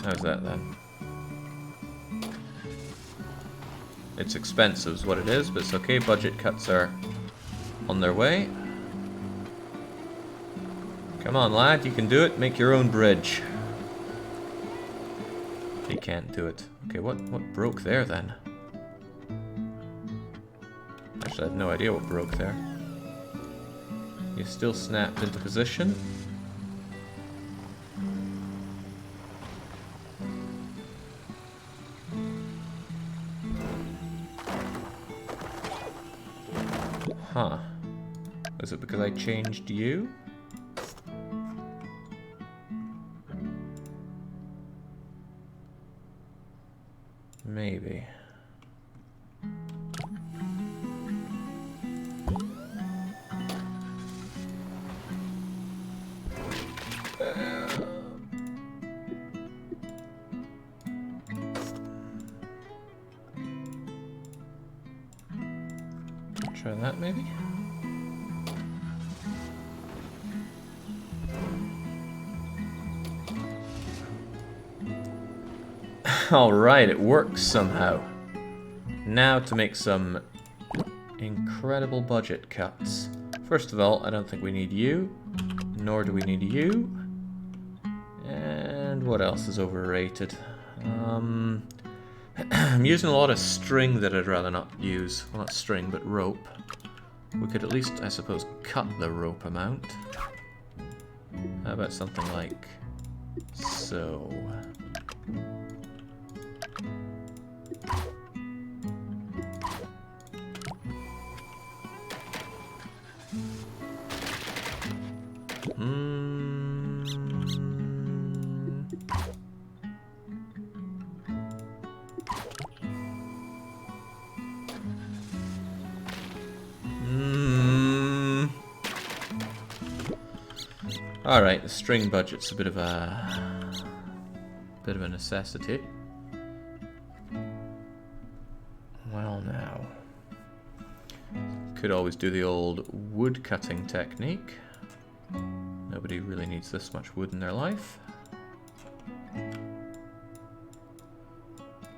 How's that then? It's expensive is what it is, but it's okay. Budget cuts are on their way. Come on, lad, you can do it. Make your own bridge. He can't do it. Okay, what broke there then? Actually, I have no idea what broke there. You still snapped into position. Huh. Was it because I changed you? Maybe. Try that maybe? Alright, it works somehow. Now to make some incredible budget cuts. First of all, I don't think we need you. Nor do we need you. And what else is overrated? I'm using a lot of string that I'd rather not use. Well, not string, but rope. We could at least, I suppose, cut the rope amount. How about something like so? Alright, the string budget's a bit of a necessity. Well now. Could always do the old wood cutting technique. Nobody really needs this much wood in their life.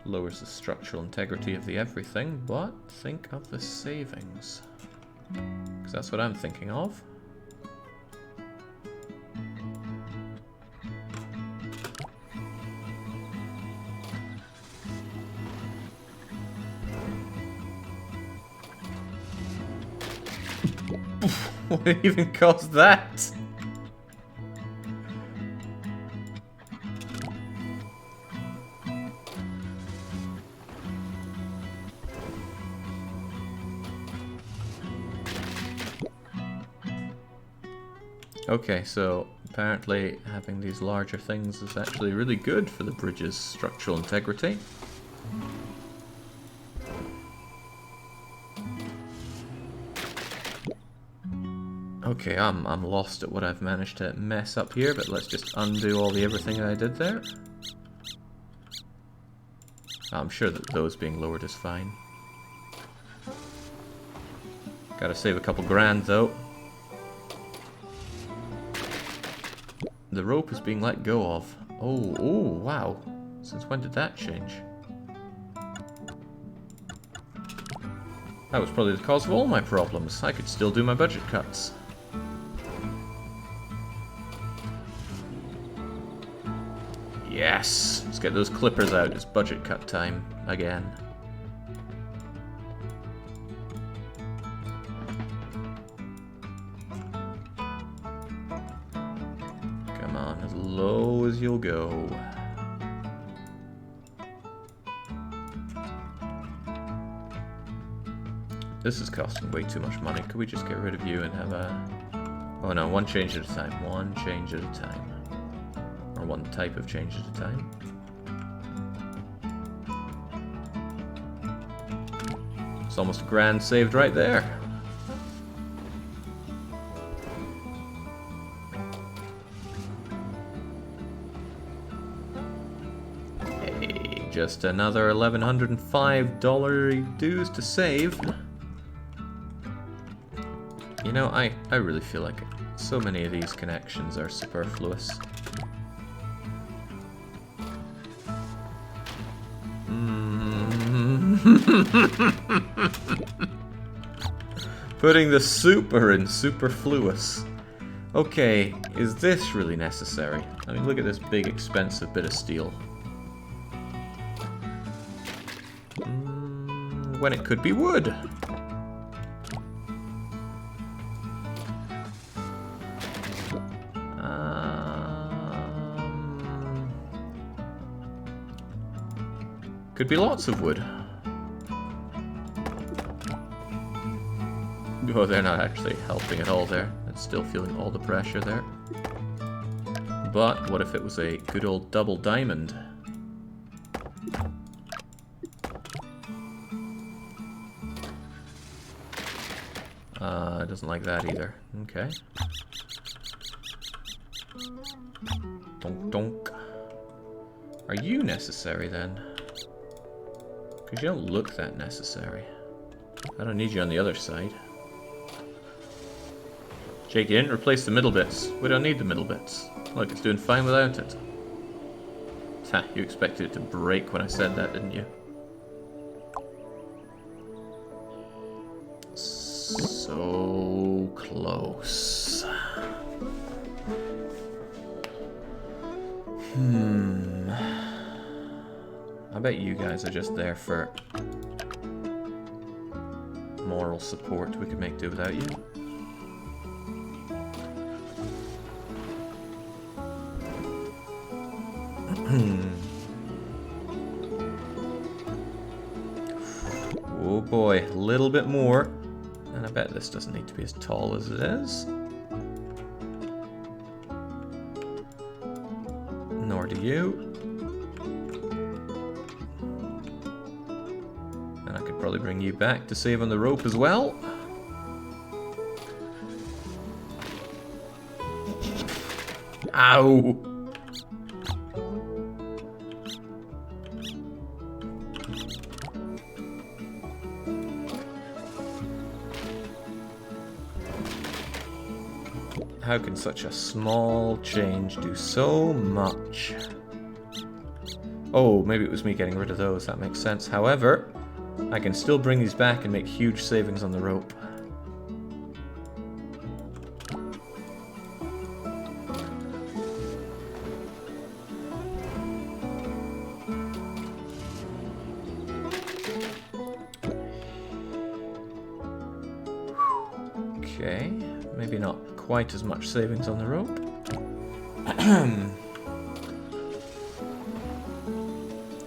Lowers the structural integrity of the everything, but think of the savings. Because that's what I'm thinking of. What even caused that? Okay, so apparently having these larger things is actually really good for the bridge's structural integrity. Okay, I'm lost at what I've managed to mess up here, but let's just undo everything I did there. I'm sure that those being lowered is fine. Gotta save a couple grand though. The rope is being let go of. Oh, wow. Since when did that change? That was probably the cause of all my problems. I could still do my budget cuts. Yes! Let's get those clippers out. It's budget cut time again. Come on, as low as you'll go. This is costing way too much money. Could we just get rid of you and have a... Oh no, one change at a time. One change at a time. Or one type of change at a time. It's almost a grand saved right there. Hey, just another $1,105 dues to save. You know, I really feel like so many of these connections are superfluous. Putting the super in superfluous. Okay, is this really necessary? I mean, look at this big, expensive bit of steel. When it could be wood. Could be lots of wood. Oh, they're not actually helping at all there. It's still feeling all the pressure there. But what if it was a good old double diamond? It doesn't like that either. Okay. Donk donk. Are you necessary then? Because you don't look that necessary. I don't need you on the other side. Jake, you didn't replace the middle bits. We don't need the middle bits. Look, it's doing fine without it. Ha, you expected it to break when I said that, didn't you? So close. I bet you guys are just there for moral support. We could make do without you. Oh boy, a little bit more. And I bet this doesn't need to be as tall as it is. Nor do you. And I could probably bring you back to save on the rope as well. Ow! How can such a small change do so much? Oh, maybe it was me getting rid of those, that makes sense. However, I can still bring these back and make huge savings on the rope. Okay, maybe not quite as much savings on the rope.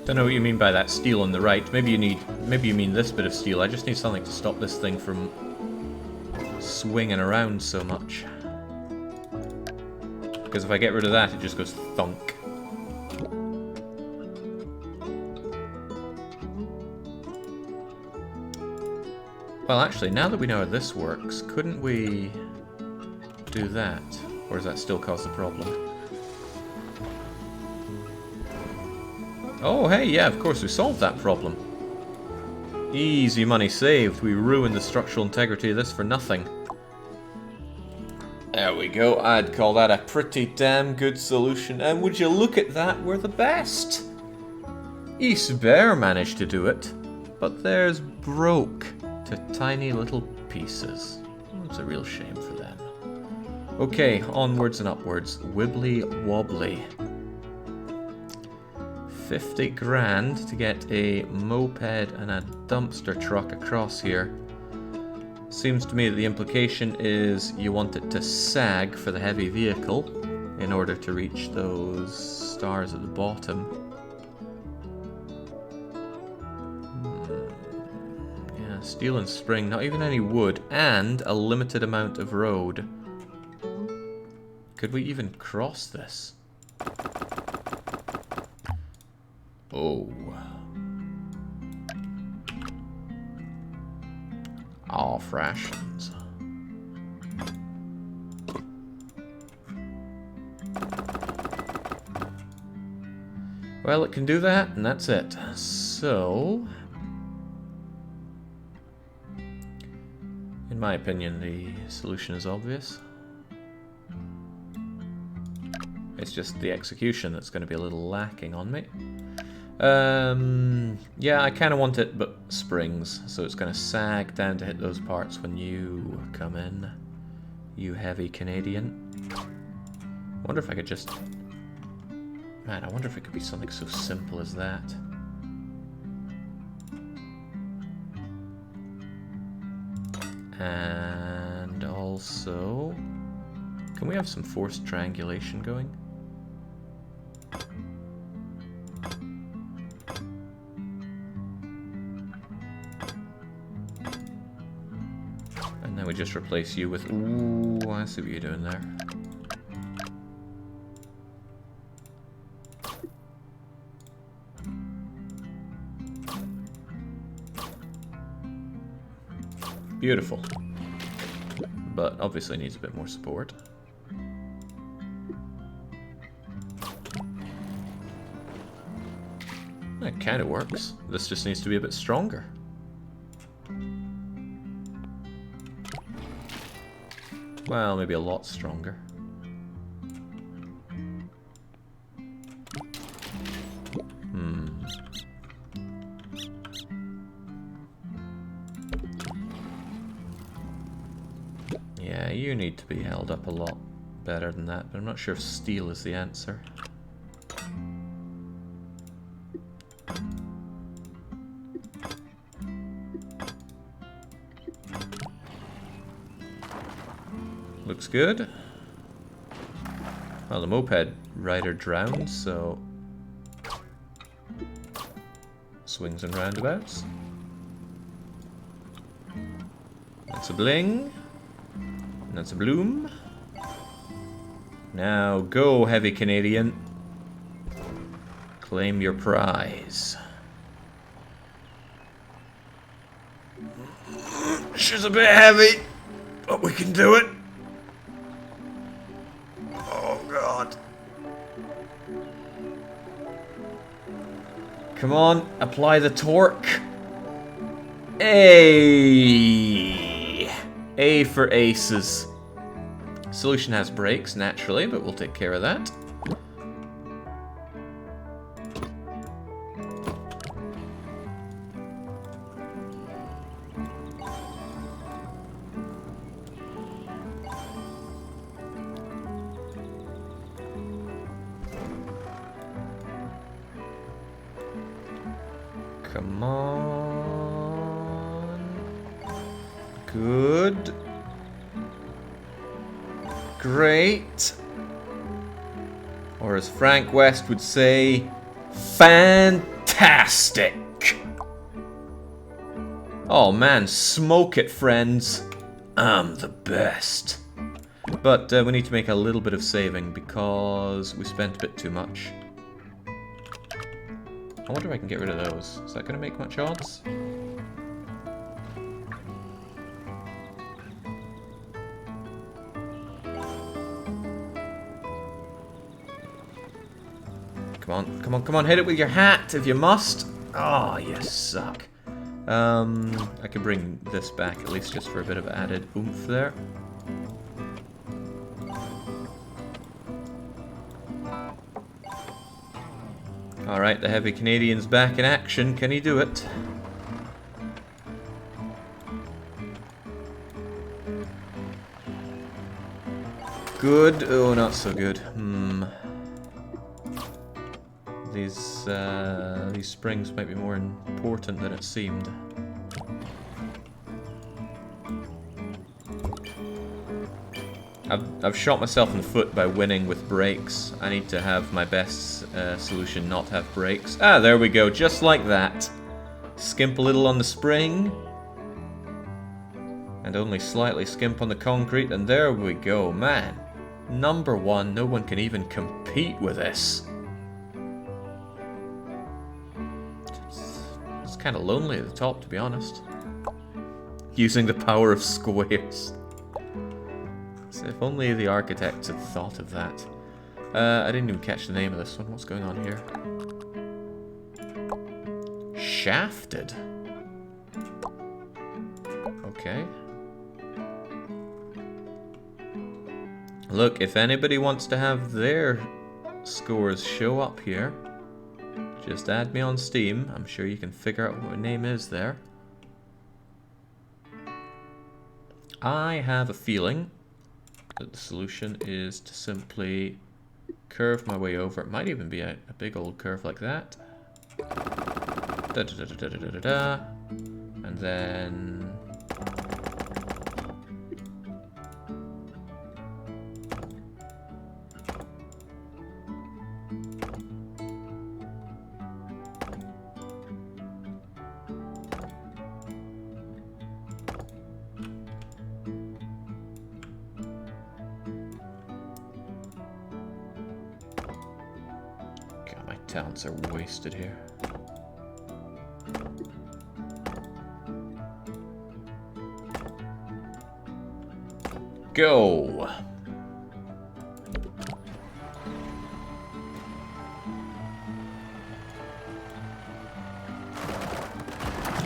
Don't know what you mean by that steel on the right. Maybe you mean this bit of steel. I just need something to stop this thing from swinging around so much. Because if I get rid of that, it just goes thunk. Well, actually, now that we know how this works, couldn't we do that? Or does that still cause the problem? Oh, hey, yeah, of course, we solved that problem. Easy money saved. We ruined the structural integrity of this for nothing. There we go. I'd call that a pretty damn good solution. And would you look at that, we're the best. East Bear managed to do it, but theirs broke to tiny little pieces. It's a real shame for them. Okay, onwards and upwards. Wibbly wobbly. 50 grand to get a moped and a dumpster truck across here. Seems to me that the implication is you want it to sag for the heavy vehicle in order to reach those stars at the bottom. Yeah, steel and spring, not even any wood, and a limited amount of road. Could we even cross this? Oh. All fractions. Well, it can do that, and that's it. So, in my opinion, the solution is obvious. It's just the execution that's going to be a little lacking on me. Yeah, I kind of want it, but springs, so it's going to sag down to hit those parts when you come in, you heavy Canadian. I wonder if I could just... Man, I wonder if it could be something so simple as that. And also... Can we have some forced triangulation going? And then we just replace you with... Ooh, I see what you're doing there. Beautiful. But obviously needs a bit more support. That kind of works. This just needs to be a bit stronger. Well, maybe a lot stronger. Yeah, you need to be held up a lot better than that, but I'm not sure if steel is the answer. Looks good. Well, the moped rider drowned, so... swings and roundabouts. That's a bling. And that's a bloom. Now go, heavy Canadian. Claim your prize. She's a bit heavy, but we can do it. Oh god. Come on, apply the torque. A for aces. Solution has brakes, naturally, but we'll take care of that. Come on. Good. Great. Or as Frank West would say, fantastic. Oh man, smoke it, friends. I'm the best. But we need to make a little bit of saving because we spent a bit too much. I wonder if I can get rid of those. Is that going to make much odds? Come on, come on, come on, hit it with your hat if you must. Oh, you suck. I can bring this back at least just for a bit of added oomph there. Alright, the heavy Canadian's back in action. Can he do it? Good. Oh, not so good. These springs might be more important than it seemed. I've shot myself in the foot by winning with brakes. I need to have my best solution not have brakes. Ah, there we go, just like that. Skimp a little on the spring. And only slightly skimp on the concrete, and there we go. Man, number one, no one can even compete with this. It's kind of lonely at the top, to be honest. Using the power of squares. If only the architects had thought of that. I didn't even catch the name of this one. What's going on here? Shafted. Okay. Look, if anybody wants to have their scores show up here, just add me on Steam. I'm sure you can figure out what my name is there. I have a feeling that the solution is to simply curve my way over. It might even be a big old curve like that. Da, da, da, da, da, da, da, da. And then... talents are wasted here. Go!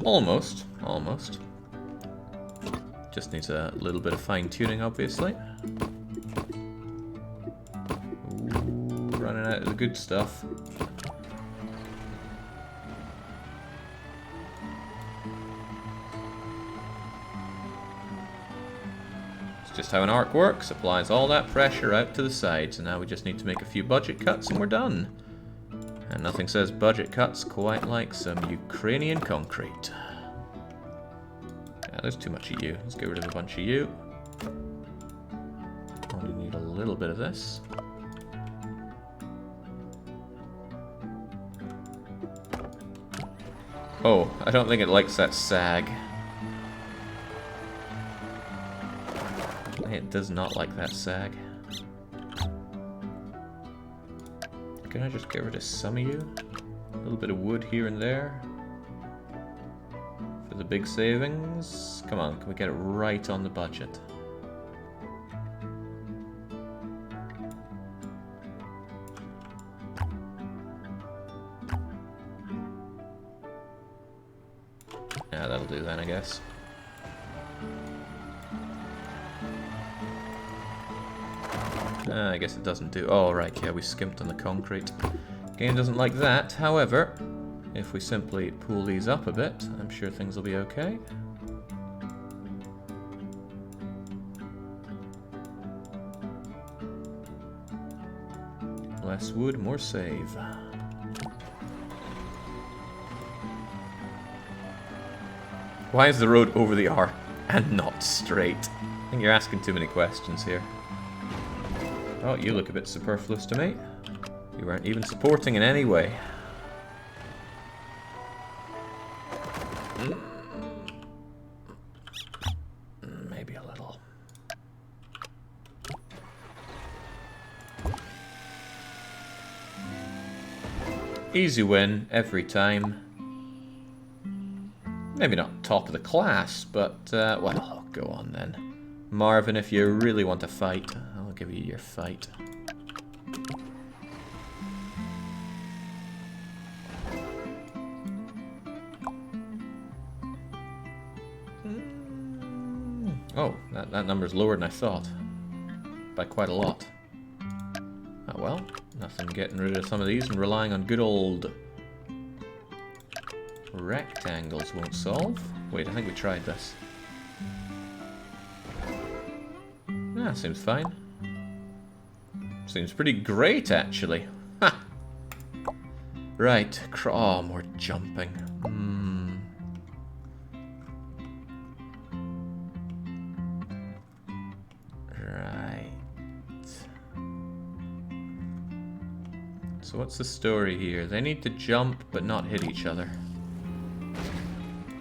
Almost. Almost. Just needs a little bit of fine-tuning, obviously. Ooh, running out of the good stuff. It's just how an arc works. Applies all that pressure out to the sides, and now we just need to make a few budget cuts and we're done. And nothing says budget cuts quite like some Ukrainian concrete. Yeah, there's too much of you. Let's get rid of a bunch of you. Only need a little bit of this. Oh, I don't think it likes that sag. It does not like that sag. Can I just get rid of some of you? A little bit of wood here and there. For the big savings. Come on, can we get it right on the budget? Yeah, that'll do then, I guess. I guess it doesn't do... Oh, right, yeah, we skimped on the concrete. Game doesn't like that. However, if we simply pull these up a bit, I'm sure things will be okay. Less wood, more save. Why is the road over the R and not straight? I think you're asking too many questions here. Oh, you look a bit superfluous to me. You weren't even supporting in any way. Maybe a little. Easy win every time. Maybe not top of the class, but, well, go on then. Marvin, if you really want to fight, I'll give you your fight. Oh, that number's lower than I thought. By quite a lot. Oh well, nothing getting rid of some of these and relying on good old rectangles won't solve. Wait, I think we tried this. Ah, seems fine. Seems pretty great, actually. Ha! Right, oh, more jumping. Right. So what's the story here? They need to jump, but not hit each other.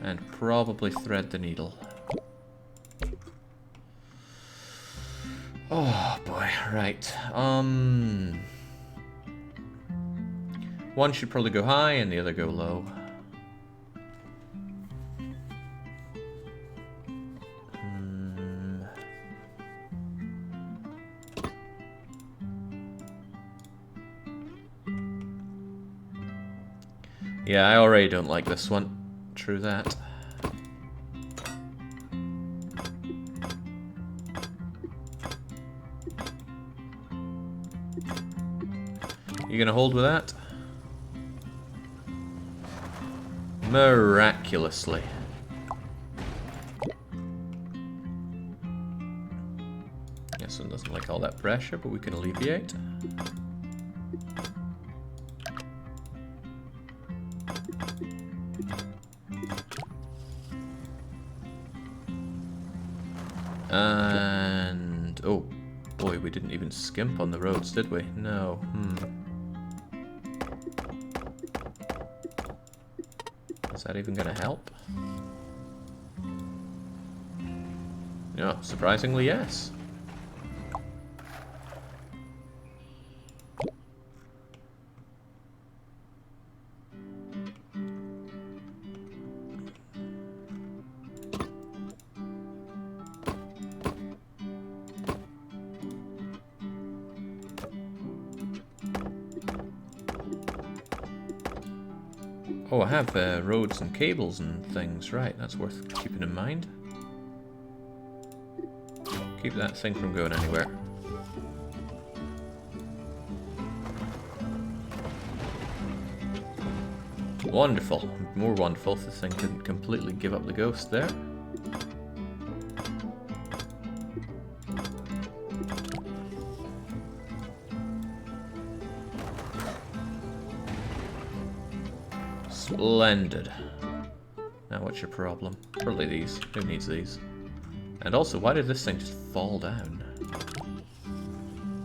And probably thread the needle. Oh boy, right. One should probably go high and the other go low. Yeah, I already don't like this one. True that. You gonna hold with that? Miraculously. This one doesn't like all that pressure, but we can alleviate. And... oh, boy, we didn't even skimp on the roads, did we? No. Is that even going to help? No, surprisingly, yes. Oh, I have roads and cables and things, right, that's worth keeping in mind. Keep that thing from going anywhere. Wonderful. More wonderful if the thing didn't completely give up the ghost there. Splendid. Now what's your problem? Probably these. Who needs these? And also, why did this thing just fall down?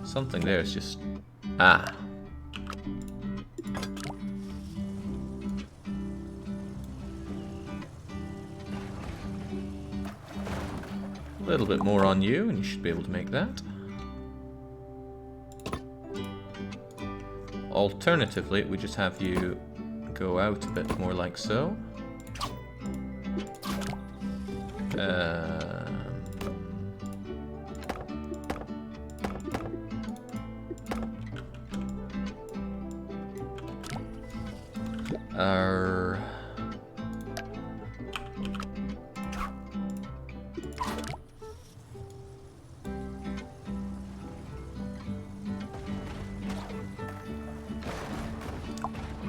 Something there is just... Ah. A little bit more on you, and you should be able to make that. Alternatively, we just have you go out a bit more like so.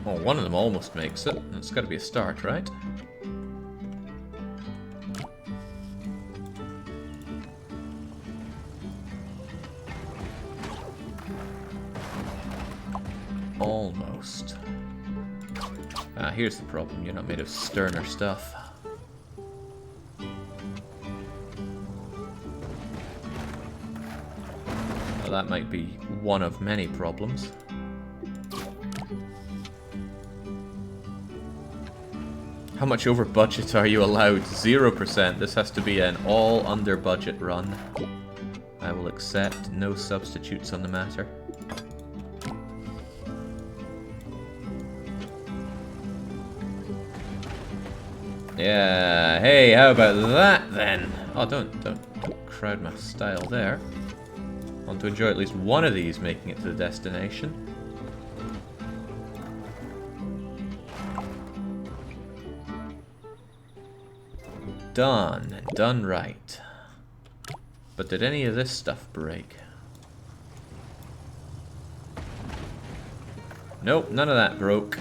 Oh, one of them almost makes it. That's got to be a start, right? Almost. Ah, here's the problem. You're not made of sterner stuff. Well, that might be one of many problems. How much over budget are you allowed? 0%. This has to be an all under budget run. I will accept no substitutes on the matter. Yeah, hey, how about that then? Oh, don't crowd my style there. I want to enjoy at least one of these making it to the destination. Done right. But did any of this stuff break? Nope, none of that broke.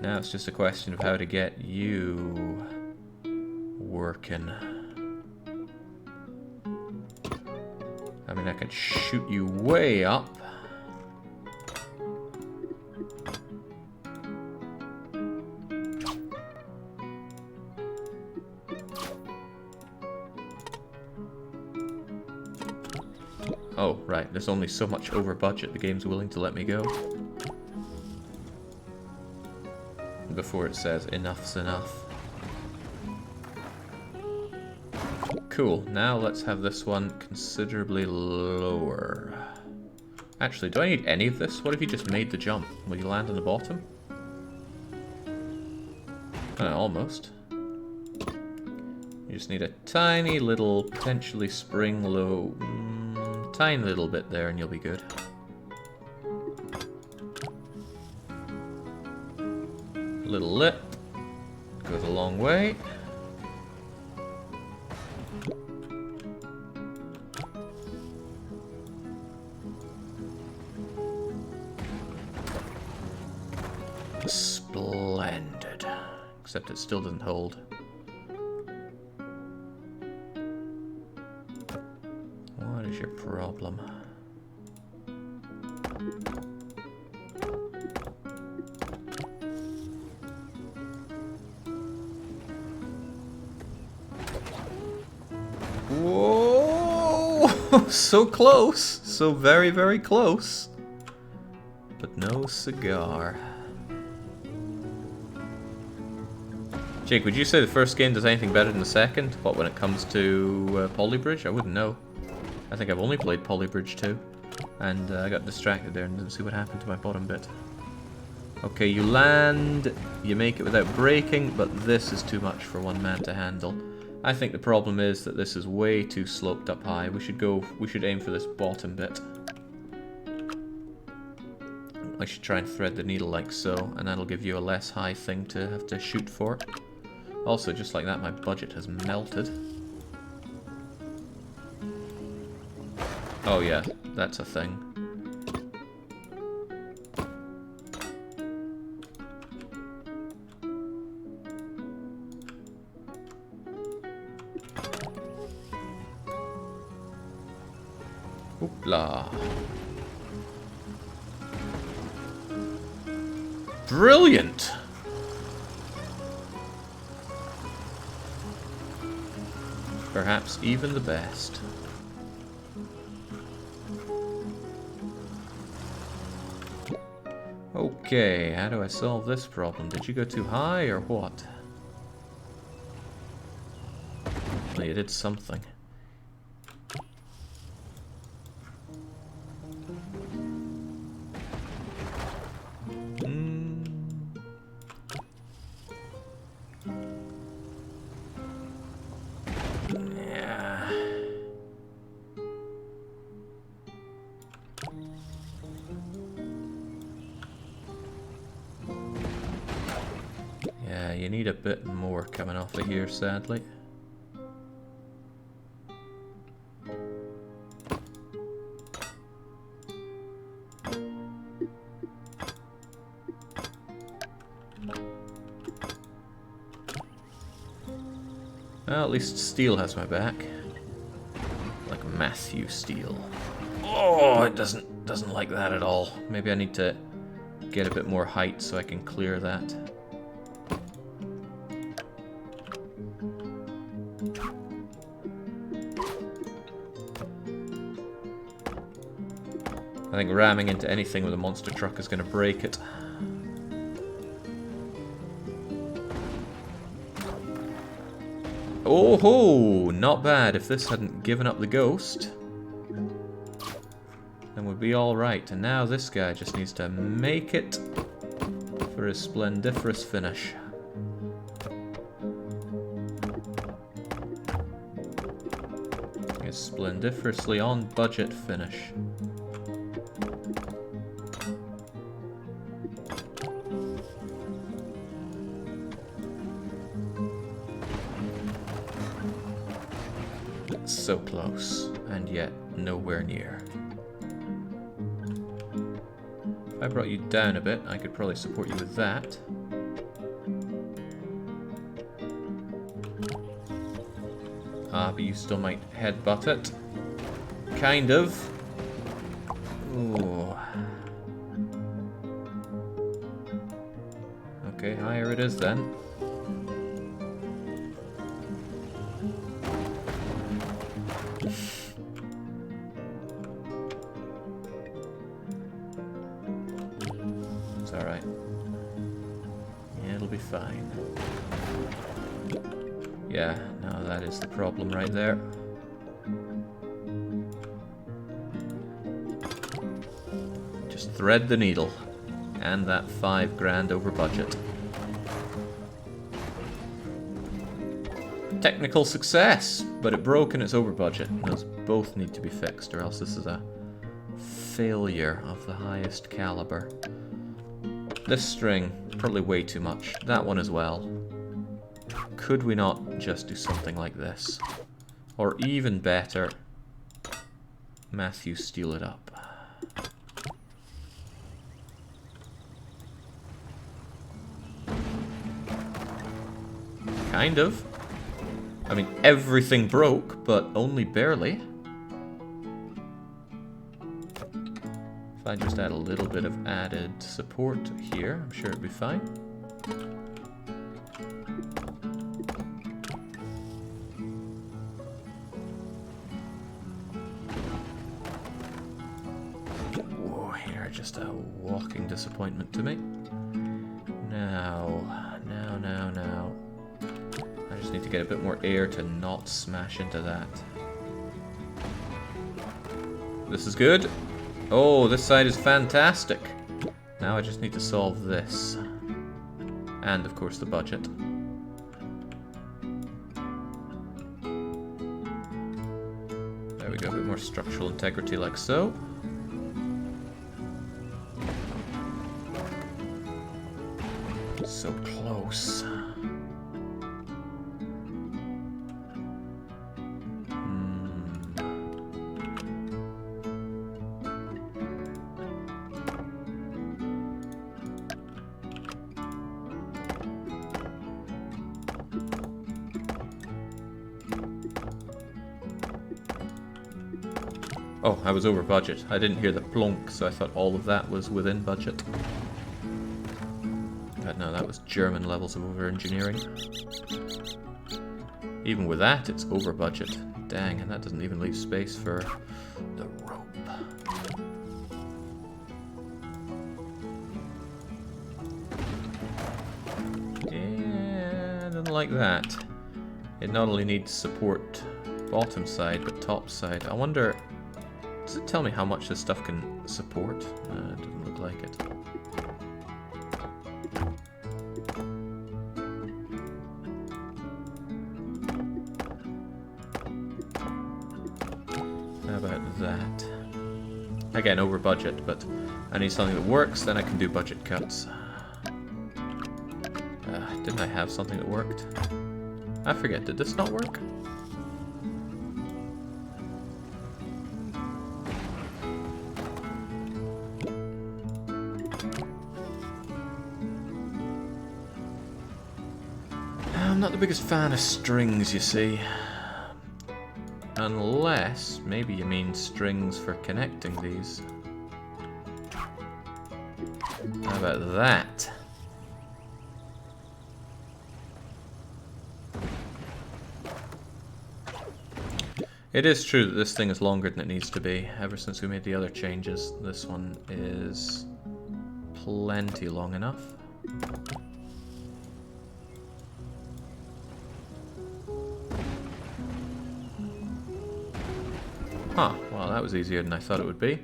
Now it's just a question of how to get you working. I mean, I could shoot you way up. Oh, right, there's only so much over budget the game's willing to let me go. Before it says enough's enough. Cool, now let's have this one considerably lower. Actually, do I need any of this? What if you just made the jump? Will you land on the bottom? Almost. You just need a tiny little, potentially spring low... tiny little bit there and you'll be good. A little lip. Goes a long way. Splendid. Except it still doesn't hold. What is your problem? Whoa! So close! So very, very close. But no cigar. Jake, would you say the first game does anything better than the second? What, when it comes to Polybridge? I wouldn't know. I think I've only played Polybridge 2. And I got distracted there and didn't see what happened to my bottom bit. Okay, you land, you make it without breaking, but this is too much for one man to handle. I think the problem is that this is way too sloped up high. We should aim for this bottom bit. I should try and thread the needle like so, and that'll give you a less high thing to have to shoot for. Also, just like that, my budget has melted. Oh yeah, that's a thing. Hoopla. Brilliant! Perhaps even the best. Okay, how do I solve this problem? Did you go too high or what? Well, you did something. Yeah. Yeah, you need a bit more coming off of here, sadly. Well, at least steel has my back. Like Matthew Steel. Oh, it doesn't like that at all. Maybe I need to get a bit more height so I can clear that. I think ramming into anything with a monster truck is going to break it. Oh ho! Not bad. If this hadn't given up the ghost, then we'd be alright. And now this guy just needs to make it for his splendiferous finish. His splendiferously on budget finish. So close, and yet nowhere near. If I brought you down a bit, I could probably support you with that. Ah, but you still might headbutt it. Kind of. Ooh. Okay, higher it is then. It's alright. Yeah, it'll be fine. Yeah, no, that is the problem right there. Just thread the needle. And that 5 grand over budget. Technical success! But it broke and it's over budget. Those both need to be fixed, or else this is a failure of the highest caliber. This string, probably way too much. That one as well. Could we not just do something like this? Or even better, Matthew steal it up. Kind of. I mean, everything broke, but only barely. If I just add a little bit of added support here, I'm sure it'd be fine. Whoa, you're just a walking disappointment to me. Now. I just need to get a bit more air to not smash into that. This is good. Oh, this side is fantastic. Now I just need to solve this. And, of course, the budget. There we go, a bit more structural integrity like so. So close. Oh, I was over budget. I didn't hear the plonk, so I thought all of that was within budget. But no, that was German levels of over-engineering. Even with that, it's over budget. Dang, and that doesn't even leave space for the rope. Yeah, I don't like that. It not only needs support bottom side, but top side. I wonder, does it tell me how much this stuff can support? It doesn't look like it. How about that? Again, over budget, but I need something that works, then I can do budget cuts. Didn't I have something that worked? I forget, did this not work? I'm not the biggest fan of strings, you see. Unless, maybe you mean strings for connecting these. How about that? It is true that this thing is longer than it needs to be. Ever since we made the other changes, this one is plenty long enough. Huh, well that was easier than I thought it would be.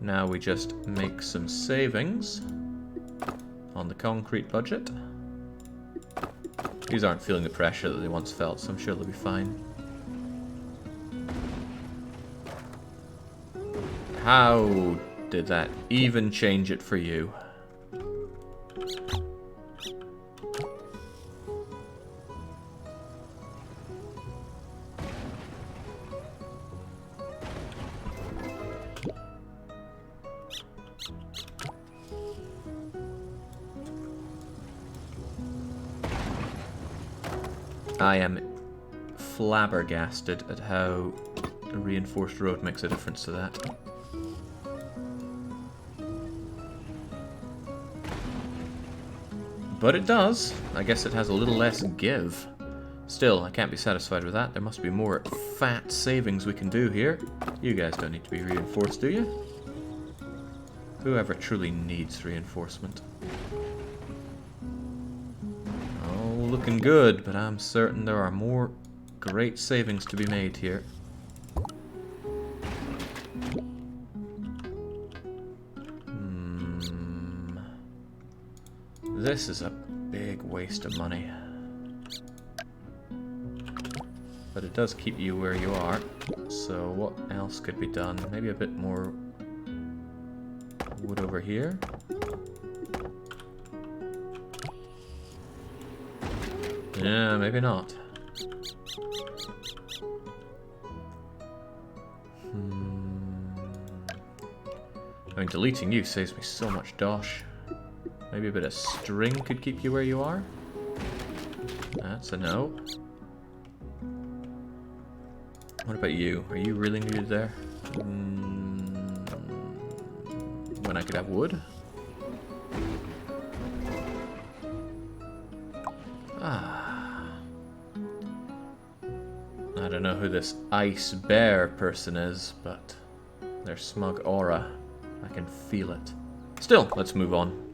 Now we just make some savings on the concrete budget. These aren't feeling the pressure that they once felt, so I'm sure they'll be fine. How did that even change it for you? I am flabbergasted at how a reinforced road makes a difference to that. But it does. I guess it has a little less give. Still, I can't be satisfied with that. There must be more fat savings we can do here. You guys don't need to be reinforced, do you? Whoever truly needs reinforcement. Oh, looking good, but I'm certain there are more great savings to be made here. This is a big waste of money. But it does keep you where you are. So what else could be done? Maybe a bit more wood over here. Yeah, maybe not. I mean, deleting you saves me so much dosh. Maybe a bit of string could keep you where you are? That's a no. What about you? Are you really needed there? When I could have wood? Ah. I don't know who this ice bear person is, but their smug aura, I can feel it. Still, let's move on.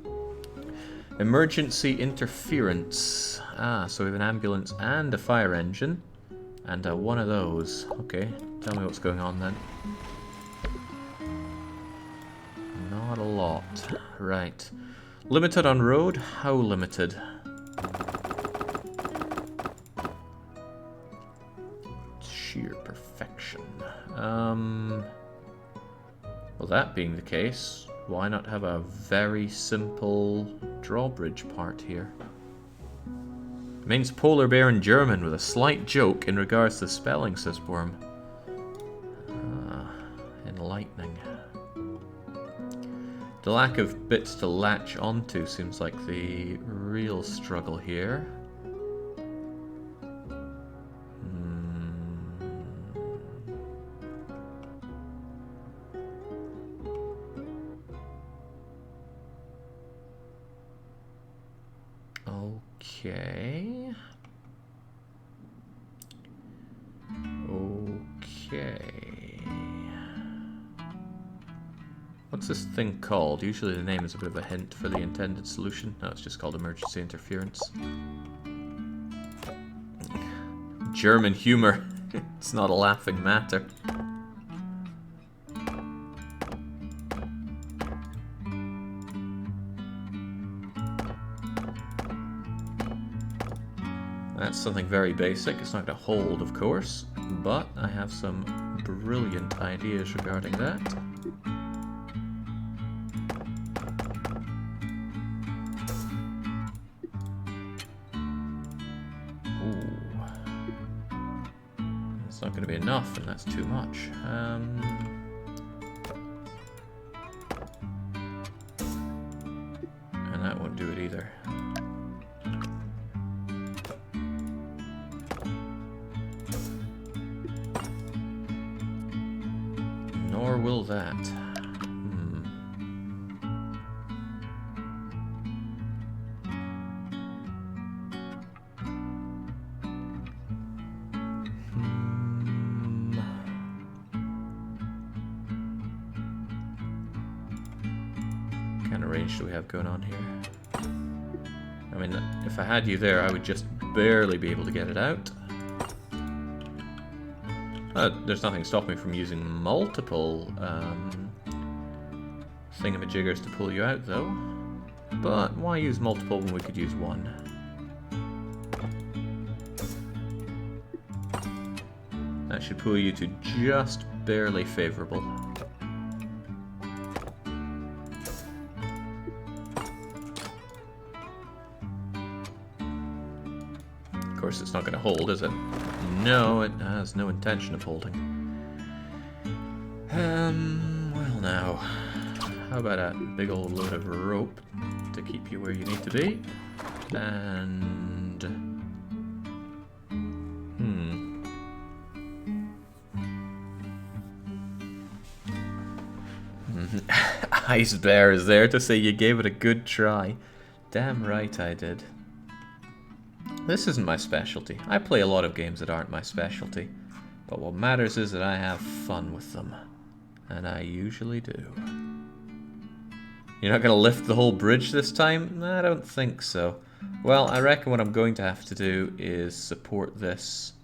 Emergency interference. Ah, so we have an ambulance and a fire engine. And one of those. Okay, tell me what's going on then. Not a lot. Right. Limited on road? How limited? Sheer perfection. Well, that being the case, why not have a very simple drawbridge part here? It means polar bear in German with a slight joke in regards to spelling, says Worm. Enlightening. The lack of bits to latch onto seems like the real struggle here. Okay. Okay. What's this thing called? Usually the name is a bit of a hint for the intended solution. No, it's just called emergency interference. German humor. It's not a laughing matter. That's something very basic. It's not going to hold, of course, but I have some brilliant ideas regarding that. Ooh. It's not going to be enough, and that's too much. And that won't do it either. Nor will that. What kind of range do we have going on here? I mean, if I had you there, I would just barely be able to get it out. There's nothing stopping me from using multiple thingamajiggers to pull you out, though. But why use multiple when we could use one? That should pull you to just barely favorable. Of course, it's not going to hold, is it? No, it has no intention of holding. Well now, how about a big old load of rope to keep you where you need to be? And... Ice Bear is there to say you gave it a good try. Damn right I did. This isn't my specialty. I play a lot of games that aren't my specialty. But what matters is that I have fun with them. And I usually do. You're not going to lift the whole bridge this time? I don't think so. Well, I reckon what I'm going to have to do is support this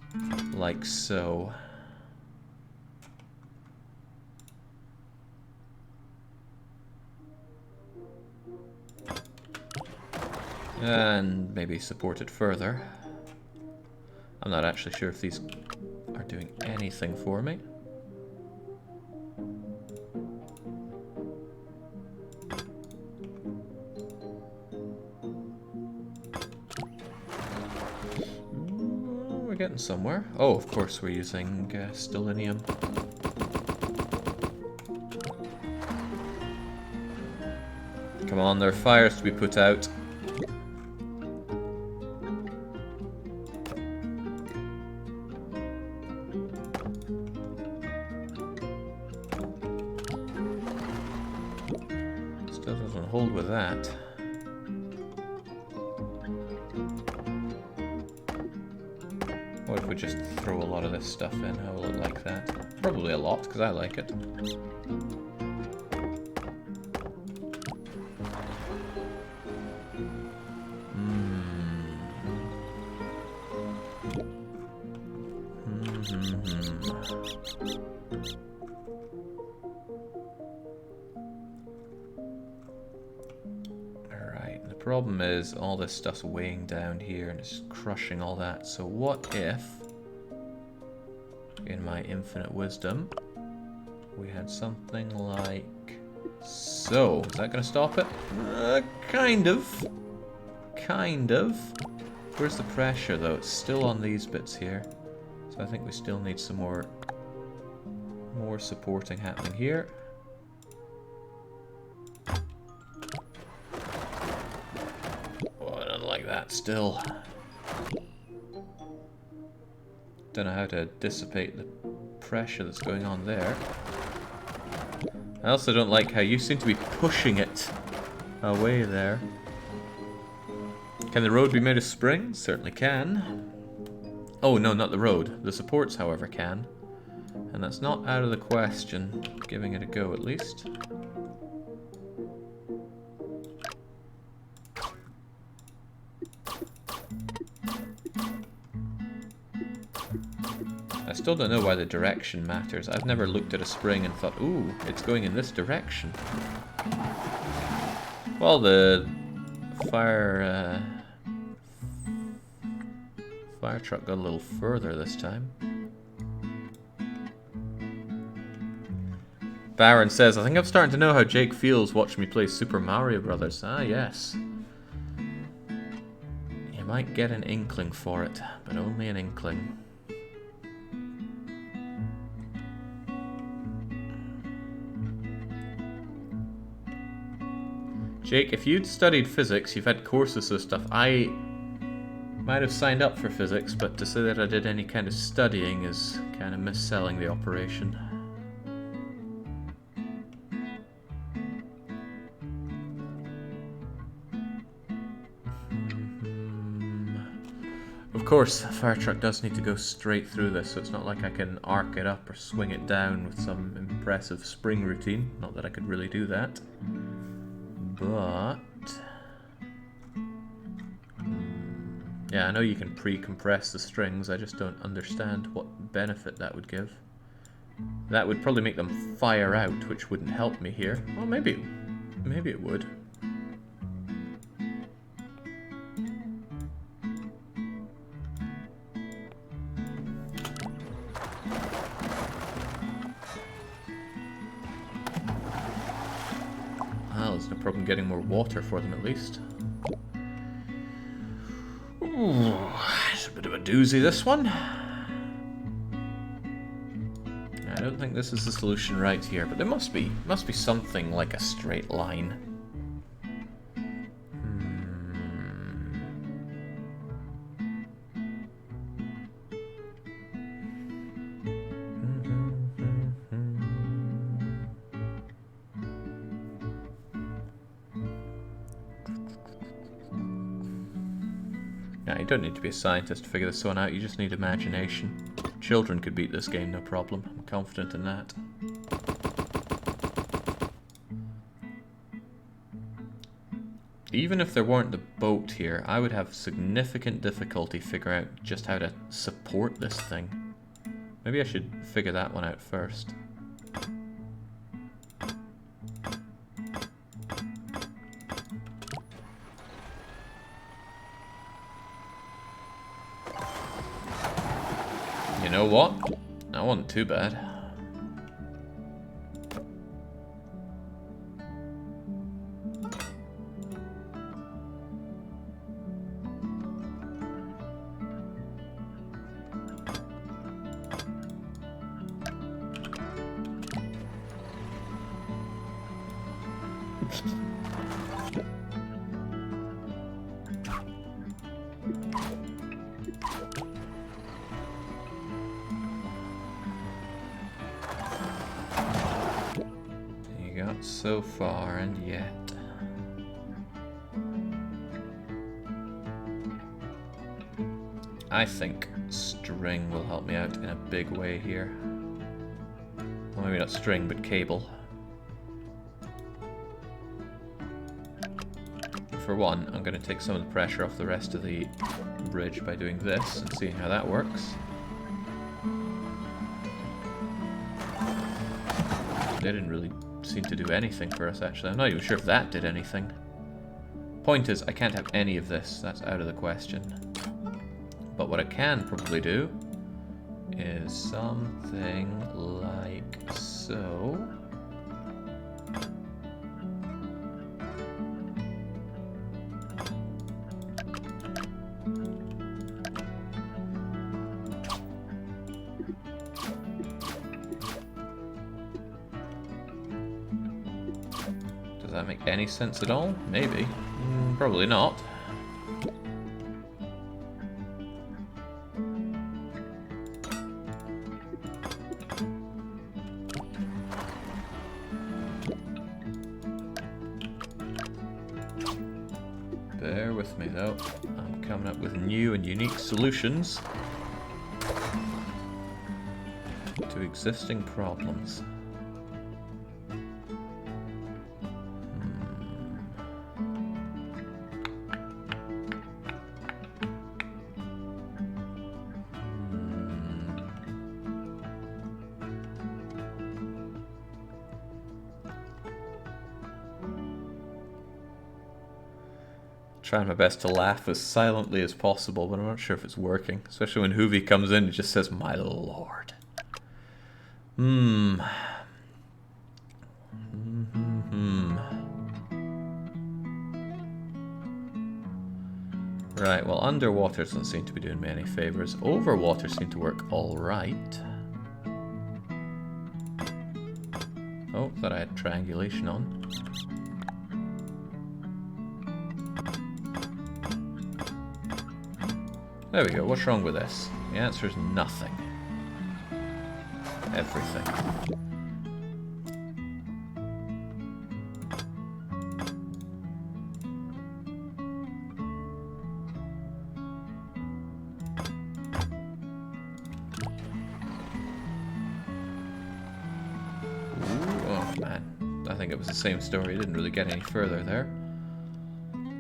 like so. And maybe support it further. I'm not actually sure if these are doing anything for me. We're getting somewhere. Oh, of course we're using stellinium. Come on, there are fires to be put out. Still doesn't hold with that. What if we just throw a lot of this stuff in? How will it like that? Probably a lot, because I like it. Alright, the problem is all this stuff's weighing down here and it's crushing all that. So what if, in my infinite wisdom, we had something like so? Is that going to stop it? Kind of. Kind of. Where's the pressure though? It's still on these bits here. So I think we still need some more supporting happening here. Oh, I don't like that still. Don't know how to dissipate the pressure that's going on there. I also don't like how you seem to be pushing it away there. Can the road be made of springs? Certainly can. Oh, no, not the road. The supports, however, can. And that's not out of the question. Giving it a go, at least. I still don't know why the direction matters. I've never looked at a spring and thought, ooh, it's going in this direction. Well, the fire truck got a little further this time. Baron says, I think I'm starting to know how Jake feels watching me play Super Mario Brothers. Ah, yes. You might get an inkling for it, but only an inkling. Jake, if you'd studied physics, you've had courses of stuff. I might have signed up for physics, but to say that I did any kind of studying is kind of mis-selling the operation. Of course, a fire truck does need to go straight through this, so it's not like I can arc it up or swing it down with some impressive spring routine. Not that I could really do that. But... yeah, I know you can pre-compress the strings, I just don't understand what benefit that would give. That would probably make them fire out, which wouldn't help me here. Well, maybe it would. Well, there's no problem getting more water for them at least. Ooh, it's a bit of a doozy, this one. I don't think this is the solution right here, but there must be something like a straight line. You don't need to be a scientist to figure this one out, you just need imagination. Children could beat this game, no problem. I'm confident in that. Even if there weren't the boat here, I would have significant difficulty figuring out just how to support this thing. Maybe I should figure that one out first. You know what? That wasn't too bad. So far, and yet. I think string will help me out in a big way here. Well, maybe not string, but cable. For one, I'm going to take some of the pressure off the rest of the bridge by doing this and seeing how that works. They didn't really seem to do anything for us, actually. I'm not even sure if that did anything. Point is, I can't have any of this. That's out of the question. But what I can probably do is something like so. Does that make any sense at all? Maybe. Probably not. Bear with me though. I'm coming up with new and unique solutions to existing problems. Trying my best to laugh as silently as possible, but I'm not sure if it's working. Especially when Hoovy comes in and just says, "My lord." Right, well, underwater doesn't seem to be doing me any favors. Overwater seemed to work alright. Oh, thought I had triangulation on. There we go, what's wrong with this? The answer is nothing. Everything. Oh man, I think it was the same story, didn't really get any further there.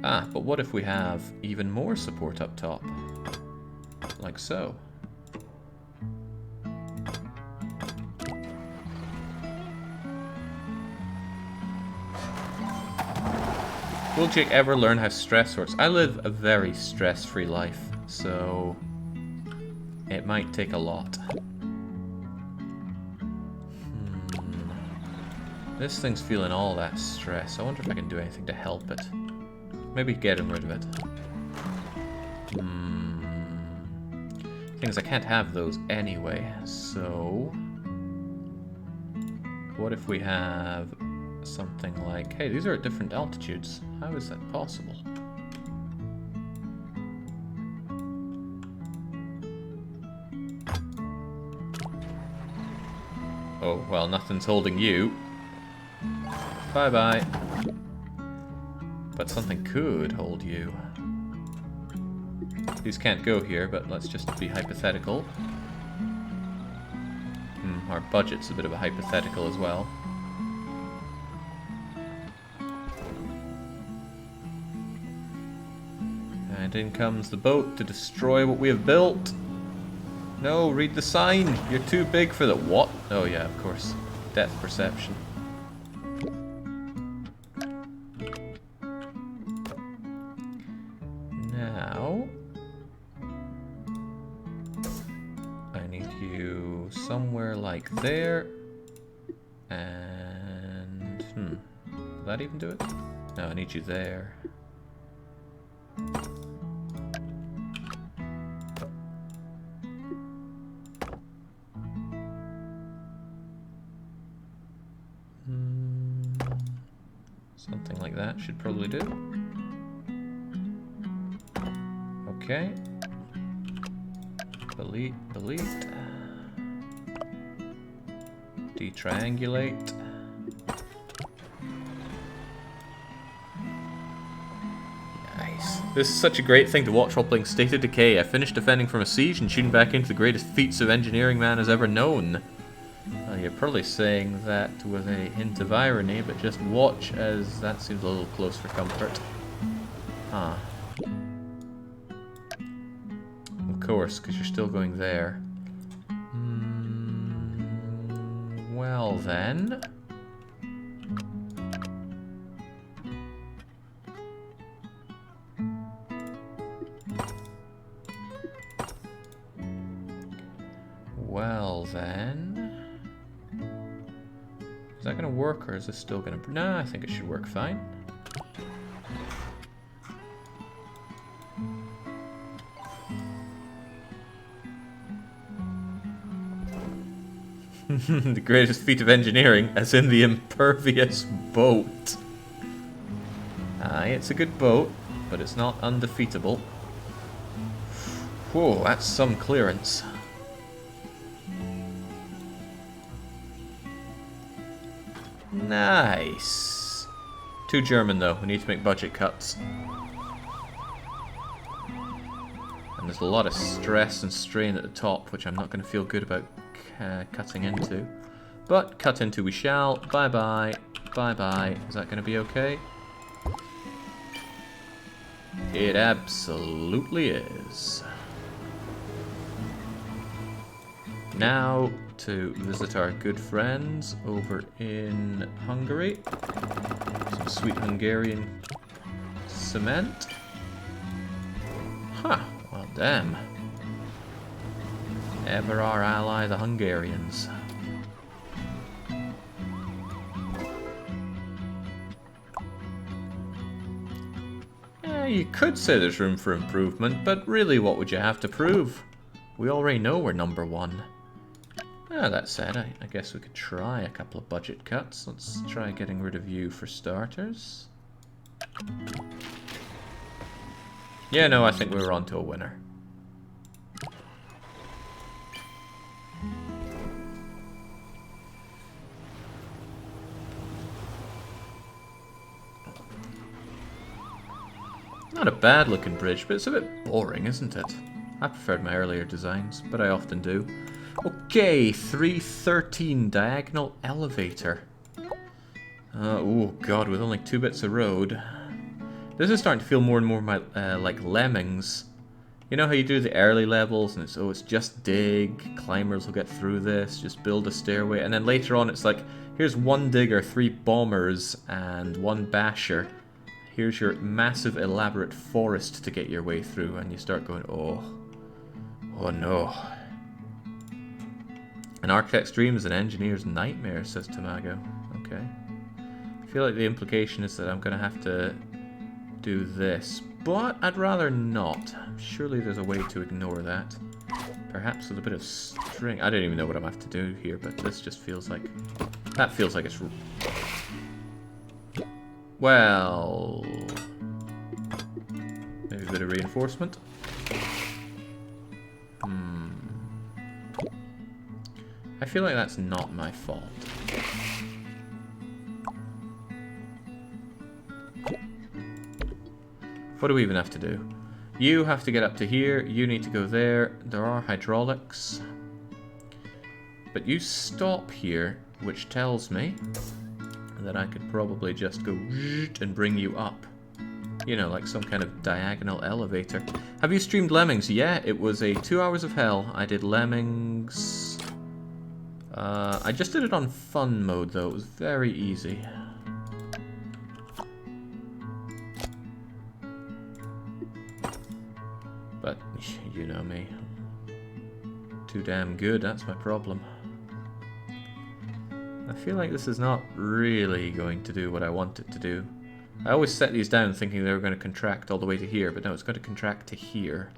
Ah, but what if we have even more support up top? Like so. Will Jake ever learn how stress works? I live a very stress-free life, so it might take a lot. This thing's feeling all that stress. I wonder if I can do anything to help it. Maybe getting rid of it. Thing is, I can't have those anyway, so... What if we have something like... Hey, these are at different altitudes. How is that possible? Oh, well, nothing's holding you. Bye-bye. But something could hold you. These can't go here, but let's just be hypothetical. Our budget's a bit of a hypothetical as well. And in comes the boat to destroy what we have built. No, read the sign. You're too big for the what? Oh yeah, of course. Depth perception. Now... I need you somewhere like there. And... Will that even do it? No, I need you there. Something like that should probably do. Okay. Delete, delete. Detriangulate. Nice. This is such a great thing to watch while playing State of Decay. I finished defending from a siege and shooting back into the greatest feats of engineering man has ever known. You're probably saying that with a hint of irony, but just watch, as that seems a little close for comfort. Huh. Of course, because you're still going there. Well then... Well then... Is that going to work, or is this still going to... No, I think it should work fine. The greatest feat of engineering, as in the impervious boat. Aye, it's a good boat, but it's not undefeatable. Whoa, that's some clearance. Nice. Too German though, we need to make budget cuts. There's a lot of stress and strain at the top, which I'm not going to feel good about cutting into. But cut into we shall. Bye-bye. Bye-bye. Is that going to be okay? It absolutely is. Now to visit our good friends over in Hungary. Some sweet Hungarian cement. Huh, well damn. Ever our ally, the Hungarians. You could say there's room for improvement, but really what would you have to prove? We already know we're #1. That said, I guess we could try a couple of budget cuts. Let's try getting rid of you for starters. Yeah, no, I think we were onto a winner. Not a bad looking bridge, but it's a bit boring, isn't it? I preferred my earlier designs, but I often do. Okay, 313 diagonal elevator. Oh god, with only 2 bits of road. This is starting to feel more and more like Lemmings. You know how you do the early levels and it's just dig, climbers will get through this, just build a stairway, and then later on it's like, here's 1 digger, 3 bombers, and 1 basher. Here's your massive elaborate forest to get your way through, and you start going, oh no. An architect's dream is an engineer's nightmare, says Tamago. Okay. I feel like the implication is that I'm going to have to do this, but I'd rather not. Surely there's a way to ignore that. Perhaps with a bit of string. I don't even know what I'm going to have to do here, but this just feels like... That feels like it's... Well... Maybe a bit of reinforcement. I feel like that's not my fault. What do we even have to do? You have to get up to here, you need to go there, there are hydraulics. But you stop here, which tells me that I could probably just go and bring you up. You know, like some kind of diagonal elevator. Have you streamed Lemmings? Yeah, it was a 2 hours of hell. I did Lemmings... I just did it on fun mode though, it was very easy. But, you know me. Too damn good, that's my problem. I feel like this is not really going to do what I want it to do. I always set these down thinking they were going to contract all the way to here, but no, it's going to contract to here.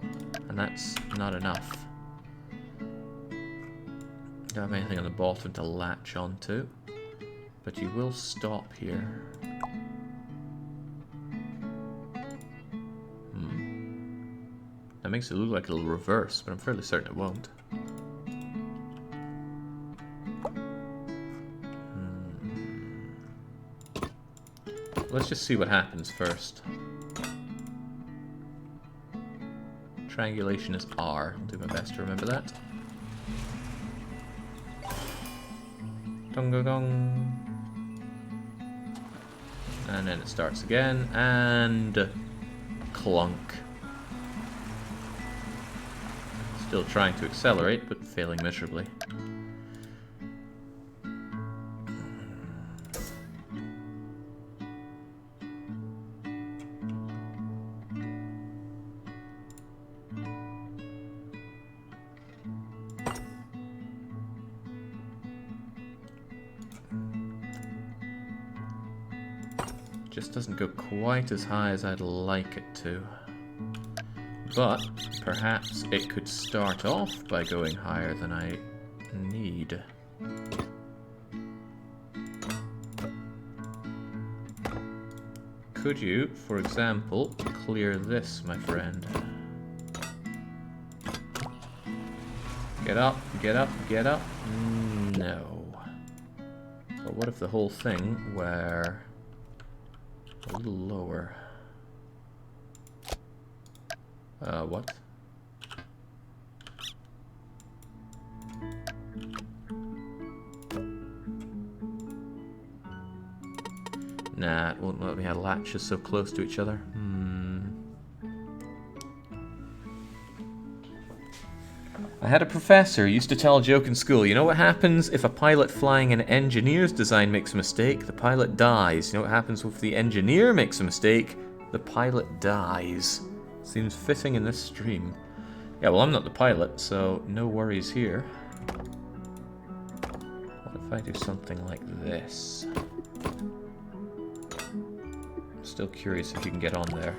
And that's not enough. Don't have anything on the bottom to latch onto, but you will stop here. That makes it look like it'll reverse, but I'm fairly certain it won't. Let's just see what happens first. Triangulation is R. I'll do my best to remember that. Dong-ga-gong. And then it starts again, and clunk. Still trying to accelerate, but failing miserably. Just doesn't go quite as high as I'd like it to. But perhaps it could start off by going higher than I need. Could you, for example, clear this, my friend? Get up, get up, get up. No. But what if the whole thing were a little lower? What? Nah, it won't let me have latches so close to each other. I had a professor who used to tell a joke in school. You know what happens if a pilot flying an engineer's design makes a mistake? The pilot dies. You know what happens if the engineer makes a mistake? The pilot dies. Seems fitting in this stream. Yeah, well, I'm not the pilot, so no worries here. What if I do something like this? I'm still curious if you can get on there.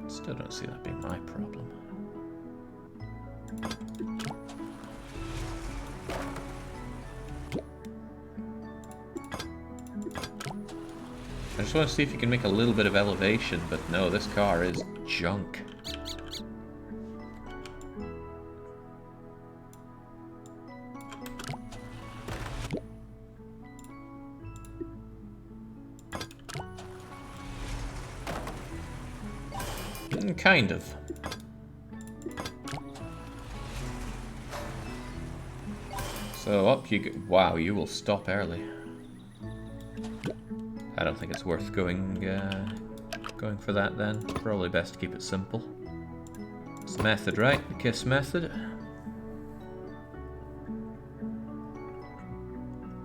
Still don't see that being my problem. I just want to see if you can make a little bit of elevation, but no, this car is junk. Kind of. So up you go. Wow, you will stop early. I don't think it's worth going for that then. Probably best to keep it simple. It's the method, right? The KISS method.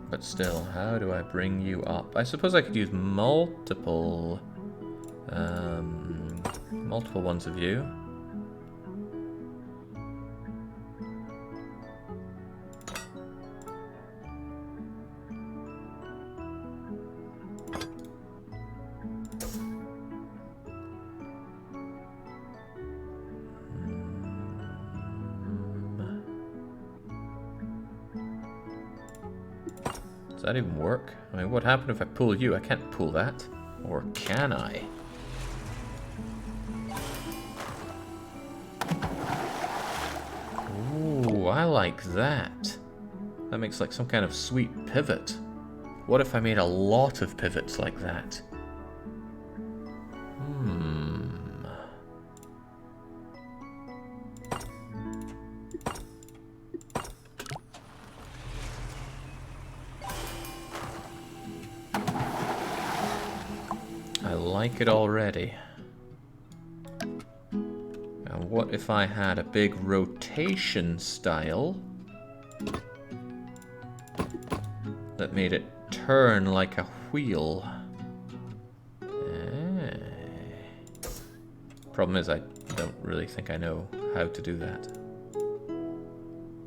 But still, how do I bring you up? I suppose I could use multiple ones of you. Does that even work? I mean, what happened if I pull you? I can't pull that. Or can I? Ooh, I like that. That makes like some kind of sweet pivot. What if I made a lot of pivots like that? I like it already. Now what if I had a big rotation style that made it turn like a wheel? Problem is I don't really think I know how to do that.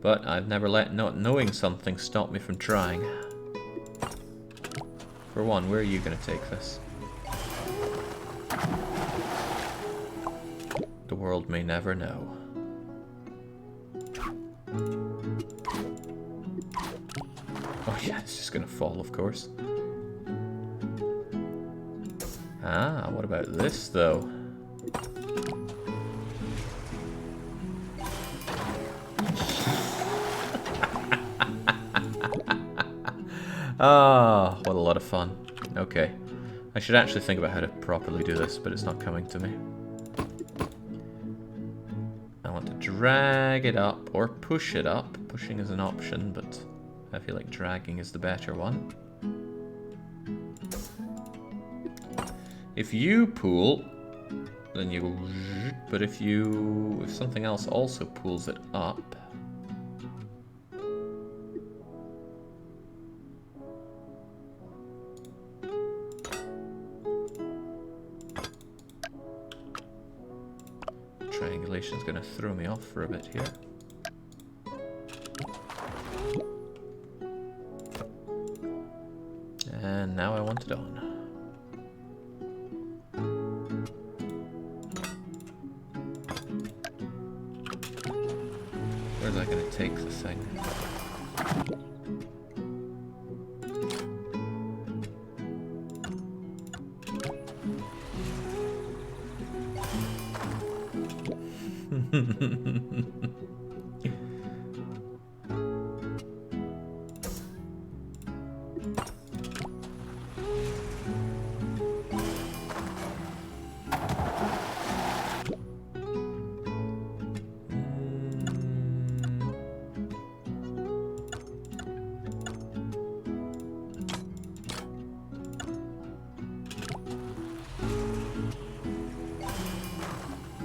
But I've never let not knowing something stop me from trying. For one, where are you going to take this? The world may never know. Oh yeah, it's just gonna fall, of course. Ah, what about this, though? Ah, what a lot of fun. Okay. I should actually think about how to properly do this, but it's not coming to me. I want to drag it up or push it up. Pushing is an option, but I feel like dragging is the better one. If you pull, then you will, but if something else also pulls it up, triangulation's gonna throw me off for a bit here. And now I want it on. Where's that gonna take the thing?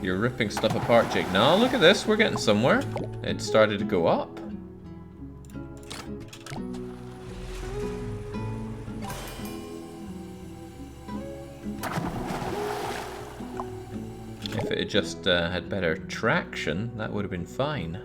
You're ripping stuff apart, Jake. No, look at this. We're getting somewhere. It started to go up. If it had just had better traction, that would have been fine.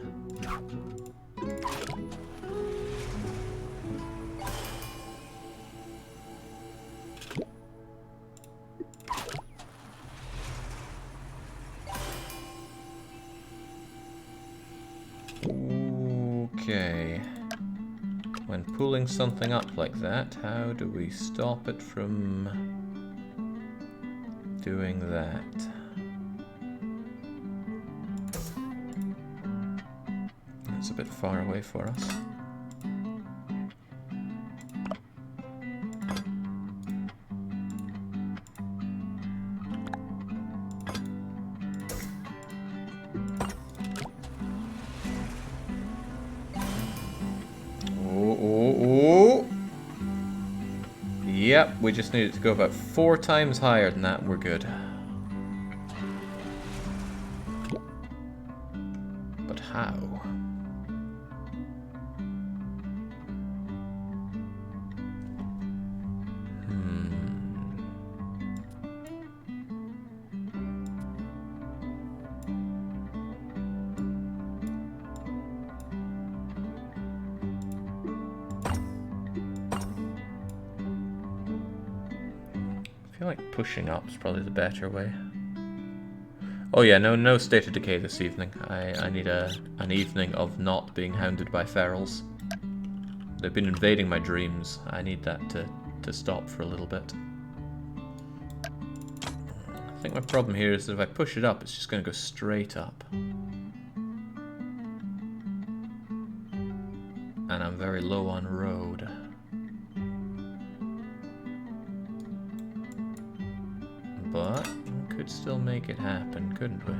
Okay. When pulling something up like that, how do we stop it from doing that? It's a bit far away for us. Yep, we just need it to go about 4 times higher than that. We're good. But how? I feel like pushing up is probably the better way. Oh yeah, no State of Decay this evening. I need an evening of not being hounded by ferals. They've been invading my dreams. I need that to stop for a little bit. I think my problem here is that if I push it up, it's just going to go straight up. And I'm very low on road. But we could still make it happen, couldn't we?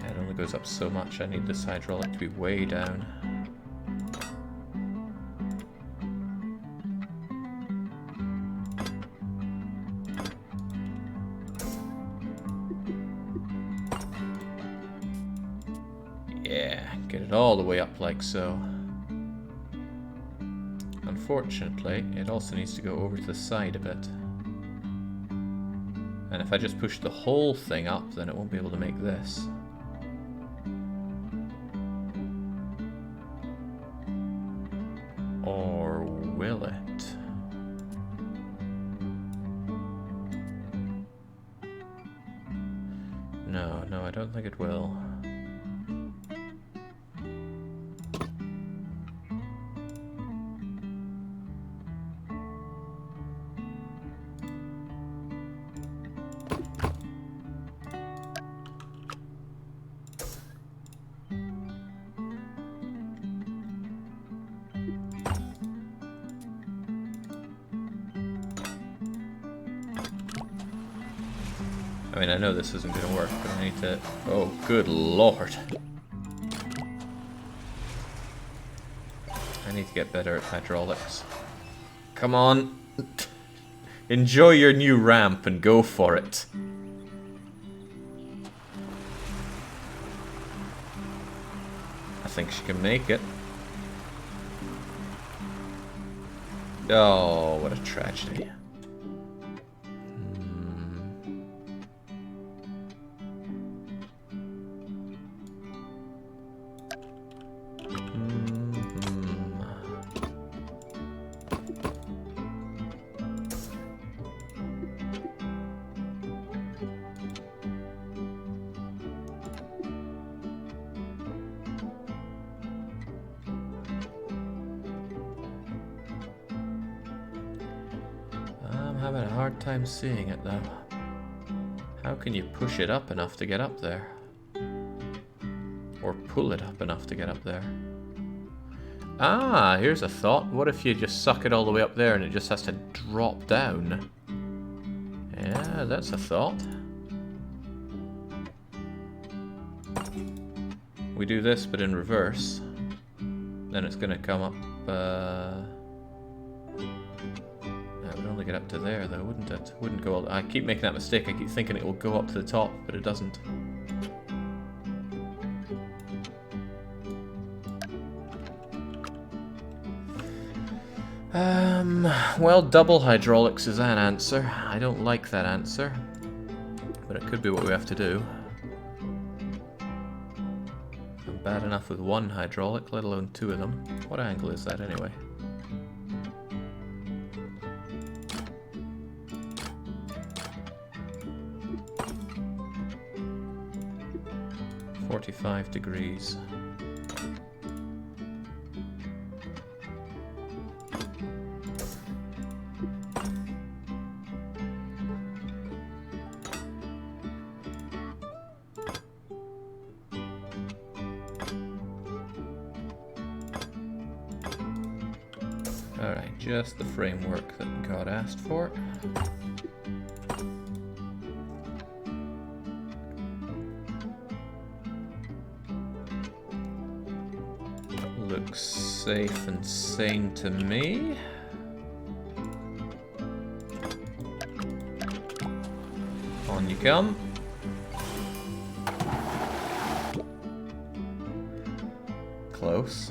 Yeah, it only goes up so much. I need this hydraulic to be way down. Yeah, get it all the way up like so. Unfortunately, it also needs to go over to the side a bit. And if I just push the whole thing up, then it won't be able to make this. Or will it? No, I don't think it will. I mean, I know this isn't going to work, but I need to... Oh, good lord. I need to get better at hydraulics. Come on. Enjoy your new ramp and go for it. I think she can make it. Oh, what a tragedy. I'm having a hard time seeing it though. How can you push it up enough to get up there? Or pull it up enough to get up there? Ah, here's a thought. What if you just suck it all the way up there and it just has to drop down? Yeah, that's a thought. We do this, but in reverse. then it's going to come up... it would only get up to there though, wouldn't it? Wouldn't go all... I keep making that mistake. I keep thinking it will go up to the top, but it doesn't. Well, double hydraulics is an answer. I don't like that answer, but it could be what we have to do. I'm bad enough with one hydraulic, let alone two of them. What angle is that anyway? .45 degrees. Alright, just the framework that God asked for. Looks safe and sane to me. On you come. Close.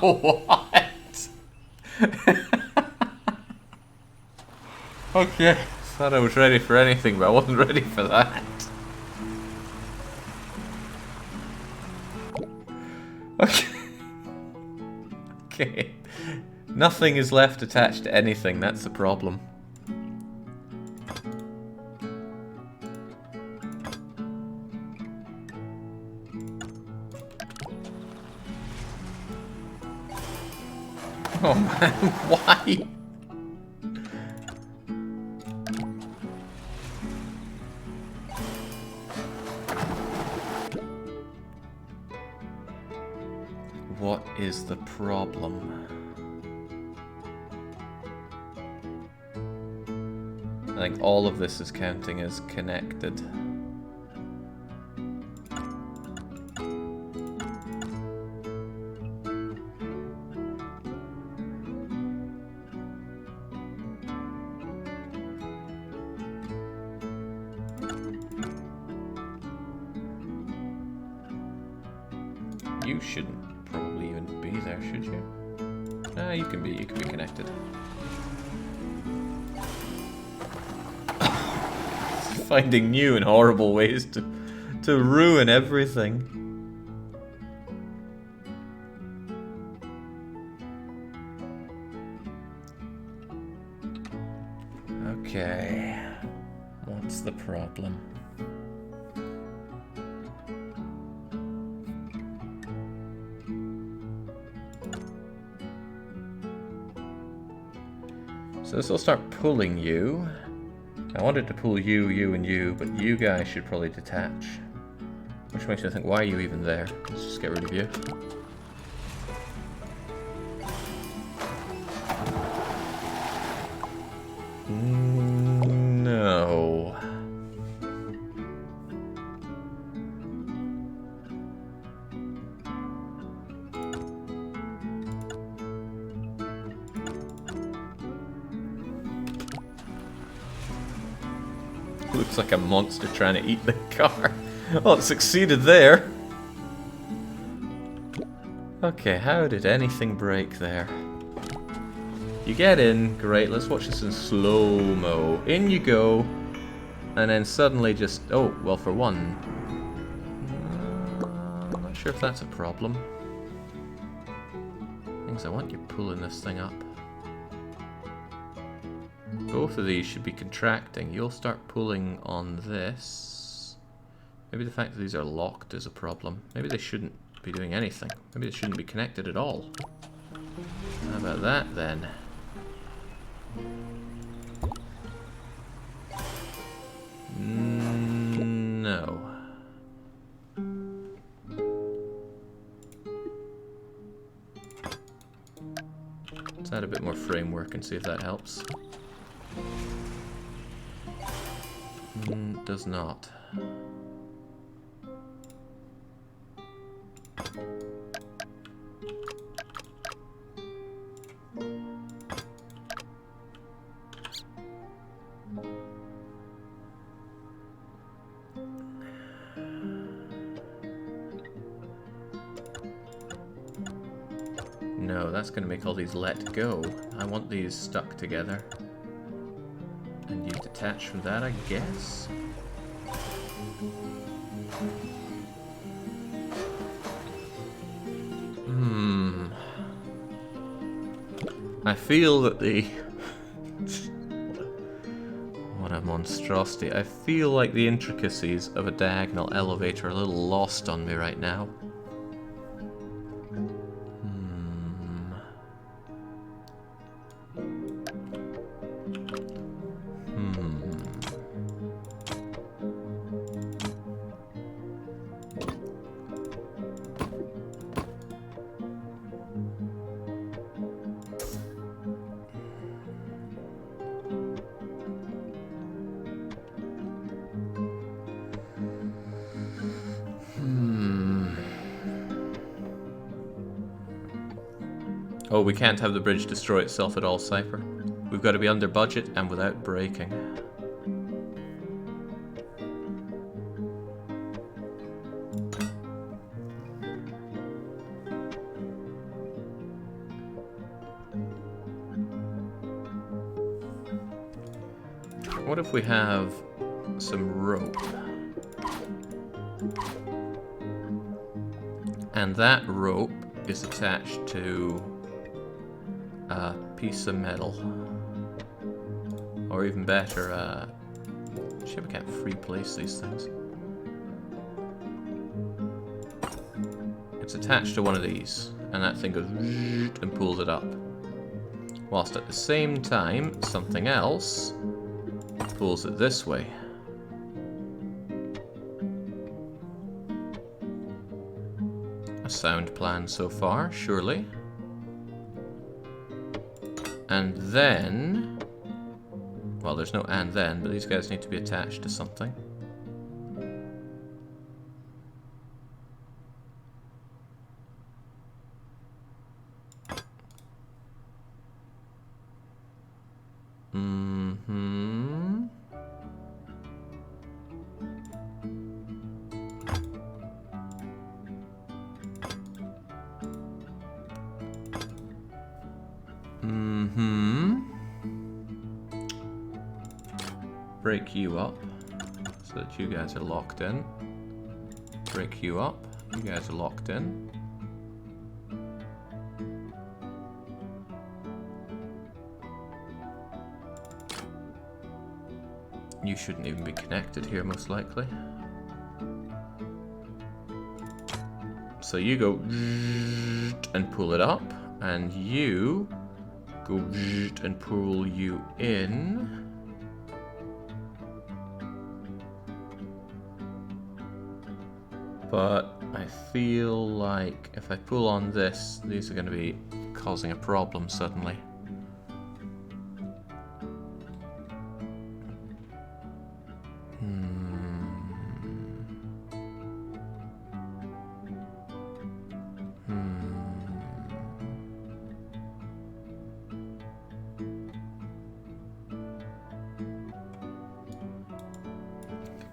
What? Okay. Thought I was ready for anything, but I wasn't ready for that. Okay. Okay. Nothing is left attached to anything, that's the problem. Oh man, why? What is the problem? I think all of this is counting as connected. You shouldn't probably even be there, should you? Ah, you can be connected. Finding new and horrible ways to ruin everything. Okay. What's the problem? So this will start pulling you. I wanted to pull you, you, and you, but you guys should probably detach. Which makes me think, why are you even there? Let's just get rid of you. No. Looks like a monster trying to eat the car. Well, it succeeded there. Okay, how did anything break there? You get in, great, let's watch this in slow-mo. In you go, and then suddenly just... Oh, well, for one... I'm not sure if that's a problem. Things I want you pulling this thing up. Both of these should be contracting. You'll start pulling on this. Maybe the fact that these are locked is a problem. Maybe they shouldn't be doing anything. Maybe they shouldn't be connected at all. How about that then? No. What's add a bit more framework and see if that helps. Does not. No, that's going to make all these let go. I want these stuck together. And you detach from that, I guess. I feel that the... What a monstrosity. I feel like the intricacies of a diagonal elevator are a little lost on me right now. Oh, we can't have the bridge destroy itself at all, Cypher. We've got to be under budget and without breaking. What if we have some rope? And that rope is attached to a piece of metal. Or even better, shit, we can't free place these things. It's attached to one of these, and that thing goes and pulls it up. Whilst at the same time, something else pulls it this way. A sound plan so far, surely. And then... Well, there's no and then, but these guys need to be attached to something. Break you up so that you guys are locked in. Break you up. You guys are locked in. You shouldn't even be connected here, most likely. So you go and pull it up, and you go and pull you in. But I feel like if I pull on this, these are going to be causing a problem suddenly.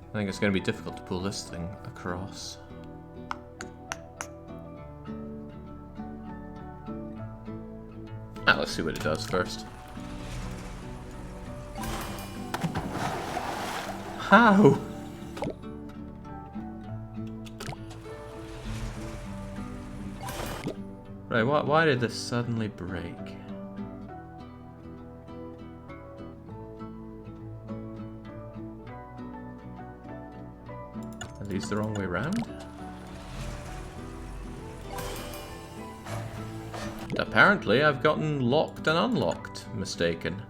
I think it's going to be difficult to pull this thing across. Let's see what it does first. How? Right, why did this suddenly break? Are these the wrong way around? Apparently, I've gotten locked and unlocked mistaken.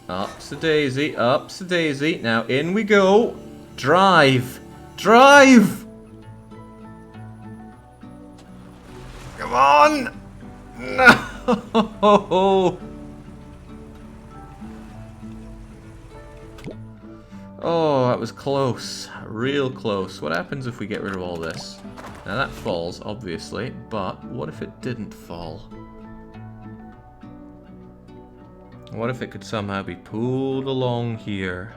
Up's a daisy, up's a daisy. Now in we go. Drive! Drive! Oh, that was close. Real close. What happens if we get rid of all this? Now that falls, obviously, but what if it didn't fall? What if it could somehow be pulled along here?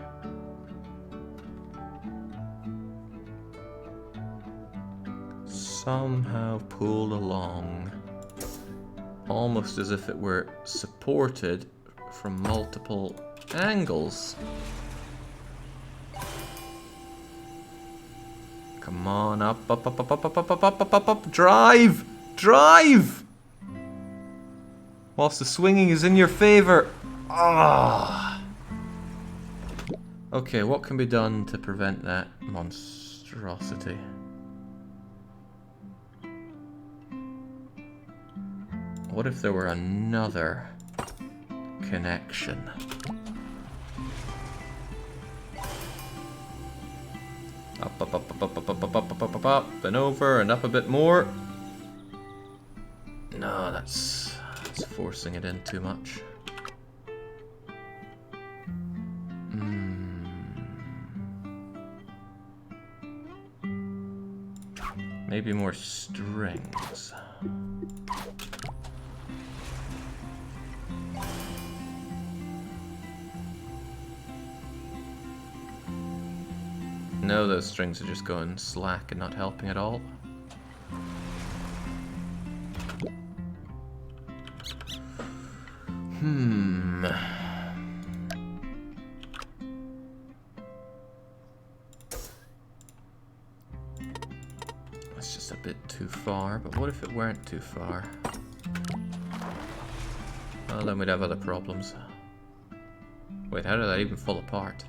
Somehow pulled along. Almost as if it were supported from multiple angles. Come on, up, up, up, up, up, up, up, up, up, up, up, drive! Drive! Whilst the swinging is in your favor. Ah. Okay, what can be done to prevent that monstrosity? What if there were another connection? Up, up, up, up, up, up, up, up, up, up, up, up, and over, and up a bit more. No, that's forcing it in too much. Maybe more strings. No, those strings are just going slack and not helping at all. That's just a bit too far, but what if it weren't too far? Well, then we'd have other problems. Wait, how did that even fall apart?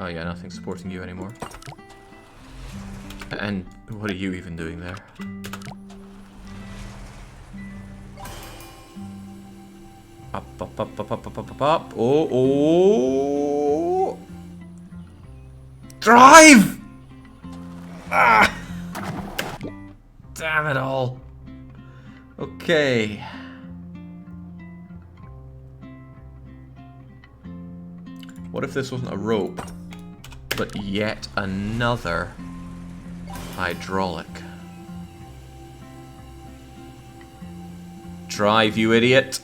Oh yeah, nothing's supporting you anymore. And what are you even doing there? Up, up, up, up, up, up, up, up, up. Oh, oh! Drive! Ah! Damn it all. Okay. What if this wasn't a rope, but yet another hydraulic? Drive, you idiot!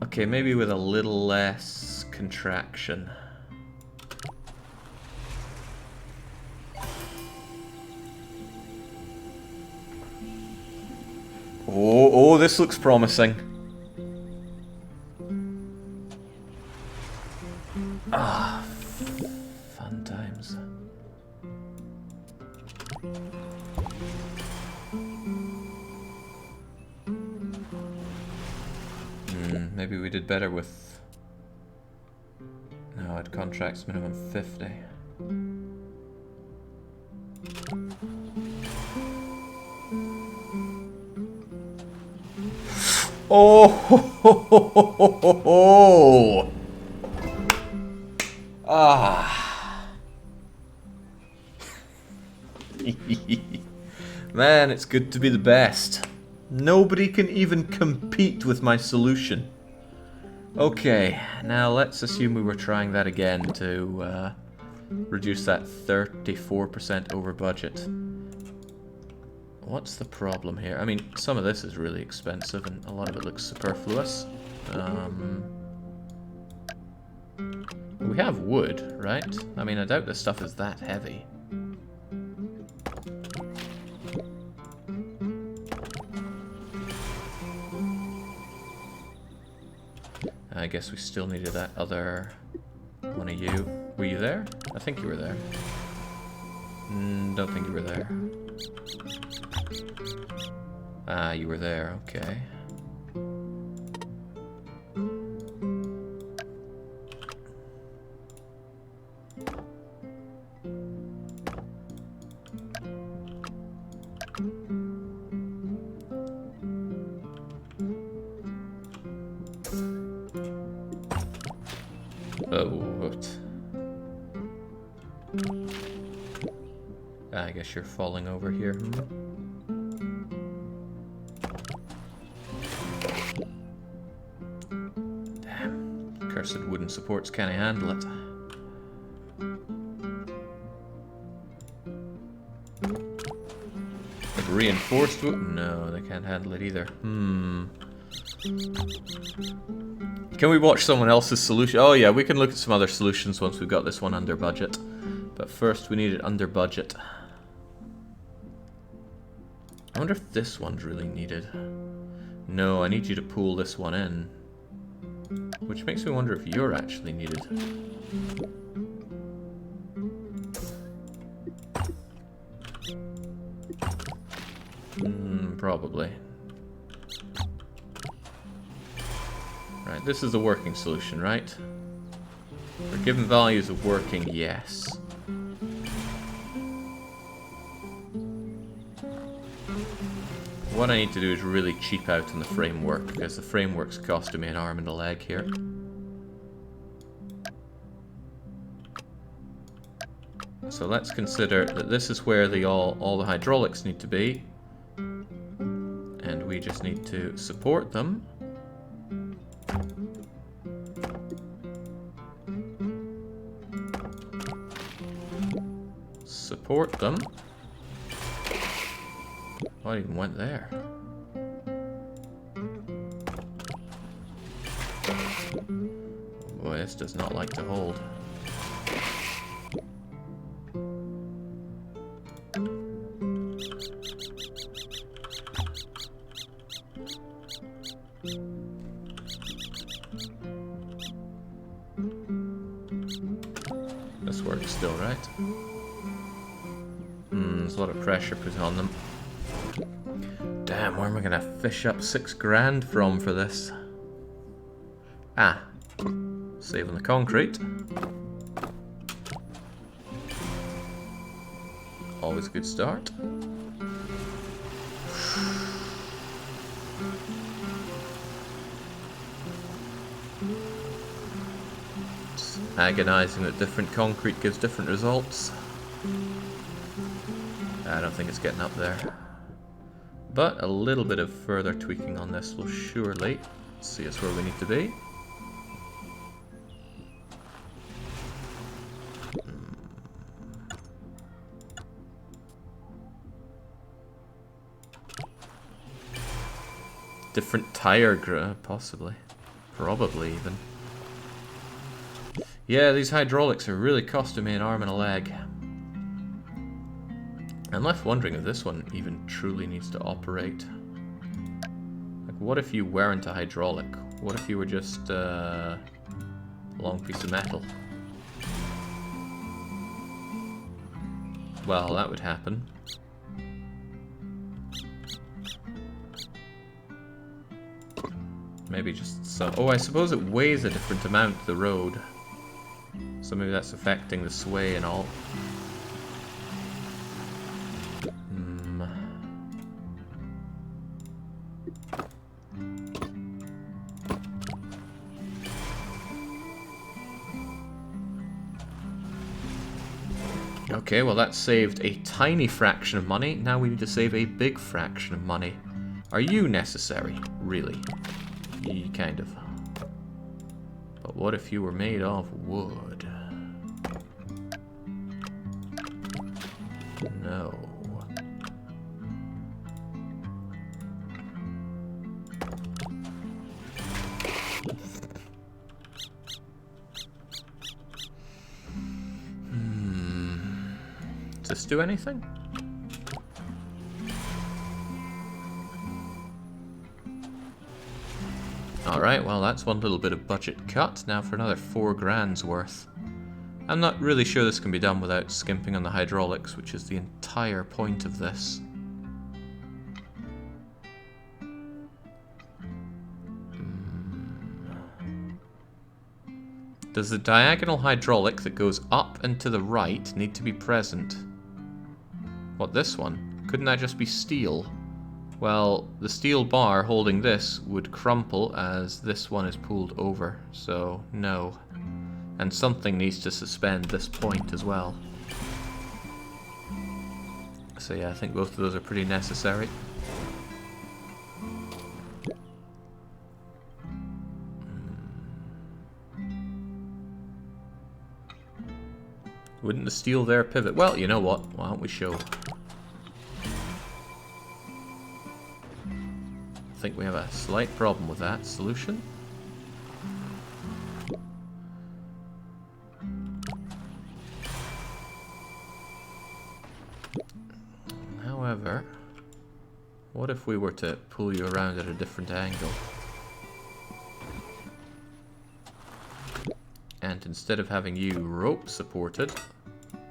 Okay, maybe with a little less contraction. Oh, this looks promising. Ah, fun times. Maybe we did better with... No, it contracts minimum 50. Oh! Ho, ho, ho, ho, ho, ho. Ah! Man, it's good to be the best. Nobody can even compete with my solution. Okay, now let's assume we were trying that again to reduce that 34% over budget. What's the problem here? I mean, some of this is really expensive and a lot of it looks superfluous. We have wood, right? I mean, I doubt this stuff is that heavy. I guess we still needed that other one of you. Were you there? I think you were there. Don't think you were there. Ah, you were there, okay. Oh, what? I guess you're falling over here. Damn. Cursed wooden supports can't handle it. Like reinforced wood? No, they can't handle it either. Can we watch someone else's solution? Oh yeah, we can look at some other solutions once we've got this one under budget. But first we need it under budget. I wonder if this one's really needed. No, I need you to pull this one in. Which makes me wonder if you're actually needed. Probably. Right, this is the working solution, right? For given values of working, yes. What I need to do is really cheap out on the framework, because the framework's costing me an arm and a leg here. So let's consider that this is where all the hydraulics need to be. And we just need to support them. Support them. Oh, I even went there. Boy, this does not like to hold. This works still, right? There's a lot of pressure put on them. Damn, where am I gonna fish up 6 grand from for this? Ah, saving the concrete. Always a good start. It's agonizing that different concrete gives different results. I don't think it's getting up there. But a little bit of further tweaking on this will surely see us where we need to be. Different tire possibly. Probably even. Yeah, these hydraulics are really costing me an arm and a leg. I'm left wondering if this one even truly needs to operate. Like, what if you weren't a hydraulic? What if you were just a long piece of metal? Well, that would happen. Maybe just so. Oh, I suppose it weighs a different amount, the road. So maybe that's affecting the sway and all. Okay, well that saved a tiny fraction of money. Now we need to save a big fraction of money. Are you necessary? Really? Kind of. But what if you were made of wood? No. Does this do anything? Alright, well that's one little bit of budget cut. Now for another 4 grand's worth. I'm not really sure this can be done without skimping on the hydraulics, which is the entire point of this. Does the diagonal hydraulic that goes up and to the right need to be present? What, this one? Couldn't that just be steel? Well, the steel bar holding this would crumple as this one is pulled over, so no. And something needs to suspend this point as well. So yeah, I think both of those are pretty necessary. Wouldn't the steel there pivot? Well, you know what? Why don't we show? I think we have a slight problem with that. Solution? However, what if we were to pull you around at a different angle? And instead of having you rope supported,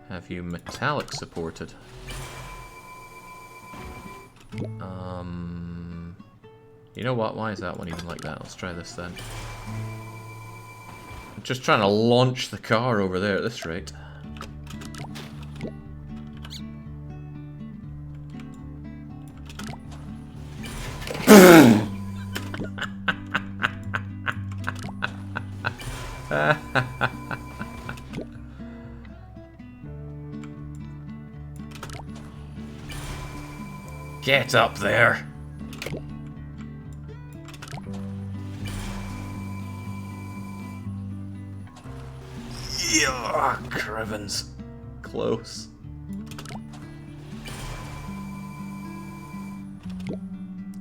have you metallic supported? You know what? Why is that one even like that? Let's try this then. I'm just trying to launch the car over there at this rate. Get up there! Yeah, Crivens. Close.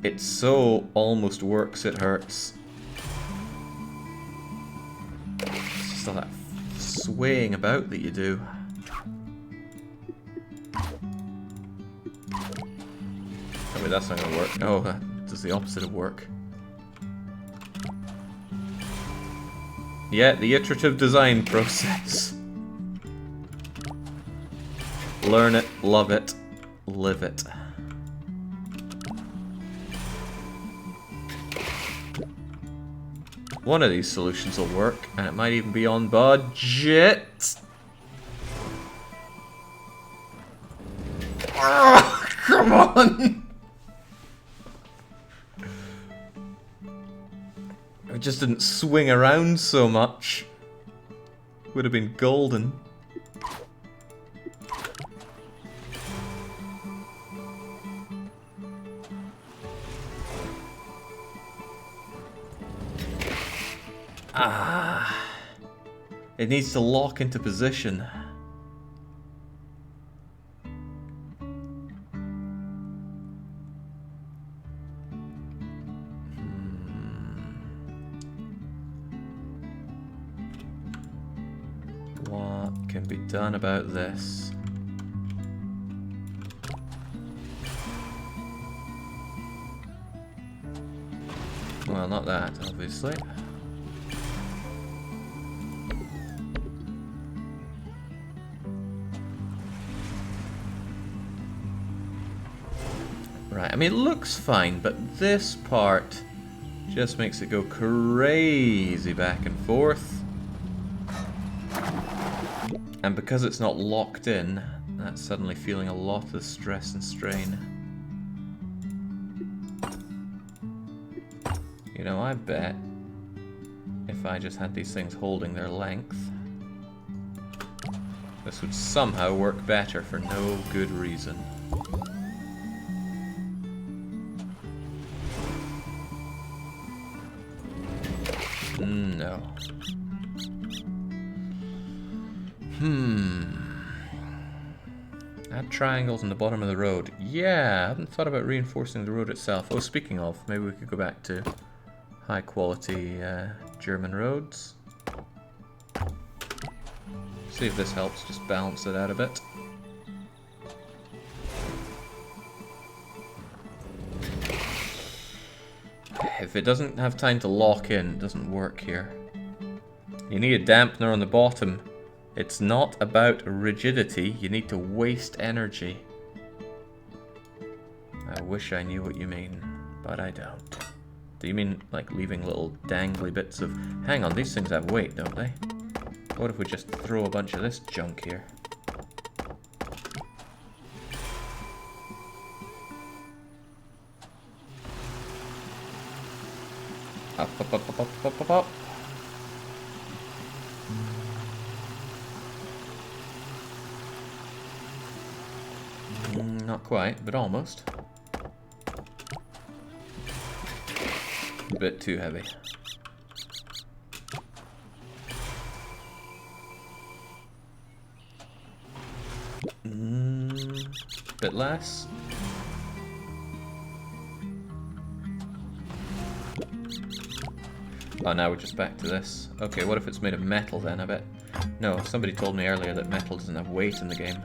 It so almost works, it hurts. It's just all that swaying about that you do. Oh wait, that's not gonna work. Oh, that does the opposite of work. Yeah, the iterative design process. Learn it, love it, live it. One of these solutions will work, and it might even be on budget. Oh, come on! It just didn't swing around so much. Would have been golden. Ah, it needs to lock into position. What can be done about this? Well, not that, obviously. Right, I mean, it looks fine, but this part just makes it go crazy back and forth. And because it's not locked in, that's suddenly feeling a lot of stress and strain. You know, I bet if I just had these things holding their length, this would somehow work better for no good reason. No. Add triangles on the bottom of the road. Yeah, I haven't thought about reinforcing the road itself. Oh, speaking of, maybe we could go back to high quality German roads. See if this helps just balance it out a bit. If it doesn't have time to lock in, it doesn't work here. You need a dampener on the bottom. It's not about rigidity, you need to waste energy. I wish I knew what you mean, but I don't. Do you mean like leaving little dangly bits of... Hang on, these things have weight, don't they? What if we just throw a bunch of this junk here? Up, up, up, up, up, up, up, up. Not quite, but almost. A bit too heavy. Bit less. Oh, now we're just back to this. Okay, what if it's made of metal then, I bet? No, somebody told me earlier that metal doesn't have weight in the game.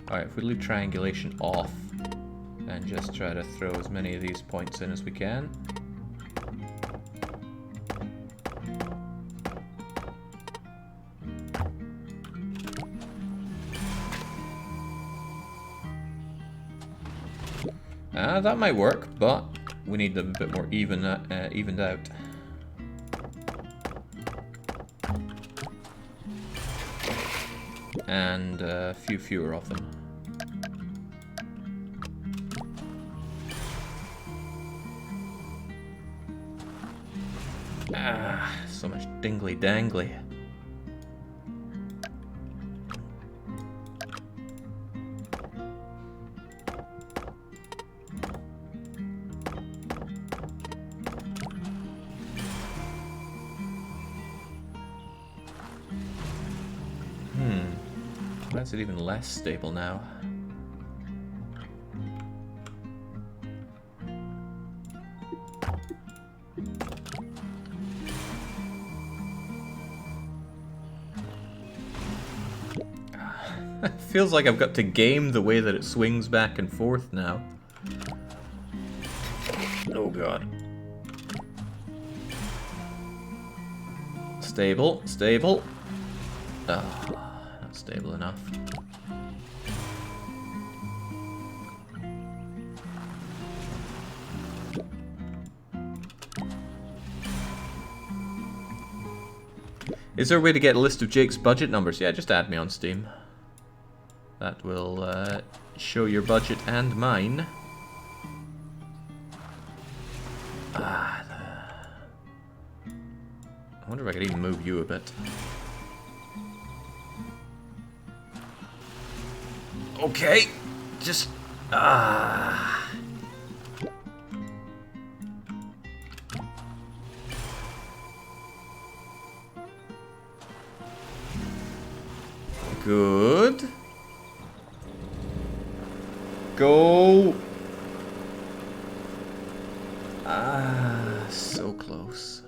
Alright, if we leave triangulation off and just try to throw as many of these points in as we can. That might work, but we need them a bit more evened out. And a few fewer of them. So much dingly dangly. Why is it even less stable now? It feels like I've got to game the way that it swings back and forth now. Oh god. Stable, stable. Oh, not stable enough. Is there a way to get a list of Jake's budget numbers? Yeah, just add me on Steam. That will show your budget and mine. I wonder if I could even move you a bit. Okay, just good. Go. So close.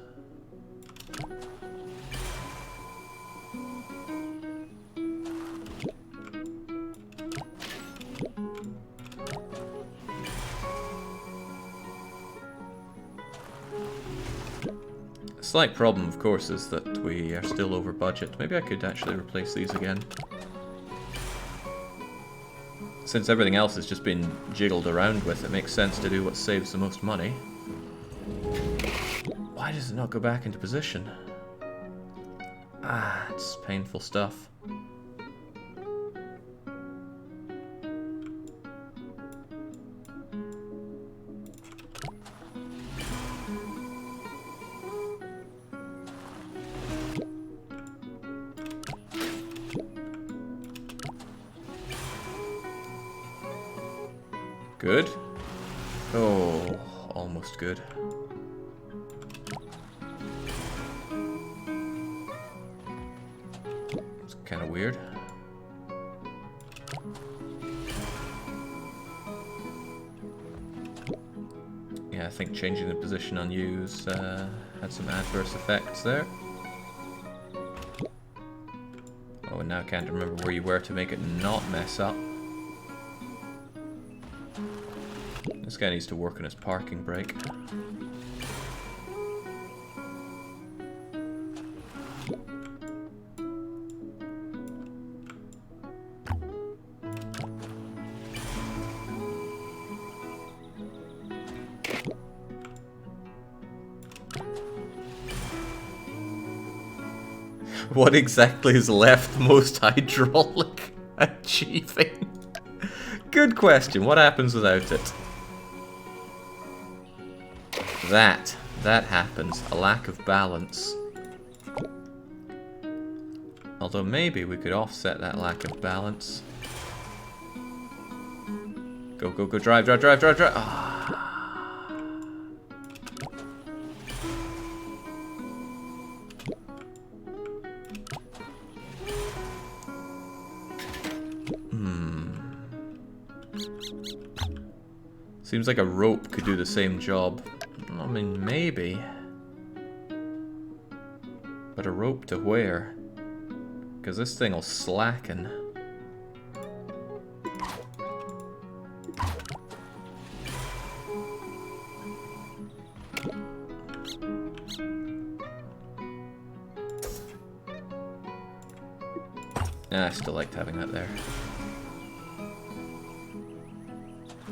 Slight problem, of course, is that we are still over budget. Maybe I could actually replace these again. Since everything else has just been jiggled around with, it makes sense to do what saves the most money. Why does it not go back into position? It's painful stuff. Good. Oh, almost good. It's kind of weird. Yeah, I think changing the position on U's had some adverse effects there. Oh, and now I can't remember where you were to make it not mess up. This guy needs to work on his parking brake. What exactly is left most hydraulic achieving? Good question. What happens without it? That happens. A lack of balance. Although maybe we could offset that lack of balance. Go, go, go, drive, drive, drive, drive, drive. Ah. Seems like a rope could do the same job. I mean, maybe. But a rope to where? Because this thing will slacken. I still liked having that there.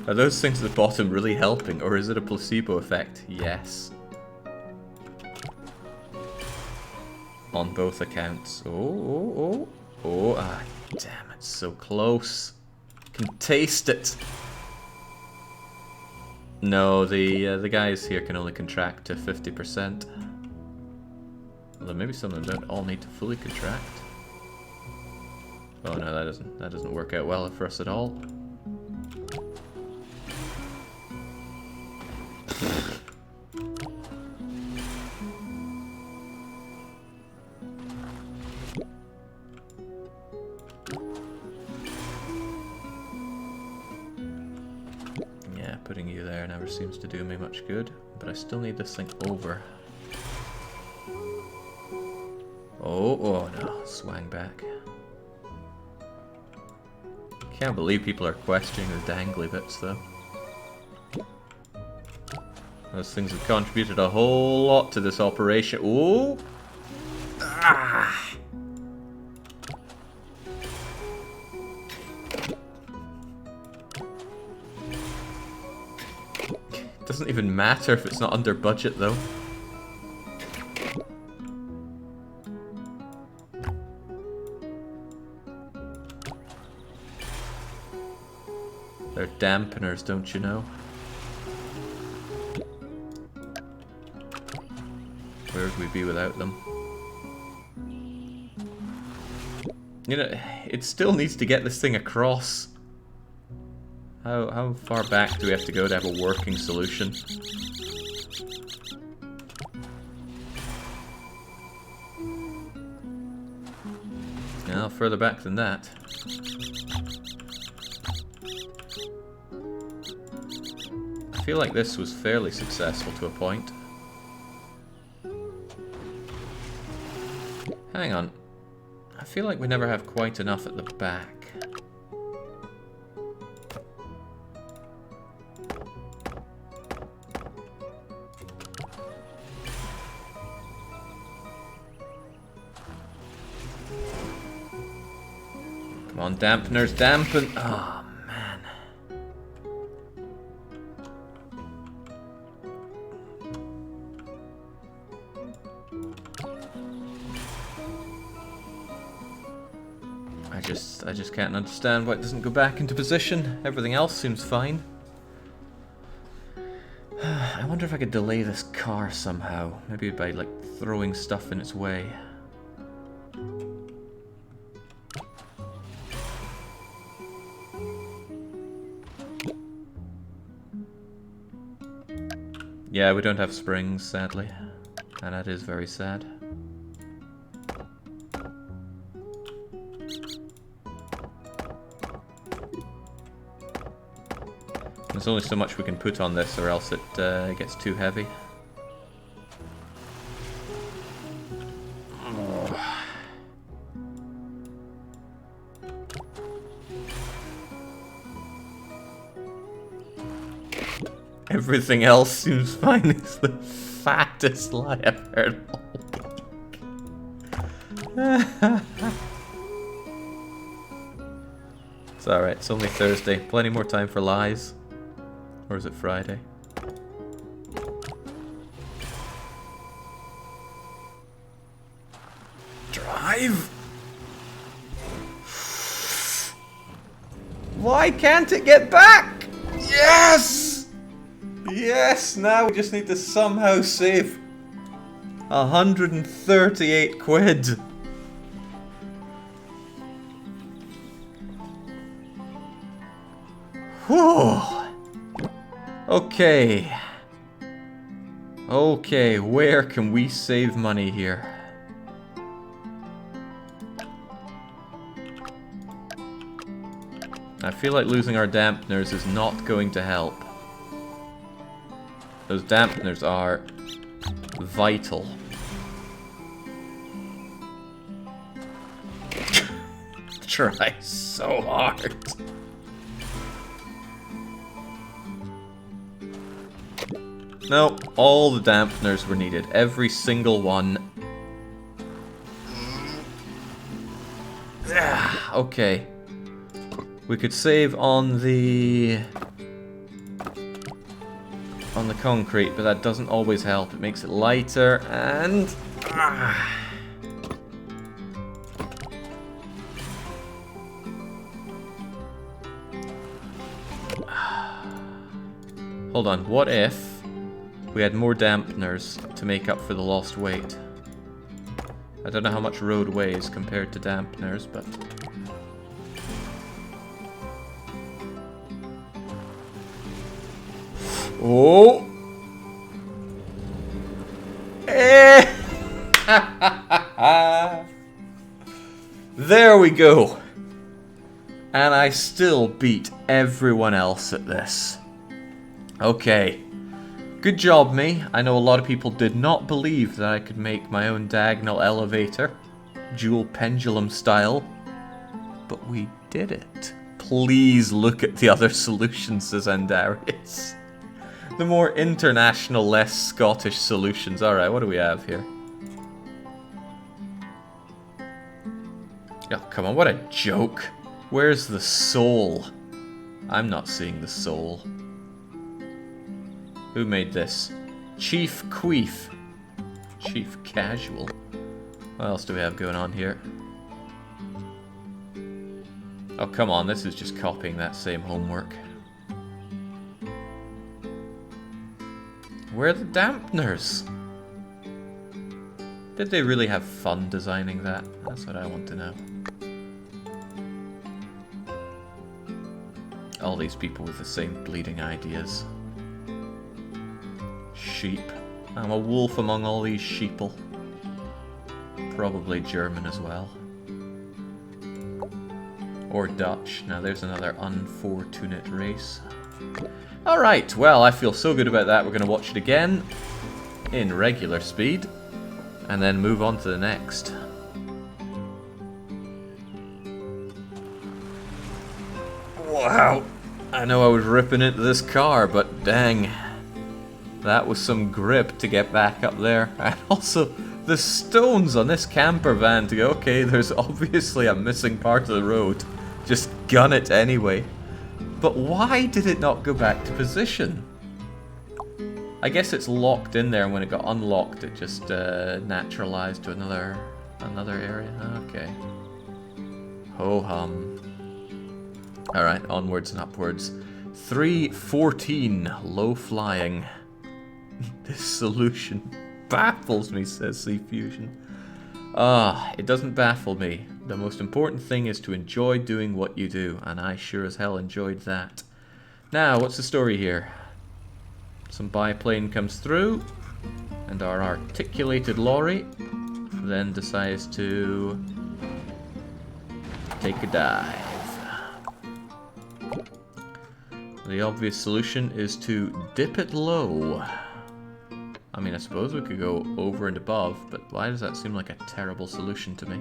Are those things at the bottom really helping, or is it a placebo effect? Yes. On both accounts. Oh, oh, oh. Oh, ah, damn, it's so close. Can taste it. No, the guys here can only contract to 50%. Although maybe some of them don't all need to fully contract. Oh no, that doesn't work out well for us at all. Yeah, putting you there never seems to do me much good, but I still need this thing over. Oh no, swang back. Can't believe people are questioning the dangly bits though. Those things have contributed a whole lot to this operation. Oh! Ah! Doesn't even matter if it's not under budget though. They're dampeners, don't you know? Where'd we be without them? You know, it still needs to get this thing across. How far back do we have to go to have a working solution? No, further back than that. I feel like this was fairly successful to a point. Hang on. I feel like we never have quite enough at the back. Come on, dampeners, dampen. Oh, man. I just can't understand why it doesn't go back into position. Everything else seems fine. I wonder if I could delay this car somehow. Maybe by, like, throwing stuff in its way. Yeah, we don't have springs, sadly. And that is very sad. There's only so much we can put on this, or else it gets too heavy. Oh. Everything else seems fine. It's the fattest lie I've heard all week. It's alright, it's only Thursday. Plenty more time for lies. Or is it Friday? Drive! Why can't it get back? Yes! Yes, now we just need to somehow save 138 quid. Whew. Okay. Okay, where can we save money here? I feel like losing our dampeners is not going to help. Those dampeners are vital. Try so hard. No, all the dampeners were needed. Every single one. Okay. We could save on the concrete, but that doesn't always help. It makes it lighter and hold on, what if we had more dampeners to make up for the lost weight? I don't know how much road weighs compared to dampeners, but... Oh! Eh! There we go! And I still beat everyone else at this. Okay. Good job, me. I know a lot of people did not believe that I could make my own diagonal elevator, dual pendulum style, but we did it. Please look at the other solutions, says Andarius. The more international, less Scottish solutions. Alright, what do we have here? Oh, come on, what a joke. Where's the soul? I'm not seeing the soul. Who made this? Chief Queef. Chief Casual. What else do we have going on here? Oh, come on, this is just copying that same homework. Where are the dampeners? Did they really have fun designing that? That's what I want to know. All these people with the same bleeding ideas. Sheep. I'm a wolf among all these sheeple. Probably German as well. Or Dutch. Now there's another unfortunate race. Alright, well, I feel so good about that. We're going to watch it again in regular speed and then move on to the next. Wow. I know I was ripping into this car, but dang. That was some grip to get back up there. And also, the stones on this camper van to go, okay, there's obviously a missing part of the road. Just gun it anyway. But why did it not go back to position? I guess it's locked in there, and when it got unlocked, it just naturalized to another area. Okay. Ho-hum. Alright, onwards and upwards. 314, low flying. This solution baffles me, says Sea Fusion. It doesn't baffle me. The most important thing is to enjoy doing what you do, and I sure as hell enjoyed that. Now, what's the story here? Some biplane comes through, and our articulated lorry then decides to take a dive. The obvious solution is to dip it low. I mean, I suppose we could go over and above, but why does that seem like a terrible solution to me?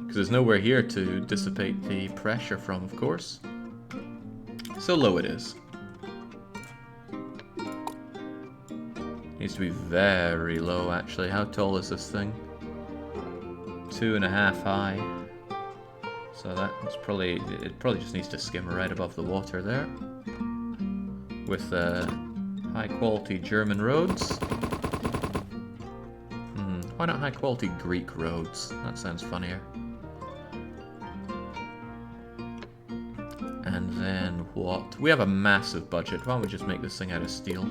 Because there's nowhere here to dissipate the pressure from, of course. So low it is. Needs to be very low, actually. How tall is this thing? 2.5 high. So that's probably, it probably just needs to skim right above the water there. With high quality German roads. Why not high quality Greek roads? That sounds funnier. And then what? We have a massive budget. Why don't we just make this thing out of steel?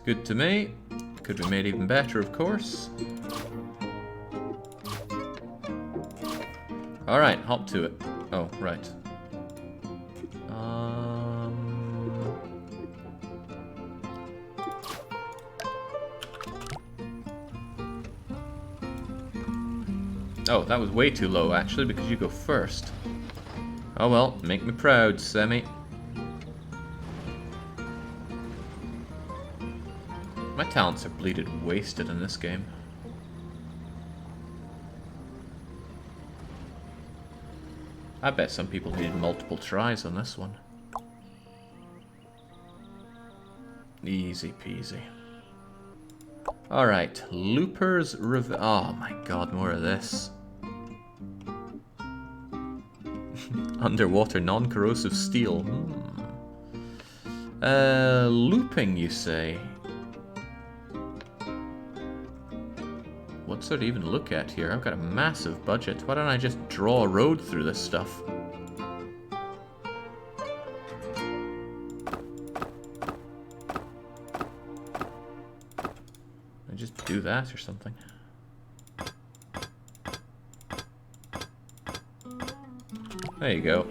good to me. Could be made even better, of course. Alright, hop to it. Oh, right. Oh, that was way too low, actually, because you go first. Oh well, make me proud, Semi. My talents are bleeded wasted in this game. I bet some people needed multiple tries on this one. Easy peasy. Alright, Looper's oh my god, more of this. Underwater non-corrosive steel. Looping, you say? What's there to even look at here? I've got a massive budget. Why don't I just draw a road through this stuff? I just do that or something. There you go.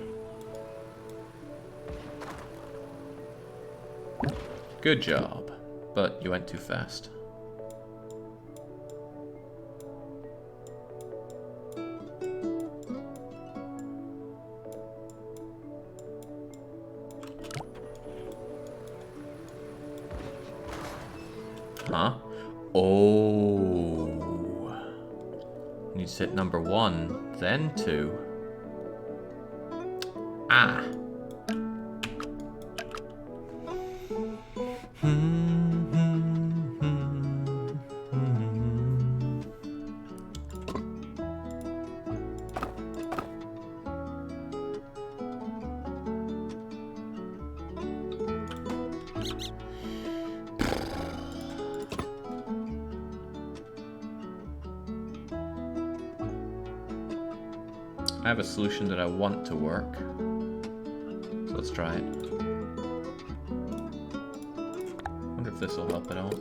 Good job, but you went too fast. Huh? Oh. Needs to hit number 1, then 2. Ah. I have a solution that I want to work. So let's try it. Wonder if this will help at all.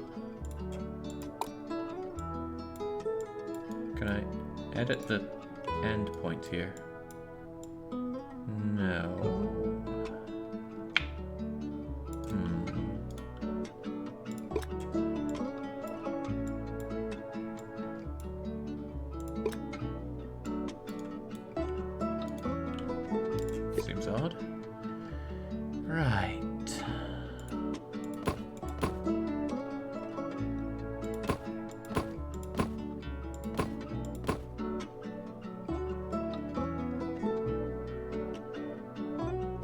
Can I edit the end point here? No. Seems odd. Right.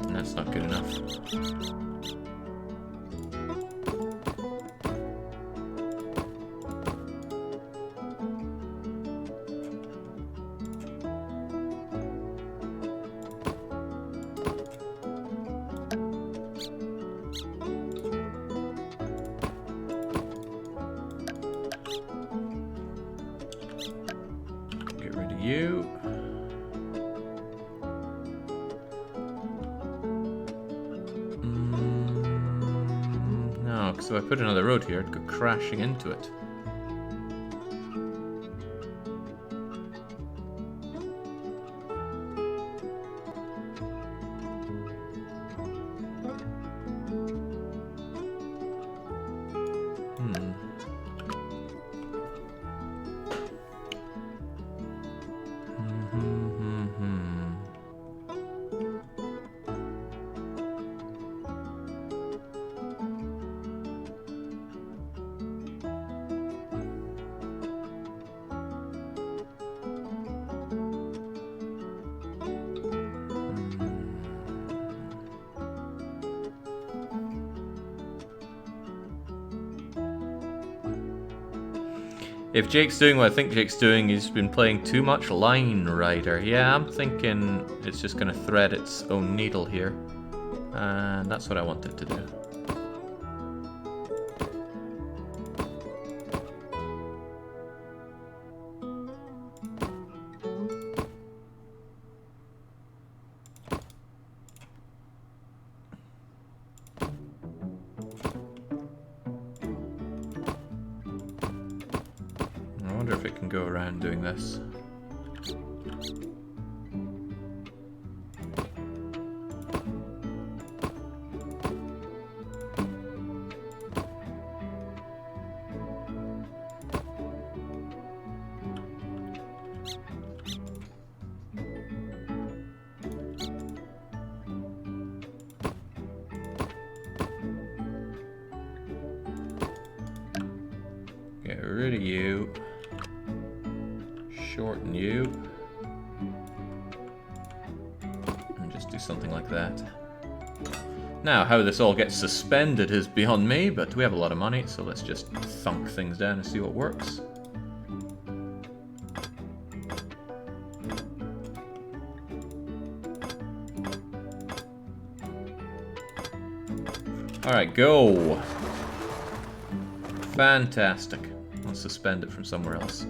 That's not good enough. Get rid of you. No, because if I put another road here, it'd go crashing into it. If Jake's doing what I think Jake's doing, he's been playing too much Line Rider. Yeah, I'm thinking it's just going to thread its own needle here. And that's what I want it to do. wonder if it can go around doing this. Get rid of you. Shorten you. And just do something like that. Now, how this all gets suspended is beyond me, but we have a lot of money, so let's just thunk things down and see what works. Alright, go! Fantastic. Let's suspend it from somewhere else.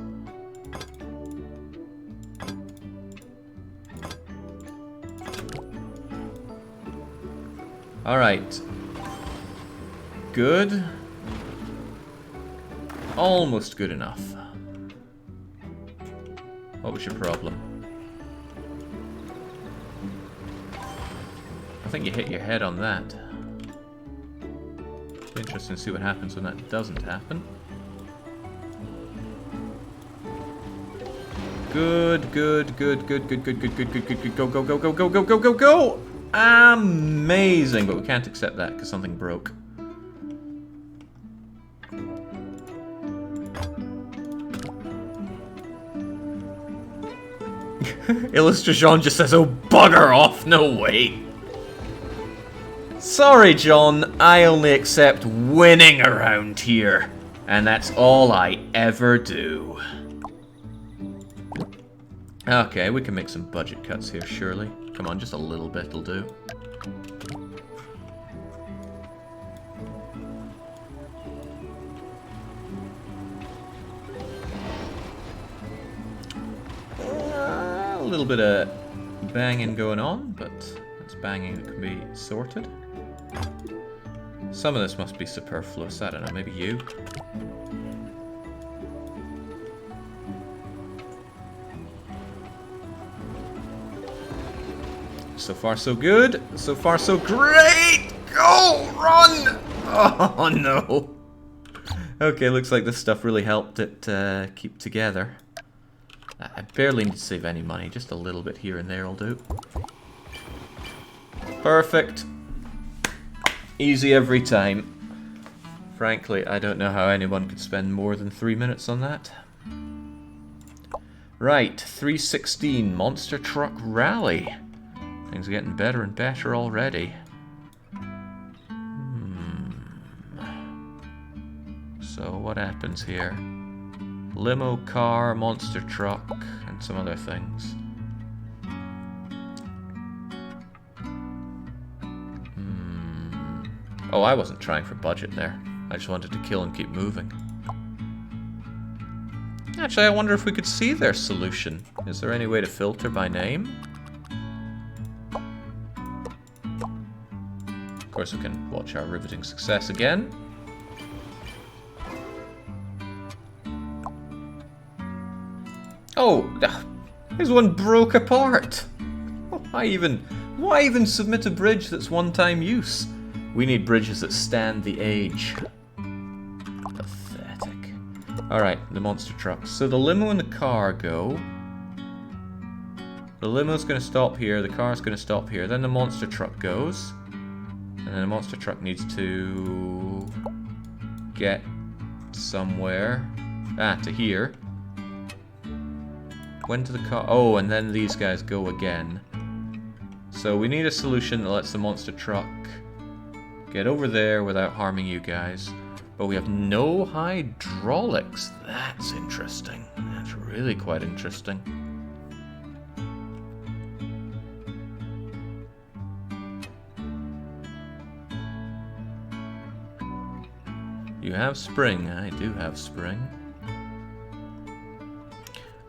Alright. Good. Almost good enough. What was your problem? I think you hit your head on that. Interesting to see what happens when that doesn't happen. Good, good, good, good, good, good, good, good, good, good, good, go, go, go, go, go, go, go, go, go! Amazing, but we can't accept that because something broke. Illustration just says, "Oh, bugger off, no way." Sorry, John, I only accept winning around here. And that's all I ever do. Okay, we can make some budget cuts here, surely. Come on, just a little bit'll do. A little bit of banging going on, but that's banging that can be sorted. Some of this must be superfluous, I don't know, maybe you? So far so good, so far so great! Go, run! Oh no! Okay, looks like this stuff really helped it keep together. I barely need to save any money, just a little bit here and there will do. Perfect. Easy every time. Frankly, I don't know how anyone could spend more than 3 minutes on that. Right, 316 Monster Truck Rally. Things are getting better and better already. So what happens here? Limo, car, monster truck, and some other things. Oh, I wasn't trying for budget there. I just wanted to kill and keep moving. Actually, I wonder if we could see their solution. Is there any way to filter by name? Of course, we can watch our riveting success again. Oh, this one broke apart. Why even submit a bridge that's one-time use? We need bridges that stand the age. Pathetic. Alright, the monster trucks. So the limo and the car go. The limo's going to stop here, the car's going to stop here, then the monster truck goes. And then the monster truck needs to get somewhere. To here. When to the car? Oh, and then these guys go again. So we need a solution that lets the monster truck get over there without harming you guys. But we have no hydraulics. That's interesting. That's really quite interesting. You have spring. I do have spring.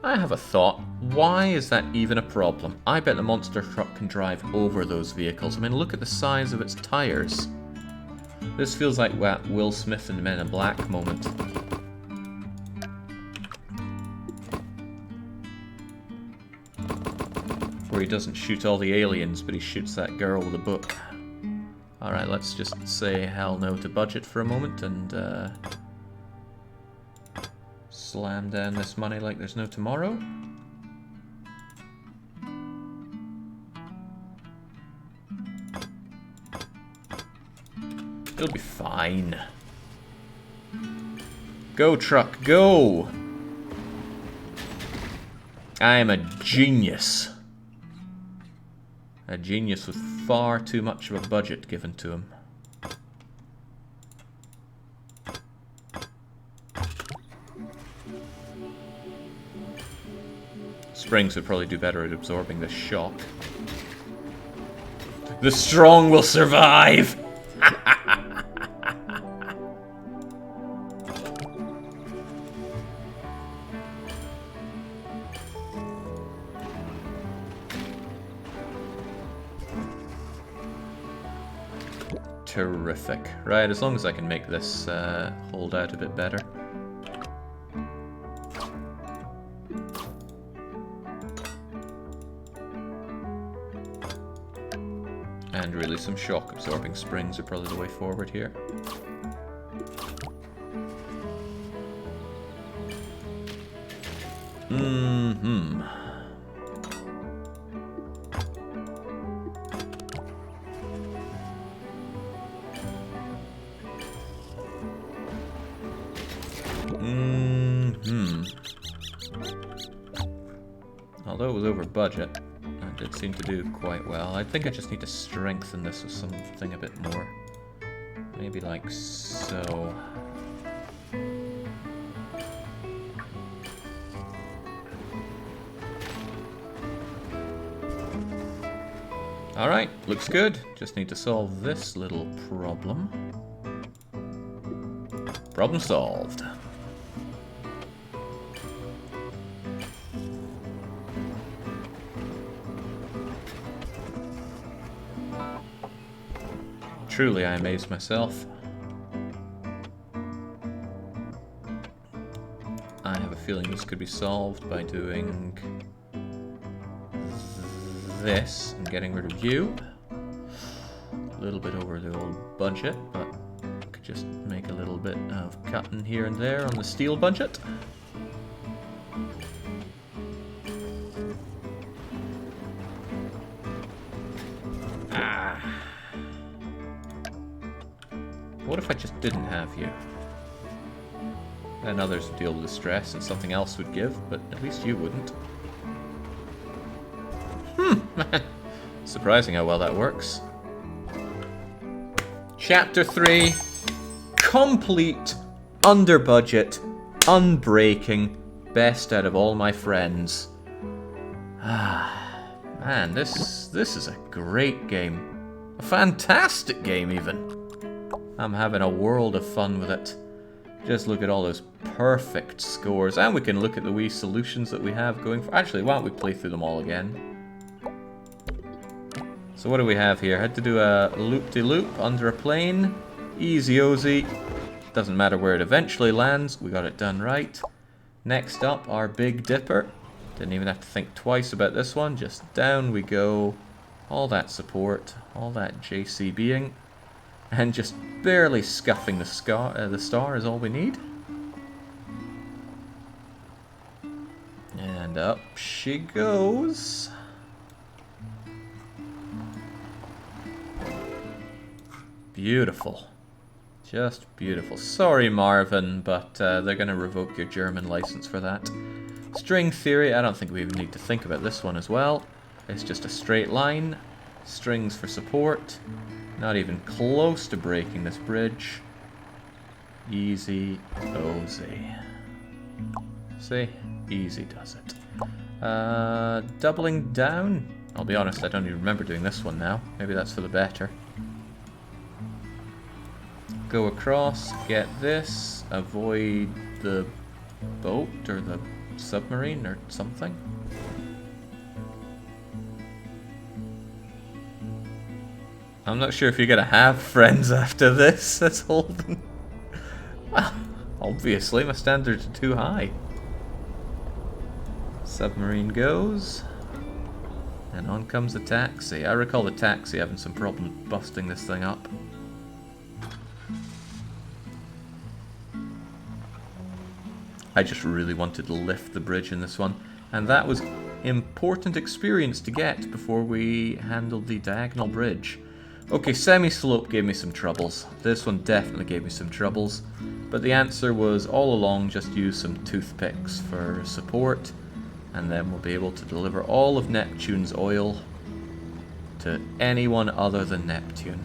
I have a thought. Why is that even a problem? I bet the monster truck can drive over those vehicles. I mean, look at the size of its tires. This feels like that Will Smith and Men in Black moment. where he doesn't shoot all the aliens, but he shoots that girl with a book. Alright, let's just say hell no to budget for a moment and slam down this money like there's no tomorrow. It'll be fine. Go, truck, go! I am a genius. A genius with far too much of a budget given to him. Springs would probably do better at absorbing this shock. The strong will survive! Terrific. Right, as long as I can make this hold out a bit better. And really some shock absorbing springs are probably the way forward here. Mm-hmm. Although it was over budget, it did seem to do quite well. I think I just need to strengthen this with something a bit more. Maybe like so. Alright, looks good. Just need to solve this little problem. Problem solved. Truly, I amaze myself. I have a feeling this could be solved by doing this and getting rid of you. A little bit over the old budget, but I could just make a little bit of cutting here and there on the steel budget. What if I just didn't have you? Then others would deal with the stress and something else would give, but at least you wouldn't. Surprising how well that works. Chapter 3. Complete, under budget, unbreaking, best out of all my friends. Man, this is a great game. A fantastic game, even. I'm having a world of fun with it. Just look at all those perfect scores. And we can look at the wee solutions that we have going for... Actually, why don't we play through them all again? So what do we have here? Had to do a loop-de-loop under a plane. Easy-ozy. Doesn't matter where it eventually lands. We got it done right. Next up, our Big Dipper. Didn't even have to think twice about this one. Just down we go. All that support. All that JCBing. And just barely scuffing the star is all we need. And up she goes. Beautiful. Just beautiful. Sorry, Marvin, but they're going to revoke your German license for that. String theory, I don't think we even need to think about this one as well. It's just a straight line. Strings for support. Not even close to breaking this bridge. Easy ozy. See? Easy does it. Doubling down? I'll be honest, I don't even remember doing this one now. Maybe that's for the better. Go across, get this, avoid the boat or the submarine or something. I'm not sure if you're gonna have friends after this, says Holden. Well, obviously, my standards are too high. Submarine goes. And on comes the taxi. I recall the taxi having some problem busting this thing up. I just really wanted to lift the bridge in this one. And that was important experience to get before we handled the diagonal bridge. Okay, semi-slope gave me some troubles. This one definitely gave me some troubles. But the answer was all along just use some toothpicks for support. And then we'll be able to deliver all of Neptune's oil to anyone other than Neptune.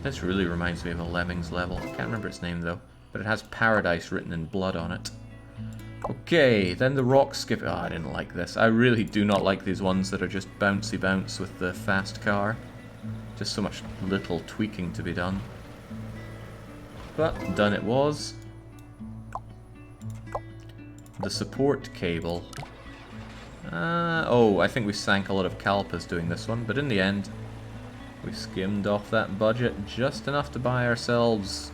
This really reminds me of a Lemmings level. I can't remember its name though. But it has Paradise written in blood on it. Okay, then the rock skip. Oh, I didn't like this. I really do not like these ones that are just bouncy bounce with the fast car. Just so much little tweaking to be done. But done it was. The support cable. Oh, I think we sank a lot of Kalpas doing this one, but in the end, we skimmed off that budget just enough to buy ourselves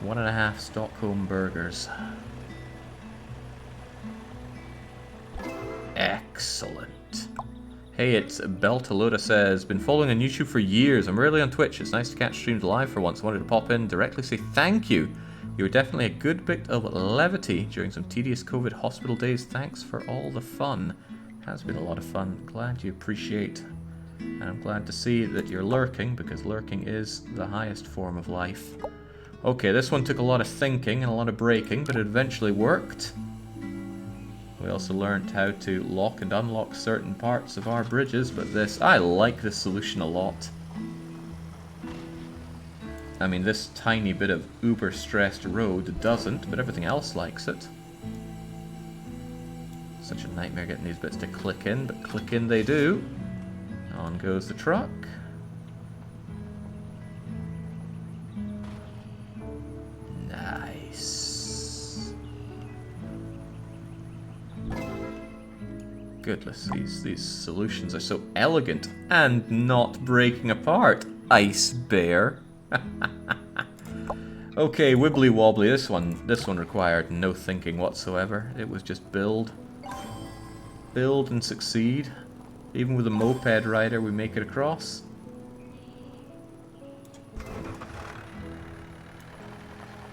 1.5 Stockholm burgers. Excellent. Hey, it's Beltaloda says, been following on YouTube for years. I'm rarely on Twitch. It's nice to catch streams live for once. Wanted to pop in, directly say thank you. You were definitely a good bit of levity during some tedious COVID hospital days. Thanks for all the fun. It has been a lot of fun. Glad you appreciate. And I'm glad to see that you're lurking, because lurking is the highest form of life. Okay, this one took a lot of thinking and a lot of breaking, but it eventually worked. We also learned how to lock and unlock certain parts of our bridges, but this, I like this solution a lot. I mean, this tiny bit of uber-stressed road doesn't, but everything else likes it. Such a nightmare getting these bits to click in, but click in they do. On goes the truck. Nice. Goodness, these solutions are so elegant and not breaking apart. Ice Bear. Okay, wibbly wobbly. This one required no thinking whatsoever. It was just build and succeed. Even with a moped rider, we make it across.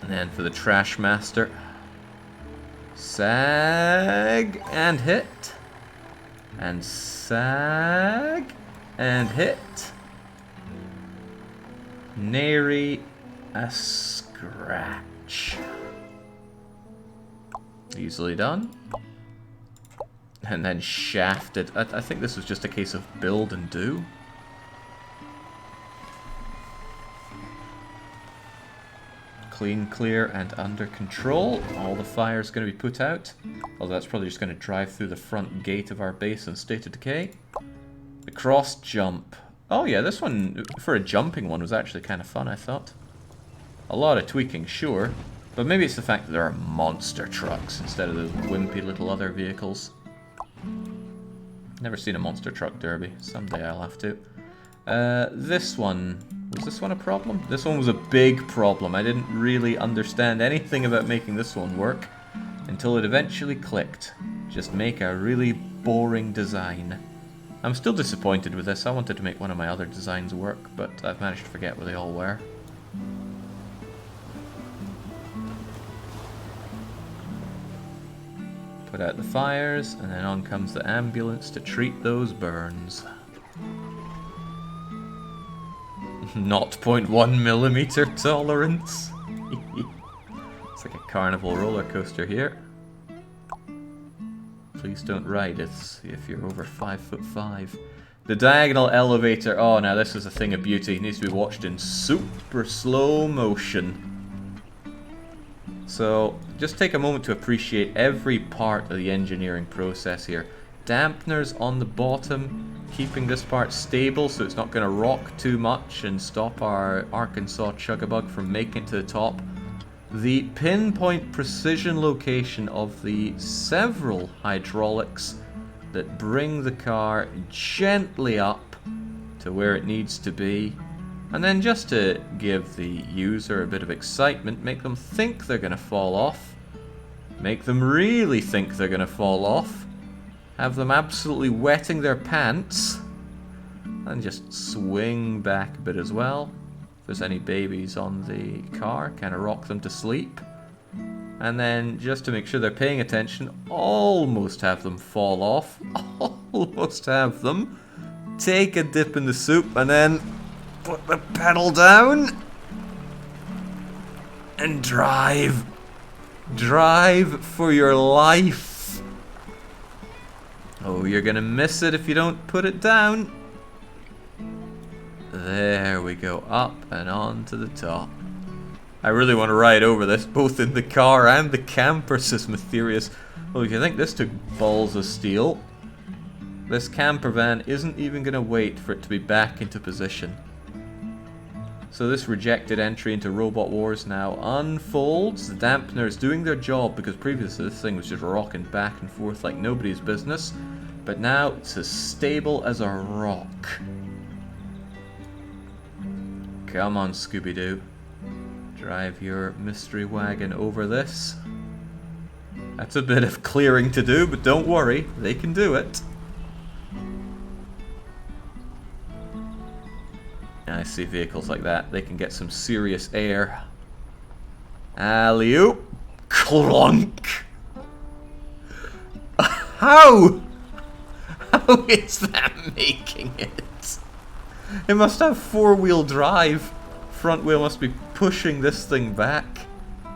And then for the trash master, sag and hit, and sag and hit. Nary a scratch. Easily done. And then shafted. I think this was just a case of build and do. Clean, clear, and under control. All the fire's going to be put out. Although that's probably just going to drive through the front gate of our base in State of Decay. The cross jump. Oh yeah, this one, for a jumping one, was actually kind of fun, I thought. A lot of tweaking, sure. But maybe it's the fact that there are monster trucks instead of those wimpy little other vehicles. Never seen a monster truck derby. Someday I'll have to. This one... Was this one a problem? This one was a big problem. I didn't really understand anything about making this one work until it eventually clicked. Just make a really boring design. I'm still disappointed with this. I wanted to make one of my other designs work, but I've managed to forget where they all were. Put out the fires, and then on comes the ambulance to treat those burns. 0.1mm tolerance. It's like a carnival roller coaster here. Please don't ride it if you're over 5'5". The diagonal elevator. Oh, now this is a thing of beauty. It needs to be watched in super slow motion. So, just take a moment to appreciate every part of the engineering process here. Dampeners on the bottom, keeping this part stable so it's not going to rock too much and stop our Arkansas Chugabug from making it to the top. The pinpoint precision location of the several hydraulics that bring the car gently up to where it needs to be. And then just to give the user a bit of excitement, make them think they're going to fall off. Make them really think they're going to fall off. have them absolutely wetting their pants. And just swing back a bit as well. If there's any babies on the car, kind of rock them to sleep. And then, just to make sure they're paying attention, almost have them fall off. Almost have them take a dip in the soup and then put the pedal down. And drive. Drive for your life. Oh, you're gonna miss it if you don't put it down. There we go, up and on to the top. I really want to ride over this, both in the car and the camper, says Mysterious. Well, if you think this took balls of steel, this camper van isn't even going to wait for it to be back into position. So this rejected entry into Robot Wars now unfolds. The dampener is doing their job, because previously this thing was just rocking back and forth like nobody's business. But now it's as stable as a rock. Come on, Scooby-Doo. Drive your mystery wagon over this. That's a bit of clearing to do, but don't worry, they can do it. I see vehicles like that, they can get some serious air. Alley-oop! Clunk! How? How is that making it? It must have four-wheel drive. Front wheel must be pushing this thing back.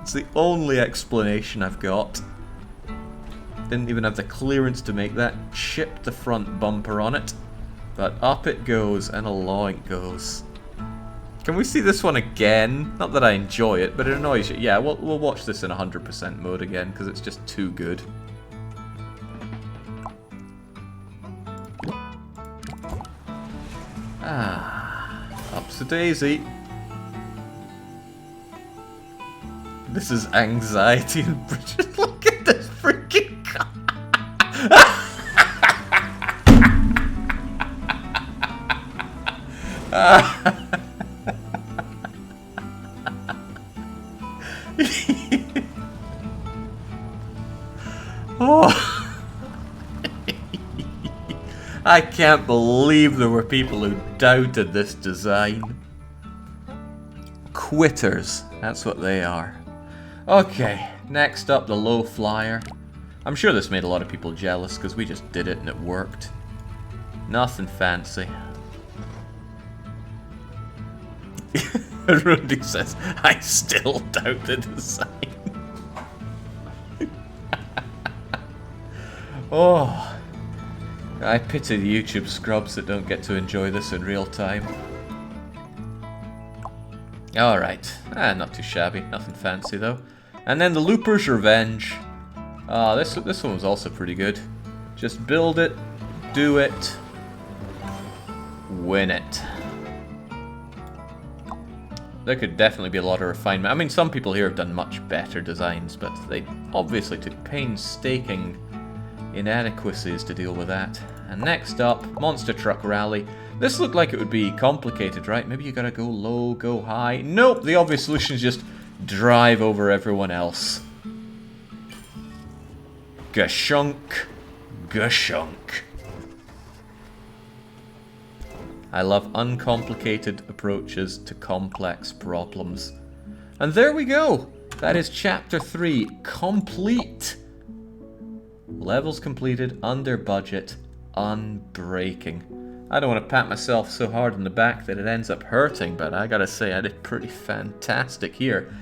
It's the only explanation I've got. Didn't even have the clearance to make that. Chipped the front bumper on it. But up it goes and along it goes. Can we see this one again? Not that I enjoy it, but it annoys you. Yeah, we'll watch this in 100% mode again, because it's just too good. Ah, up's a daisy. This is anxiety and Bridget. Look at this freaking car. Oh. I can't believe there were people who doubted this design. Quitters, that's what they are. Okay, next up, the low flyer. I'm sure this made a lot of people jealous because we just did it and it worked. Nothing fancy. Rudy says, I still doubt the design. Oh. I pity the YouTube scrubs that don't get to enjoy this in real time. Alright, not too shabby, nothing fancy though. And then the Looper's Revenge. This one was also pretty good. Just build it, do it, win it. There could definitely be a lot of refinement. I mean, some people here have done much better designs, but they obviously took painstaking inadequacies to deal with that. And next up, Monster Truck Rally. This looked like it would be complicated, right? Maybe you gotta go low, go high. Nope, the obvious solution is just drive over everyone else. Gashunk. Gashunk. I love uncomplicated approaches to complex problems. And there we go! That is Chapter 3, complete! Levels completed, under budget, unbreaking. I don't want to pat myself so hard on the back that it ends up hurting, but I gotta say I did pretty fantastic here.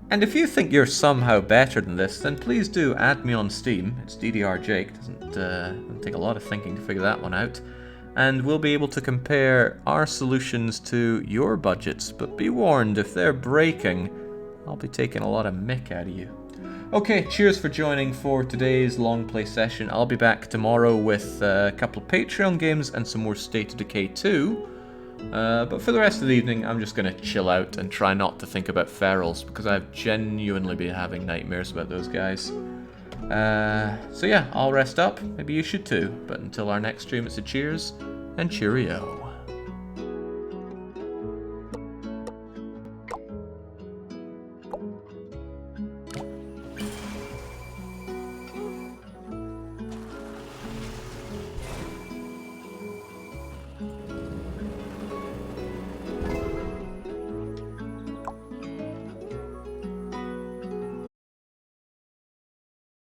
And if you think you're somehow better than this, then please do add me on Steam. It's DDR Jake, doesn't take a lot of thinking to figure that one out. And we'll be able to compare our solutions to your budgets, but be warned, if they're breaking, I'll be taking a lot of mick out of you. Okay, cheers for joining for today's long play session. I'll be back tomorrow with a couple of Patreon games and some more State of Decay 2. But for the rest of the evening, I'm just going to chill out and try not to think about ferals, because I've genuinely been having nightmares about those guys. So yeah, I'll rest up. Maybe you should too. But until our next stream, it's a cheers and cheerio.